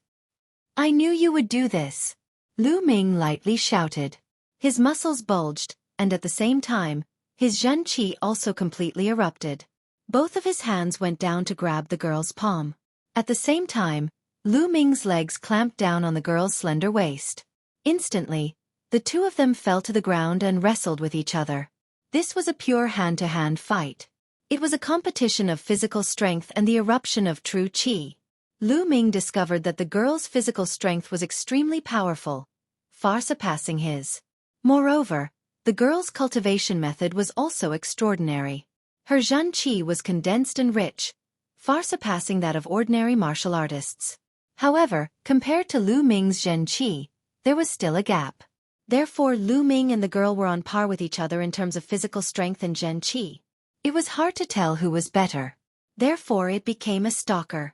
"I knew you would do this," Lu Ming lightly shouted. His muscles bulged, and at the same time, his Zhen Qi also completely erupted. Both of his hands went down to grab the girl's palm. At the same time, Lu Ming's legs clamped down on the girl's slender waist. Instantly, the two of them fell to the ground and wrestled with each other. This was a pure hand-to-hand fight. It was a competition of physical strength and the eruption of true qi. Lu Ming discovered that the girl's physical strength was extremely powerful, far surpassing his. Moreover, the girl's cultivation method was also extraordinary. Her Zhen Qi was condensed and rich, far surpassing that of ordinary martial artists. However, compared to Lu Ming's Zhen Qi, there was still a gap. Therefore, Lu Ming and the girl were on par with each other in terms of physical strength and Zhen Qi. It was hard to tell who was better. Therefore, it became a stalker.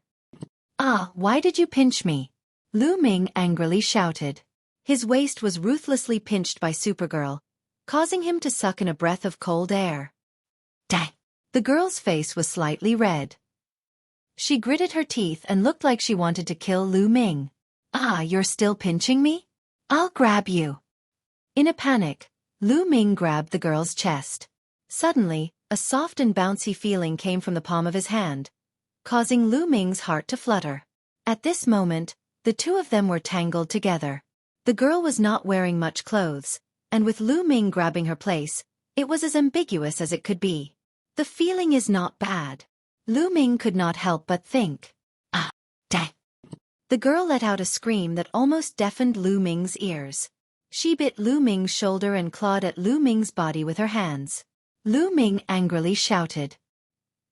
"Ah, why did you pinch me?" Lu Ming angrily shouted. His waist was ruthlessly pinched by Supergirl, causing him to suck in a breath of cold air. "Dang!" The girl's face was slightly red. She gritted her teeth and looked like she wanted to kill Lu Ming. "Ah, you're still pinching me? I'll grab you." In a panic, Lu Ming grabbed the girl's chest. Suddenly, a soft and bouncy feeling came from the palm of his hand, causing Lu Ming's heart to flutter. At this moment, the two of them were tangled together. The girl was not wearing much clothes, and with Lu Ming grabbing her place, it was as ambiguous as it could be. The feeling is not bad. Lu Ming could not help but think. "Ah, dang." The girl let out a scream that almost deafened Lu Ming's ears. She bit Lu Ming's shoulder and clawed at Lu Ming's body with her hands. Lu Ming angrily shouted.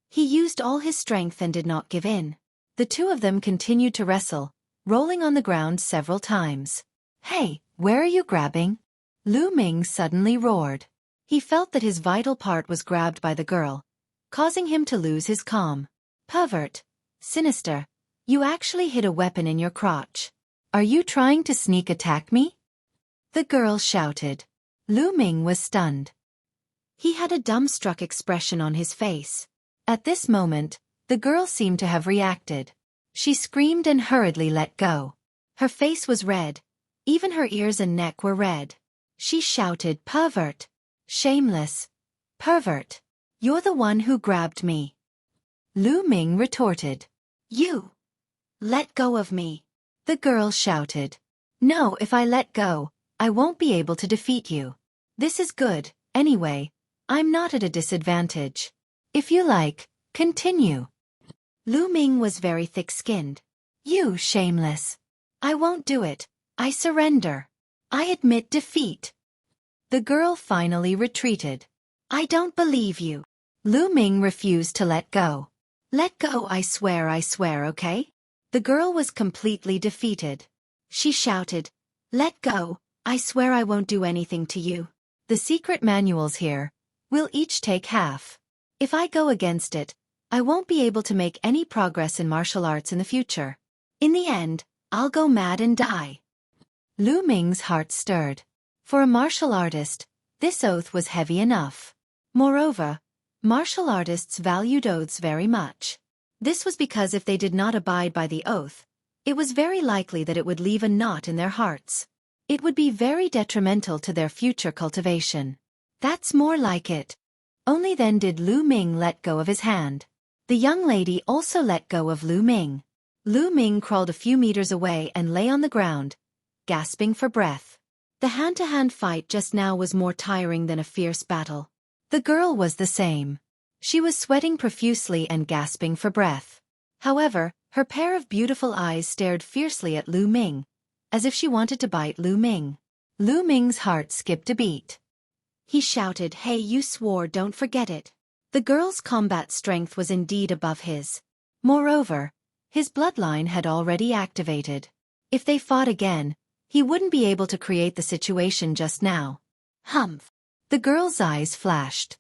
He used all his strength and did not give in. The two of them continued to wrestle, rolling on the ground several times. "Hey, where are you grabbing?" Lu Ming suddenly roared. He felt that his vital part was grabbed by the girl, causing him to lose his calm. "Pervert. Sinister. You actually hid a weapon in your crotch. Are you trying to sneak attack me?" The girl shouted. Lu Ming was stunned. He had a dumbstruck expression on his face. At this moment, the girl seemed to have reacted. She screamed and hurriedly let go. Her face was red. Even her ears and neck were red. She shouted, "Pervert! Shameless! Pervert! You're the one who grabbed me!" Lu Ming retorted. "You! Let go of me!" The girl shouted. "No, if I let go, I won't be able to defeat you. This is good, anyway. I'm not at a disadvantage. If you like, Continue. Lu Ming was very thick-skinned. You shameless. I won't do it. I surrender. I admit defeat. The girl finally retreated. I don't believe you. Lu Ming refused to let go. Let go, I swear, okay? The girl was completely defeated. She shouted, let go, I swear I won't do anything to you. The secret manual's here. We'll each take half. If I go against it, I won't be able to make any progress in martial arts in the future. In the end, I'll go mad and die. Lu Ming's heart stirred. For a martial artist, this oath was heavy enough. Moreover, martial artists valued oaths very much. This was because if they did not abide by the oath, it was very likely that it would leave a knot in their hearts. It would be very detrimental to their future cultivation. That's more like it. Only then did Lu Ming let go of his hand. The young lady also let go of Lu Ming. Lu Ming crawled a few meters away and lay on the ground, gasping for breath. The hand-to-hand fight just now was more tiring than a fierce battle. The girl was the same. She was sweating profusely and gasping for breath. However, her pair of beautiful eyes stared fiercely at Lu Ming, as if she wanted to bite Lu Ming. Lu Ming's heart skipped a beat. He shouted, hey, you swore, don't forget it. The girl's combat strength was indeed above his. Moreover, his bloodline had already activated. If they fought again, he wouldn't be able to create the situation just now. Humph. The girl's eyes flashed.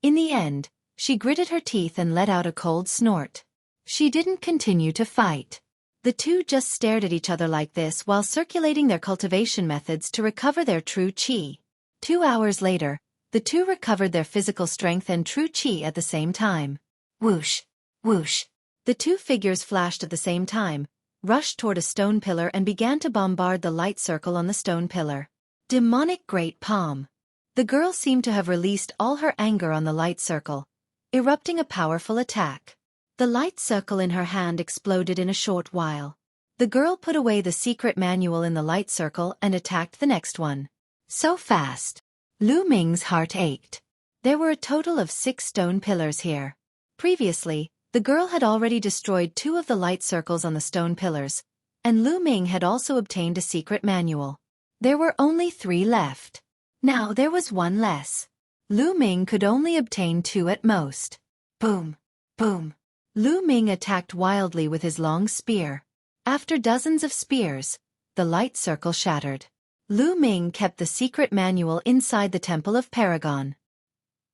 In the end, she gritted her teeth and let out a cold snort. She didn't continue to fight. The two just stared at each other like this while circulating their cultivation methods to recover their true qi. 2 hours later, the two recovered their physical strength and true qi at the same time. Whoosh, whoosh. The two figures flashed at the same time, rushed toward a stone pillar and began to bombard the light circle on the stone pillar. Demonic great palm. The girl seemed to have released all her anger on the light circle, erupting a powerful attack. The light circle in her hand exploded in a short while. The girl put away the secret manual in the light circle and attacked the next one. So fast. Lu Ming's heart ached. There were a total of 6 stone pillars here. Previously, the girl had already destroyed 2 of the light circles on the stone pillars, and Lu Ming had also obtained a secret manual. There were only 3 left. Now there was 1 less. Lu Ming could only obtain 2 at most. Boom, boom. Lu Ming attacked wildly with his long spear. After dozens of spears, the light circle shattered. Lu Ming kept the secret manual inside the Temple of Paragon.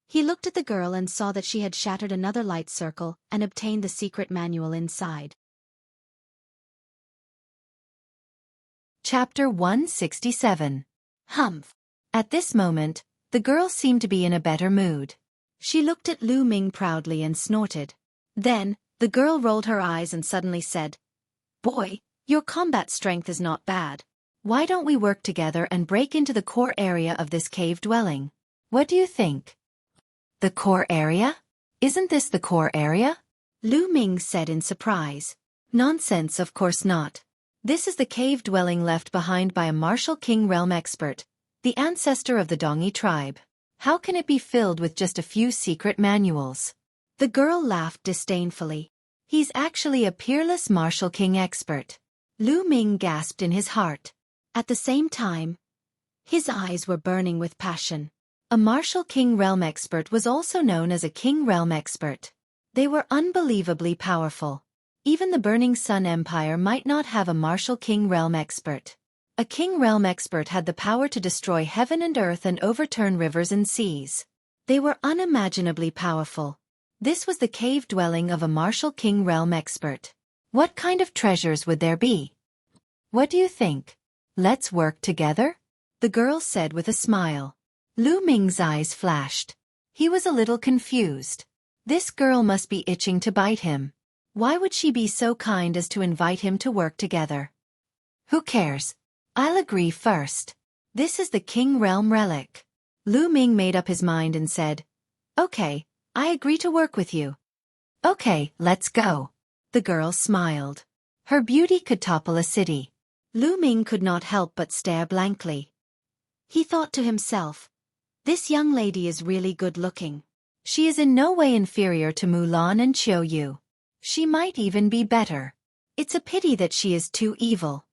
He looked at the girl and saw that she had shattered another light circle and obtained the secret manual inside. Chapter 167. Humph. At this moment, the girl seemed to be in a better mood. She looked at Lu Ming proudly and snorted. Then, the girl rolled her eyes and suddenly said, Boy, your combat strength is not bad. Why don't we work together and break into the core area of this cave dwelling? What do you think? The core area? Isn't this the core area? Lu Ming said in surprise. Nonsense, of course not. This is the cave dwelling left behind by a martial king realm expert, the ancestor of the Dongi tribe. How can it be filled with just a few secret manuals? The girl laughed disdainfully. He's actually a peerless martial king expert. Lu Ming gasped in his heart. At the same time, his eyes were burning with passion. A martial king realm expert was also known as a king realm expert. They were unbelievably powerful. Even the Burning Sun Empire might not have a martial king realm expert. A king realm expert had the power to destroy heaven and earth and overturn rivers and seas. They were unimaginably powerful. This was the cave dwelling of a martial king realm expert. What kind of treasures would there be? What do you think? Let's work together? The girl said with a smile. Lu Ming's eyes flashed. He was a little confused. This girl must be itching to bite him. Why would she be so kind as to invite him to work together? Who cares? I'll agree first. This is the King Realm relic. Lu Ming made up his mind and said, Okay, I agree to work with you. Okay, let's go. The girl smiled. Her beauty could topple a city. Lu Ming could not help but stare blankly. He thought to himself, this young lady is really good looking. She is in no way inferior to Mulan and Xueqi. She might even be better. It's a pity that she is too evil.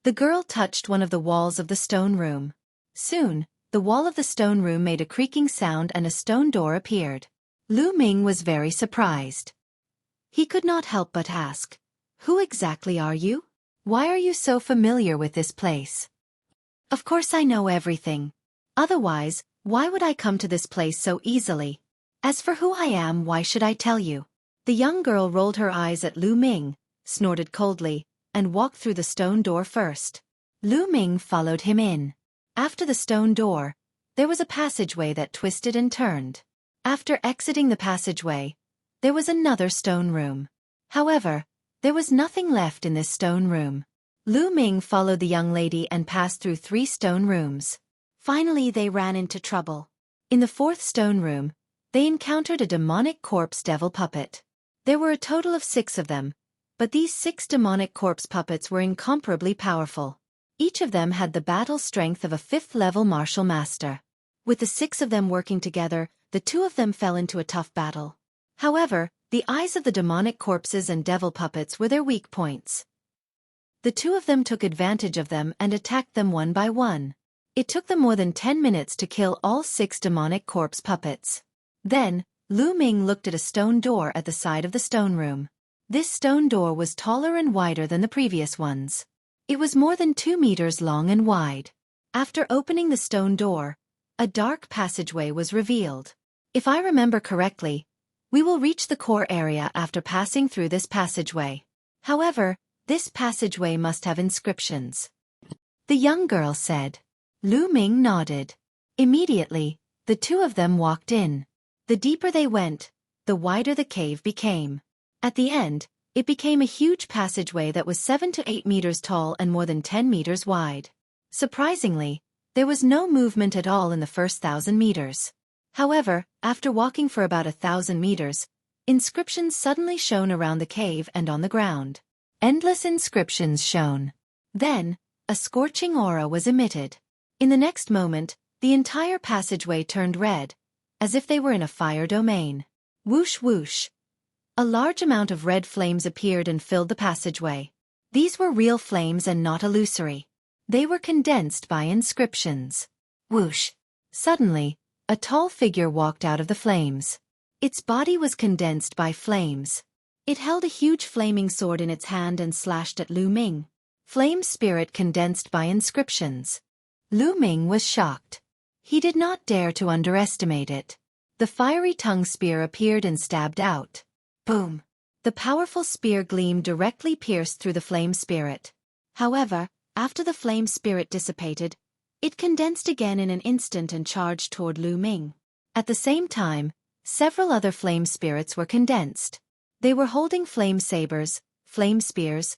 The girl touched one of the walls of the stone room. Soon, the wall of the stone room made a creaking sound and a stone door appeared. Lu Ming was very surprised. He could not help but ask, "Who exactly are you? Why are you so familiar with this place?" "Of course I know everything. Otherwise, why would I come to this place so easily? As for who I am, why should I tell you?" The young girl rolled her eyes at Lu Ming, snorted coldly, and walked through the stone door first. Lu Ming followed him in. After the stone door, there was a passageway that twisted and turned. After exiting the passageway, there was another stone room. However, there was nothing left in this stone room. Lu Ming followed the young lady and passed through 3 stone rooms. Finally they ran into trouble. In the 4th stone room, they encountered a demonic corpse devil puppet. There were a total of 6 of them, but these 6 demonic corpse puppets were incomparably powerful. Each of them had the battle strength of a 5th-level martial master. With the 6 of them working together, the 2 of them fell into a tough battle. However, the eyes of the demonic corpses and devil puppets were their weak points. The 2 of them took advantage of them and attacked them one by one. It took them more than 10 minutes to kill all 6 demonic corpse puppets. Then, Lu Ming looked at a stone door at the side of the stone room. This stone door was taller and wider than the previous ones. It was more than 2 meters long and wide. After opening the stone door, a dark passageway was revealed. If I remember correctly, we will reach the core area after passing through this passageway. However, this passageway must have inscriptions. The young girl said. Lu Ming nodded. Immediately, the 2 of them walked in. The deeper they went, the wider the cave became. At the end, it became a huge passageway that was 7 to 8 meters tall and more than 10 meters wide. Surprisingly, there was no movement at all in the first 1,000 meters. However, after walking for about 1,000 meters, inscriptions suddenly shone around the cave and on the ground. Endless inscriptions shone. Then, a scorching aura was emitted. In the next moment, the entire passageway turned red, as if they were in a fire domain. Whoosh whoosh. A large amount of red flames appeared and filled the passageway. These were real flames and not illusory. They were condensed by inscriptions. Whoosh. Suddenly, a tall figure walked out of the flames. Its body was condensed by flames. It held a huge flaming sword in its hand and slashed at Lu Ming. Flame spirit condensed by inscriptions. Lu Ming was shocked. He did not dare to underestimate it. The fiery tongue spear appeared and stabbed out. Boom! The powerful spear gleam directly pierced through the flame spirit. However, after the flame spirit dissipated, it condensed again in an instant and charged toward Lu Ming. At the same time, several other flame spirits were condensed. They were holding flame sabers, flame spears,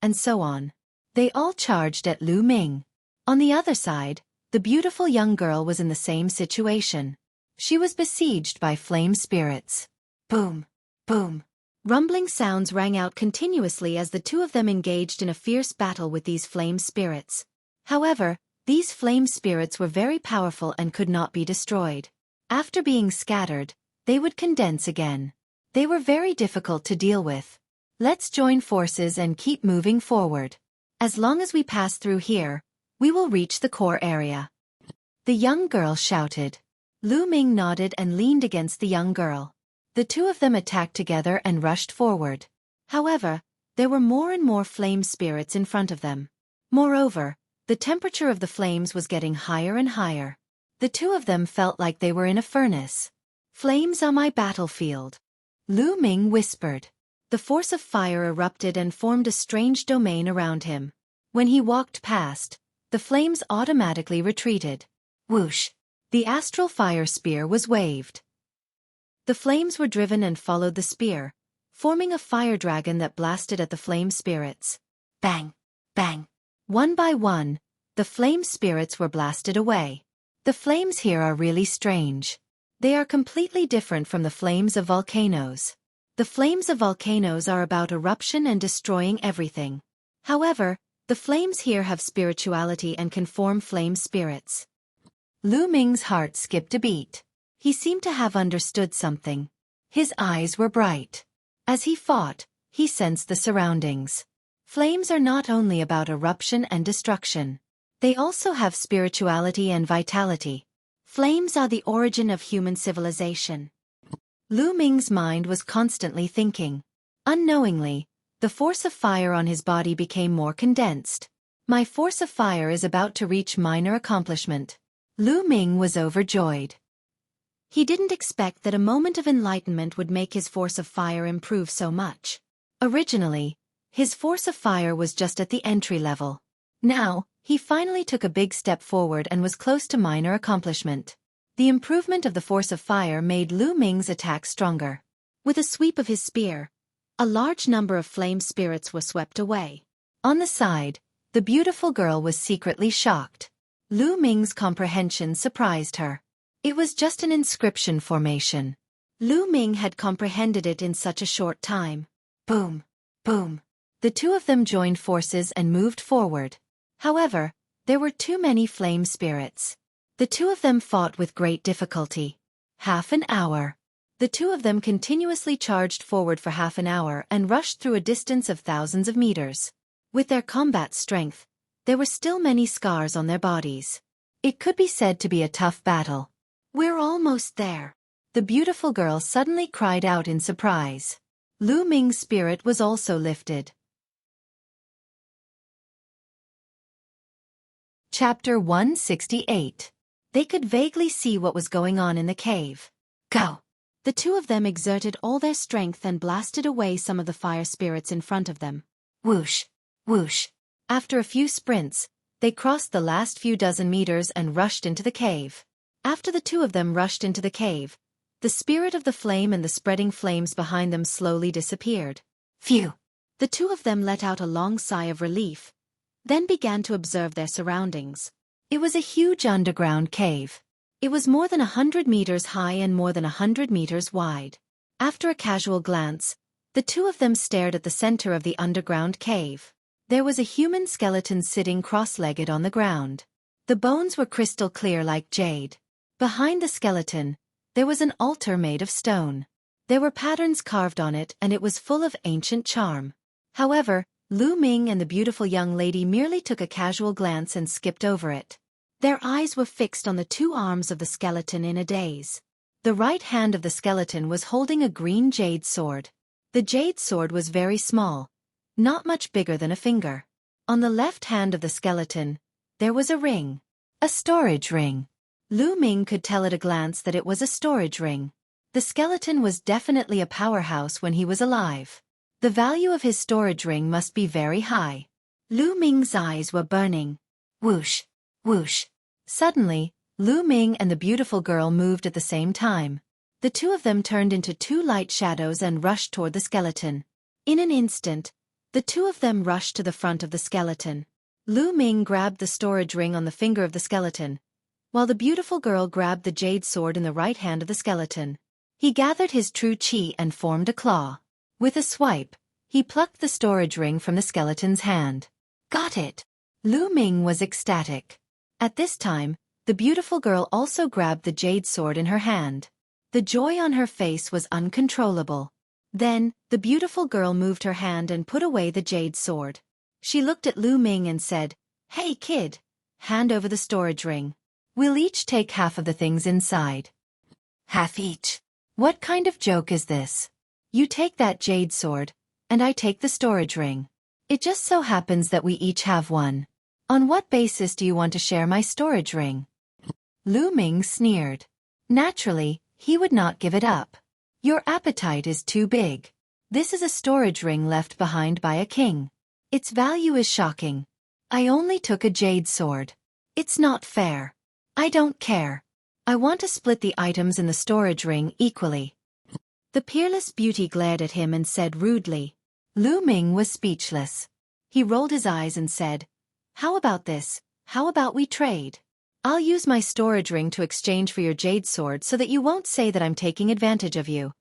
and so on. They all charged at Lu Ming. On the other side, the beautiful young girl was in the same situation. She was besieged by flame spirits. Boom! Boom! Rumbling sounds rang out continuously as the 2 of them engaged in a fierce battle with these flame spirits. However, these flame spirits were very powerful and could not be destroyed. After being scattered, they would condense again. They were very difficult to deal with. Let's join forces and keep moving forward. As long as we pass through here, we will reach the core area. The young girl shouted. Lu Ming nodded and leaned against the young girl. The 2 of them attacked together and rushed forward. However, there were more and more flame spirits in front of them. Moreover, the temperature of the flames was getting higher and higher. The 2 of them felt like they were in a furnace. Flames on my battlefield. Lu Ming whispered. The force of fire erupted and formed a strange domain around him. When he walked past, the flames automatically retreated. Whoosh! The astral fire spear was waved. The flames were driven and followed the spear, forming a fire dragon that blasted at the flame spirits. Bang! Bang! One by one, the flame spirits were blasted away. The flames here are really strange. They are completely different from the flames of volcanoes. The flames of volcanoes are about eruption and destroying everything. However, the flames here have spirituality and can form flame spirits. Lu Ming's heart skipped a beat. He seemed to have understood something. His eyes were bright. As he fought, he sensed the surroundings. Flames are not only about eruption and destruction. They also have spirituality and vitality. Flames are the origin of human civilization. Lu Ming's mind was constantly thinking. Unknowingly, the force of fire on his body became more condensed. My force of fire is about to reach minor accomplishment. Lu Ming was overjoyed. He didn't expect that a moment of enlightenment would make his force of fire improve so much. Originally, his force of fire was just at the entry level. Now, he finally took a big step forward and was close to minor accomplishment. The improvement of the force of fire made Lu Ming's attack stronger. With a sweep of his spear, a large number of flame spirits were swept away. On the side, the beautiful girl was secretly shocked. Lu Ming's comprehension surprised her. It was just an inscription formation. Lu Ming had comprehended it in such a short time. Boom! Boom! The two of them joined forces and moved forward. However, there were too many flame spirits. The two of them fought with great difficulty. Half an hour. The two of them continuously charged forward for half an hour and rushed through a distance of thousands of meters. With their combat strength, there were still many scars on their bodies. It could be said to be a tough battle. We're almost there. The beautiful girl suddenly cried out in surprise. Lu Ming's spirit was also lifted. Chapter 168. They could vaguely see what was going on in the cave. Go! The two of them exerted all their strength and blasted away some of the fire spirits in front of them. Whoosh! Whoosh! After a few sprints, they crossed the last few dozen meters and rushed into the cave. After the two of them rushed into the cave, the spirit of the flame and the spreading flames behind them slowly disappeared. Phew! The two of them let out a long sigh of relief, then began to observe their surroundings. It was a huge underground cave. It was more than 100 meters high and more than 100 meters wide. After a casual glance, the two of them stared at the center of the underground cave. There was a human skeleton sitting cross-legged on the ground. The bones were crystal clear like jade. Behind the skeleton, there was an altar made of stone. There were patterns carved on it and it was full of ancient charm. However, Lu Ming and the beautiful young lady merely took a casual glance and skipped over it. Their eyes were fixed on the two arms of the skeleton in a daze. The right hand of the skeleton was holding a green jade sword. The jade sword was very small, not much bigger than a finger. On the left hand of the skeleton, there was a ring. A storage ring. Lu Ming could tell at a glance that it was a storage ring. The skeleton was definitely a powerhouse when he was alive. The value of his storage ring must be very high. Lu Ming's eyes were burning. Whoosh! Whoosh! Suddenly, Lu Ming and the beautiful girl moved at the same time. The two of them turned into two light shadows and rushed toward the skeleton. In an instant, the two of them rushed to the front of the skeleton. Lu Ming grabbed the storage ring on the finger of the skeleton, while the beautiful girl grabbed the jade sword in the right hand of the skeleton. He gathered his true chi and formed a claw. With a swipe, he plucked the storage ring from the skeleton's hand. Got it! Lu Ming was ecstatic. At this time, the beautiful girl also grabbed the jade sword in her hand. The joy on her face was uncontrollable. Then, the beautiful girl moved her hand and put away the jade sword. She looked at Lu Ming and said, "Hey kid, hand over the storage ring. We'll each take half of the things inside." Half each? What kind of joke is this? You take that jade sword, and I take the storage ring. It just so happens that we each have one. On what basis do you want to share my storage ring? Lu Ming sneered. Naturally, he would not give it up. Your appetite is too big. This is a storage ring left behind by a king. Its value is shocking. I only took a jade sword. It's not fair. I don't care. I want to split the items in the storage ring equally. The peerless beauty glared at him and said rudely. Lu Ming was speechless. He rolled his eyes and said, "How about this? How about we trade? I'll use my storage ring to exchange for your jade sword so that you won't say that I'm taking advantage of you."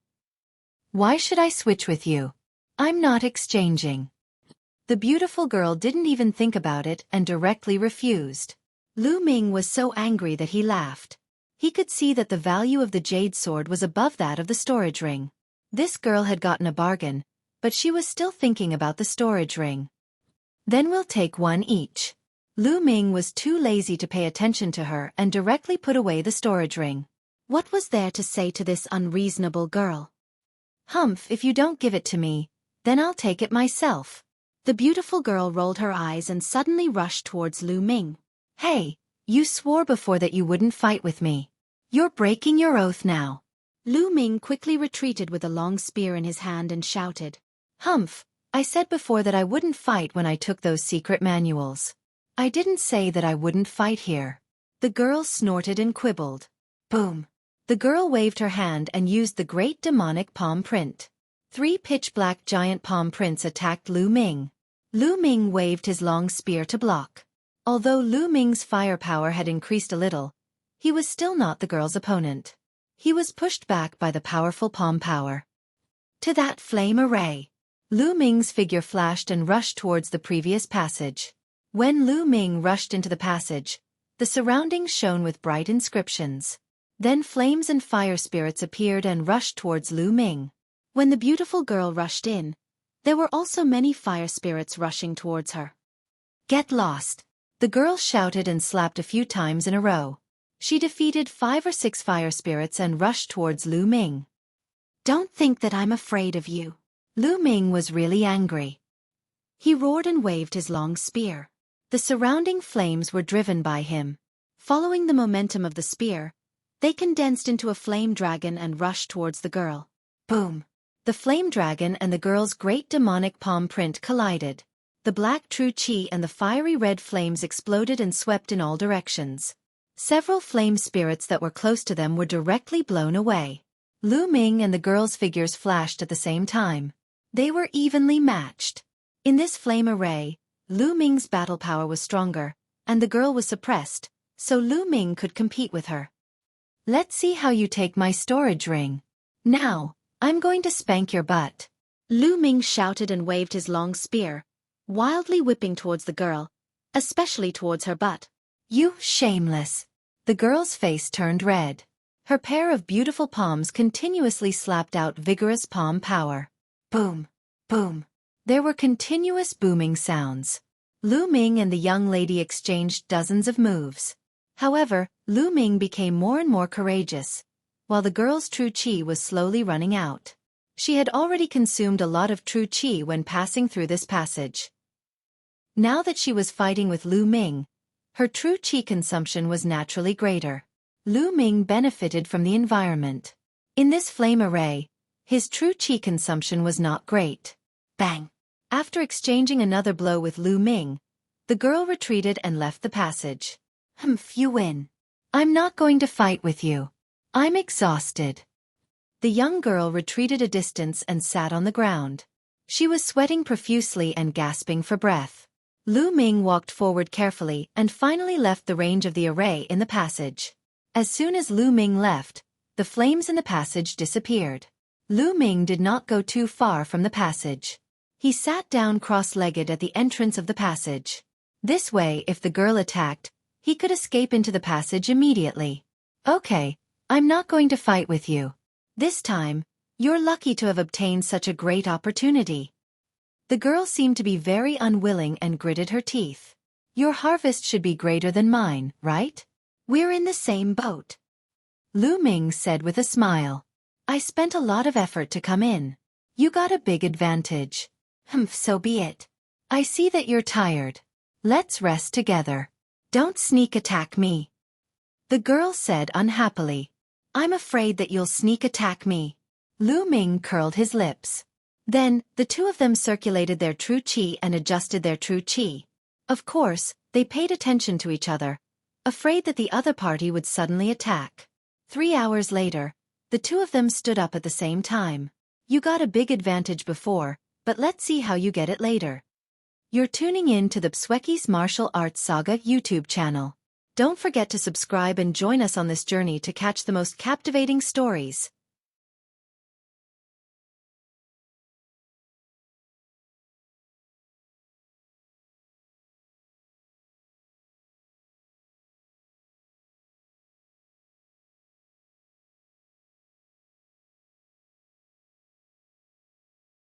Why should I switch with you? I'm not exchanging. The beautiful girl didn't even think about it and directly refused. Lu Ming was so angry that he laughed. He could see that the value of the jade sword was above that of the storage ring. This girl had gotten a bargain, but she was still thinking about the storage ring. Then we'll take one each. Lu Ming was too lazy to pay attention to her and directly put away the storage ring. What was there to say to this unreasonable girl? Humph, if you don't give it to me, then I'll take it myself. The beautiful girl rolled her eyes and suddenly rushed towards Lu Ming. Hey, you swore before that you wouldn't fight with me. You're breaking your oath now. Lu Ming quickly retreated with a long spear in his hand and shouted. Humph, I said before that I wouldn't fight when I took those secret manuals. I didn't say that I wouldn't fight here. The girl snorted and quibbled. Boom. The girl waved her hand and used the great demonic palm print. 3 pitch-black giant palm prints attacked Lu Ming. Lu Ming waved his long spear to block. Although Lu Ming's firepower had increased a little, he was still not the girl's opponent. He was pushed back by the powerful palm power. To that flame array. Lu Ming's figure flashed and rushed towards the previous passage. When Lu Ming rushed into the passage, the surroundings shone with bright inscriptions. Then flames and fire spirits appeared and rushed towards Lu Ming. When the beautiful girl rushed in, there were also many fire spirits rushing towards her. Get lost! The girl shouted and slapped a few times in a row. She defeated 5 or 6 fire spirits and rushed towards Lu Ming. Don't think that I'm afraid of you. Lu Ming was really angry. He roared and waved his long spear. The surrounding flames were driven by him. Following the momentum of the spear, they condensed into a flame dragon and rushed towards the girl. Boom! The flame dragon and the girl's great demonic palm print collided. The black true chi and the fiery red flames exploded and swept in all directions. Several flame spirits that were close to them were directly blown away. Lu Ming and the girl's figures flashed at the same time. They were evenly matched. In this flame array, Lu Ming's battle power was stronger, and the girl was suppressed, so Lu Ming could compete with her. Let's see how you take my storage ring. Now, I'm going to spank your butt. Lu Ming shouted and waved his long spear, wildly whipping towards the girl, especially towards her butt. You shameless! The girl's face turned red. Her pair of beautiful palms continuously slapped out vigorous palm power. Boom! Boom! There were continuous booming sounds. Lu Ming and the young lady exchanged dozens of moves. However, Lu Ming became more and more courageous, while the girl's true chi was slowly running out. She had already consumed a lot of true chi when passing through this passage. Now that she was fighting with Lu Ming, her true chi consumption was naturally greater. Lu Ming benefited from the environment. In this flame array, his true chi consumption was not great. Bang! After exchanging another blow with Lu Ming, the girl retreated and left the passage. Humph, you win. I'm not going to fight with you. I'm exhausted. The young girl retreated a distance and sat on the ground. She was sweating profusely and gasping for breath. Lu Ming walked forward carefully and finally left the range of the array in the passage. As soon as Lu Ming left, the flames in the passage disappeared. Lu Ming did not go too far from the passage. He sat down cross-legged at the entrance of the passage. This way, if the girl attacked, he could escape into the passage immediately. Okay, I'm not going to fight with you. This time, you're lucky to have obtained such a great opportunity. The girl seemed to be very unwilling and gritted her teeth. Your harvest should be greater than mine, right? We're in the same boat. Lu Ming said with a smile. I spent a lot of effort to come in. You got a big advantage. Humph, so be it. I see that you're tired. Let's rest together. Don't sneak attack me. The girl said unhappily. I'm afraid that you'll sneak attack me. Lu Ming curled his lips. Then, the two of them circulated their true chi and adjusted their true chi. Of course, they paid attention to each other, afraid that the other party would suddenly attack. 3 hours later, the two of them stood up at the same time. You got a big advantage before, but let's see how you get it later. You're tuning in to the Xueqi's Martial Arts Saga YouTube channel. Don't forget to subscribe and join us on this journey to catch the most captivating stories.